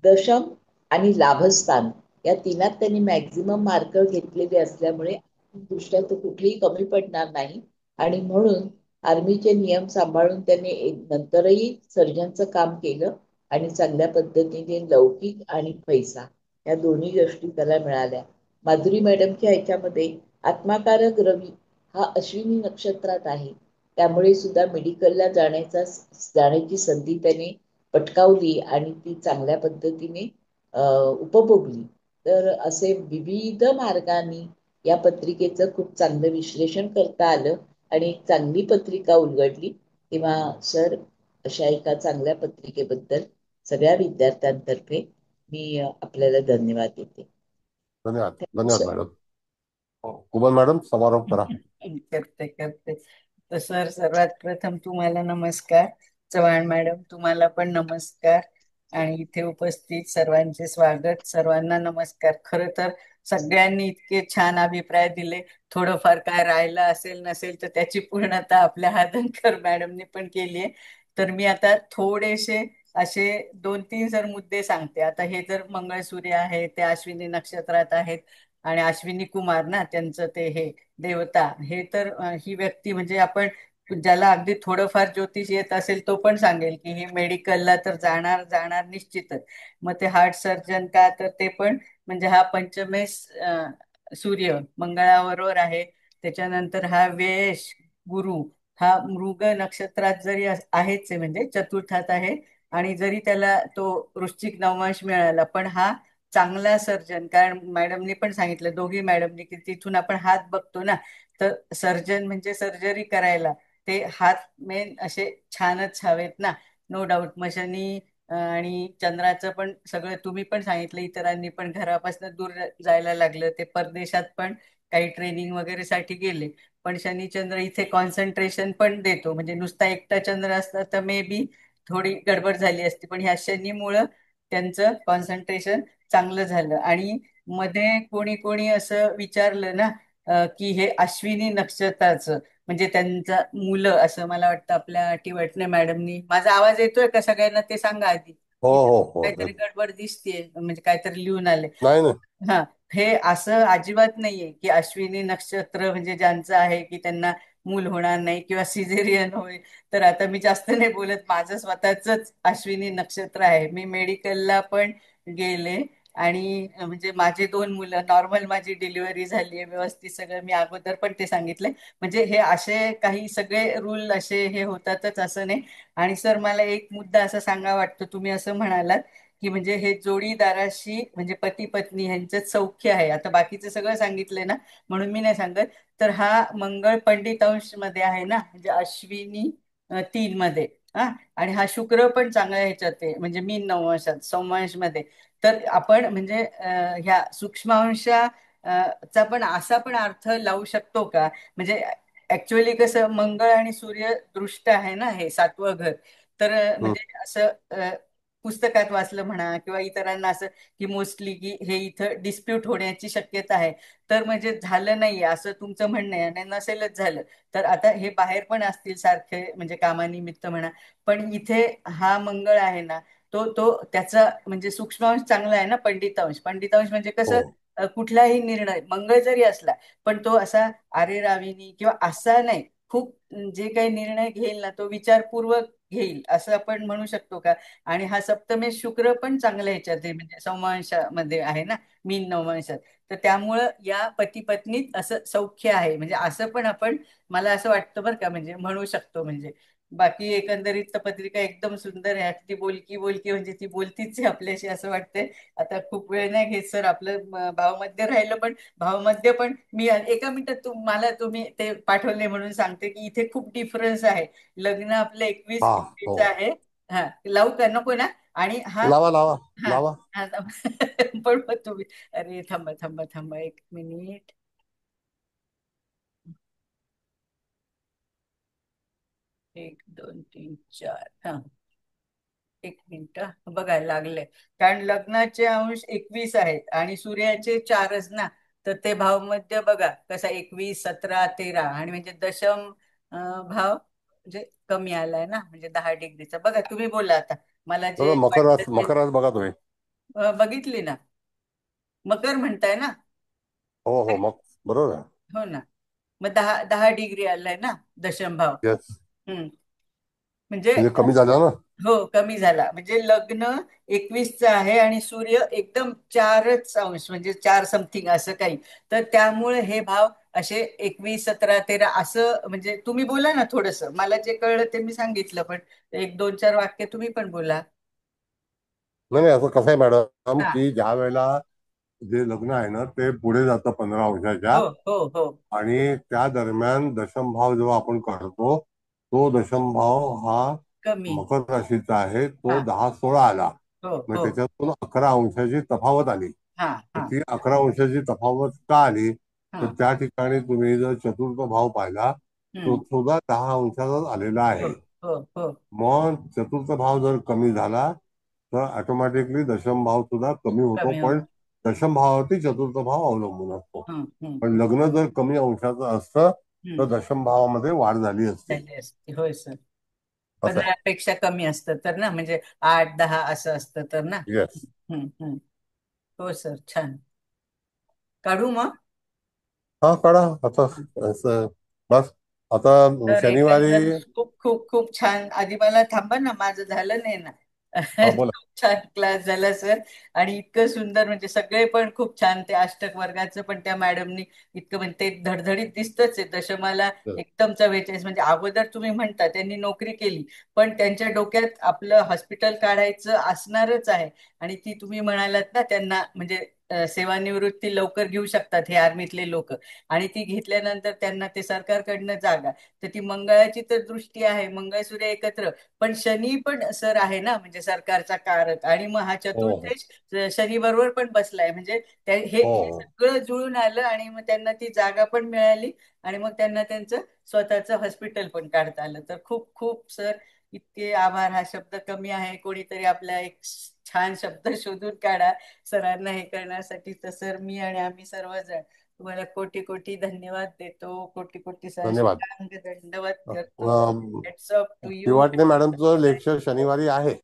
दशम आणि लाभस्थान या तीनात त्यांनी मॅक्झिमम मार्क घेतलेले असल्यामुळे दृष्ट्या तो कुठेही कमी पडणार नाही. आणि म्हणून आर्मीचे नियम सांभाळून त्यांनी नंतरही सर्जनचं काम केलं, आणि चांगल्या पद्धतीने लौकिक आणि पैसा या दोन्ही गोष्टी त्याला मिळाल्या. माधुरी मॅडमच्या ह्याच्यामध्ये आत्माकारक रवी हा अश्विनी नक्षत्रात आहे, त्यामुळे सुद्धा मेडिकलला जाण्याची संधी त्याने पटकावली आणि ती चांगल्या पद्धतीने उपभोगली. तर असे विविध मार्गाने या पत्रिकेचं खूप चांगलं विश्लेषण करता आलं आणि एक चांगली पत्रिका उलगडली. तेव्हा सर, अशा एका चांगल्या पत्रिकेबद्दल सगळ्या विद्यार्थ्यांतर्फे मी आपल्याला धन्यवाद देते. धन्यवाद. थँक्यू धन्यवाद सर. मॅडम. कुबल मॅडम, समारोप करा. करते. तर सर, सर्वात प्रथम तुम्हाला नमस्कार. चव्हाण मॅडम, तुम्हाला पण नमस्कार, आणि इथे उपस्थित सर्वांचे स्वागत. सर्वांना नमस्कार. खरं तर सगळ्यांनी इतके छान अभिप्राय दिले, थोडंफार काय राहिलं असेल नसेल तर त्याची पूर्णता आपल्या हादनकर मॅडमने पण केली आहे. तर मी आता थोडेसे असे 2-3 जर मुद्दे सांगते. आता हे जर मंगळसूर्य आहे, ते अश्विनी नक्षत्रात आहेत, आणि अश्विनी कुमार ना त्यांचं ते हे देवता, हे तर ही व्यक्ती म्हणजे आपण ज्याला अगदी थोडंफार ज्योतिष येत असेल तो पण सांगेल की हे मेडिकलला तर जाणार जाणार निश्चितच. मग ते हार्ट सर्जन का, तर ते पण म्हणजे हा पंचमेश सूर्य मंगळाबरोबर आहे. त्याच्यानंतर हा वेश गुरु हा मृग नक्षत्रात जरी आहेच आहे, म्हणजे चतुर्थात आहे, आणि जरी त्याला तो वृश्चिक नवमांश मिळाला, पण हा चांगला सर्जन, कारण मॅडमनी पण सांगितलं, दोघी मॅडमनी, की तिथून आपण हात बघतो ना, तर सर्जन म्हणजे सर्जरी करायला ते हात मेन असे छानच हवेत ना. No doubt. मग शनी आणि चंद्राचं पण सगळं तुम्ही पण सांगितलं, इतरांनी पण घरापासून दूर जायला लागलं, ते परदेशात पण काही ट्रेनिंग वगैरे साठी गेले. पण शनी चंद्र इथे कॉन्सन्ट्रेशन पण देतो, म्हणजे नुसता एकटा चंद्र असता तर मे बी थोडी गडबड झाली असती, पण ह्या शनीमुळं त्यांचं कॉन्सन्ट्रेशन चांगलं झालं. आणि मध्ये कोणी कोणी असं विचारलं ना, की हे अश्विनी नक्षत्राचं म्हणजे त्यांचं मुलं, असं मला वाटतं आपल्या टिवटणे मॅडमनी. माझा आवाज येतोय का सगळ्यांना ते सांगा आधी. हो हो हो. काहीतरी गडबड दिसतीये, म्हणजे काहीतरी लिहून आले. नाही नाही. हा, हे असं अजिबात नाहीये की अश्विनी नक्षत्र म्हणजे ज्यांचं आहे की त्यांना मूल होणार नाही किंवा सिझेरियन होईल. तर आता मी जास्त नाही बोलत, माझं स्वतःच अश्विनी नक्षत्र आहे. मी मेडिकलला पण गेले आणि म्हणजे माझे 2 मुलं नॉर्मल, माझी डिलिव्हरी झाली आहे व्यवस्थित, सगळं मी अगोदर पण ते सांगितलंय. म्हणजे हे असे काही सगळे रूल असे हे होतातच असं नाही. आणि सर, मला एक मुद्दा असा सांगा वाटतं, तुम्ही असं म्हणालात की म्हणजे हे जोडीदाराशी म्हणजे पती पत्नी ह्यांच्यात सौख्य आहे. आता बाकीचं सगळं सांगितलंय ना, म्हणून मी नाही सांगत. तर हा मंगळ पंडित अंश मध्ये आहे ना, म्हणजे अश्विनी 3 मध्ये. हा, आणि हा शुक्र पण चांगल्या ह्याच्यात आहे, म्हणजे मीन नवंशात सौमांश मध्ये. तर आपण म्हणजे ह्या सूक्ष्मांशा चा पण असा पण अर्थ लावू शकतो का? म्हणजे ऍक्च्युअली कसं, मंगळ आणि सूर्य दृष्ट आहे ना, हे 7वं घर. तर हम्म. म्हणजे असं पुस्तकात वाचलं म्हणा किंवा इतरांना असं, की मोस्टली की हे इथं डिस्प्यूट होण्याची शक्यता आहे. तर म्हणजे झालं नाही असं तुमचं म्हणणं आहे, आणि नसेलच झालं तर आता हे बाहेर पण असतील सारखे, म्हणजे कामानिमित्त म्हणा. पण इथे हा मंगळ आहे ना, तो त्याचा म्हणजे सूक्ष्मांश चांगला आहे ना, पंडितांश. पंडितांश म्हणजे हो कसं, कुठलाही निर्णय मंगळ जरी असला पण तो असा अरेरावीनी किंवा असा नाही, खूप जे काही निर्णय घेईल ना तो विचारपूर्वक घेईल, असं आपण म्हणू शकतो का? आणि हा सप्तमेश शुक्र पण चांगल्या ह्याच्यात आहे, म्हणजे संवंशामध्ये आहे ना, मीन नवंशात. तर त्यामुळं या पती पत्नीत असं सौख्य आहे, म्हणजे असं पण आपण, मला असं वाटतं बरं का, म्हणजे म्हणू शकतो. म्हणजे बाकी एकंदरीत तर पत्रिका एकदम सुंदर आहे. ती बोलकी बोलकी म्हणजे ती बोलतीच आहे आपल्याशी असं वाटतंय. आता खूप वेळ नाही घेत सर, आपलं भावमध्य राहिलं, पण भावमध्य पण मी एका मिनिटात मला तुम्ही ते पाठवले म्हणून सांगते की इथे खूप डिफरन्स आहे. लग्न आपलं 21 हा हो. डिग्रीचं आहे. हा, लावू का नको ना? आणि हा, लावा लावा हा, लावा. हा, पण मग तुम्ही, अरे थांबा थांबा थांबा एक मिनिट. 1 2 3 4, हा, एक मिनिट बघायला लागले. कारण लग्नाचे अंश 21 आहेत आणि सूर्याचे 4च ना. तर ते भावमध्य बघा कसा, 21 17 13, आणि म्हणजे दशम भाव म्हणजे कमी आलाय ना, म्हणजे 10 डिग्रीचा. बघा तुम्ही बोला आता, मला जे बरोबर. मकर वाटतं रास ते. मकर रास बघा तुम्ही. बघितली ना, मकर म्हणताय ना? हो हो, मग बरोबर आहे. हो ना. मग 10 10 डिग्री आलाय ना दशम भाव. येस. हम्म. म्हणजे म्हणजे कमी झाला ना. हो, कमी झाला. म्हणजे लग्न 21च आहे आणि सूर्य एकदम 4च अंश, म्हणजे 4 समथिंग असं काही. तर त्यामुळे हे भाव असे 21 17 13 असं, म्हणजे तुम्ही बोला ना थोडस, मला जे कळलं ते मी सांगितलं, पण 1 2 4 वाक्य तुम्ही पण बोला. नाही नाही, असं कसं आहे मॅडम, हा. की ज्या वेळेला जे लग्न आहे ना ते पुढे जातं 15 वर्षाच्या, हो हो हो. आणि त्या दरम्यान दशम भाव जेव्हा आपण काढतो, तो दशम भाव हा कमी. मकर राशीचा आहे, तो हा. 10 16 आला. हो मग हो. त्याच्यातून 11 अंशाची तफावत आली. हा तर हा ती 11 अंशाची तफावत का आली? हा. तर त्या ठिकाणी तुम्ही जर चतुर्थ भाव पाहिला, तो हम्म. सुद्धा 10 अंशाचाच आलेला हो आहे. हो हो. मग चतुर्थ भाव जर कमी झाला तर ऑटोमॅटिकली दशम भाव सुद्धा कमी होतो. कमी पण होणार. दशम भावावरती चतुर्थ भाव अवलंबून असतो. हम्म. पण लग्न जर कमी अंशाचं असतं तर हम्म. दशम भावामध्ये वाढ झाली असती. झाली असती, होय सर. असं आहे. 15 पेक्षा कमी असतं तर ना, म्हणजे 8 10 असं असतं तर ना. येस. हम्म. हो सर, छान. काढू मग? हा काढा आता. असं बस. आता तर शनिवारी. एकंदर खूप खूप खूप छान. आधी मला थांबा ना, माझं झालं नाही ना. बोला. खूप छान क्लास झाला सर. आणि इतकं सुंदर म्हणजे सगळे पण खूप छान. ते अष्टक वर्गाचं पण त्या मॅडमनी इतकं म्हणजे ते धडधडीत दिसतच आहे दशमाला एकदम 44. म्हणजे अगोदर तुम्ही म्हणता त्यांनी नोकरी केली, पण त्यांच्या डोक्यात आपलं हॉस्पिटल काढायचं असणारच आहे. आणि ती तुम्ही म्हणालात ना त्यांना म्हणजे सेवानिवृत्ती लवकर घेऊ शकतात हे आर्मीतले लोक. आणि ती घेतल्यानंतर त्यांना ते सरकारकडनं जागा. तर ती मंगळाची तर दृष्टी आहे, मंगळ सूर्य एकत्र. पण शनी पण सर आहे ना म्हणजे सरकारचा कारक. आणि मग हा हो हो चतुर्थेश शनी बरोबर पण बसलाय. म्हणजे हे हो हे हो सगळं जुळून आलं आणि मग त्यांना ती जागा पण मिळाली. आणि मग त्यांना त्यांचं स्वतःचं हॉस्पिटल पण काढता आलं. तर खूप खूप सर इतके आभार. हा शब्द कमी आहे. कोणीतरी आपला एक छान शब्द शोधून काढा सरांना हे करण्यासाठी. तर सर मी आणि आम्ही सर्वजण तुम्हाला कोटी कोटी धन्यवाद देतो. कोटी कोटी धन्यवाद. साष्टांग दंडवत करतो. Um, heads off to you. पिवाटणे मॅडमचं लेक्चर शनिवारी आहे,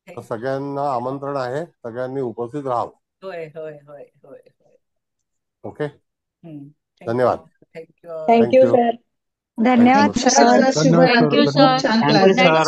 तर सगळ्यांना आमंत्रण आहे, सगळ्यांनी उपस्थित राहावं. होय होय होय होय होय. ओके. थँक्यू धन्ययवाद. Thank you. Thank you thank you. Sir. Thank you. धन्यवाद सर. सर शुभरात्री. धन्यवाद खूप सर. छान थँक्यू क्लास गुड नाईट झाला. सर.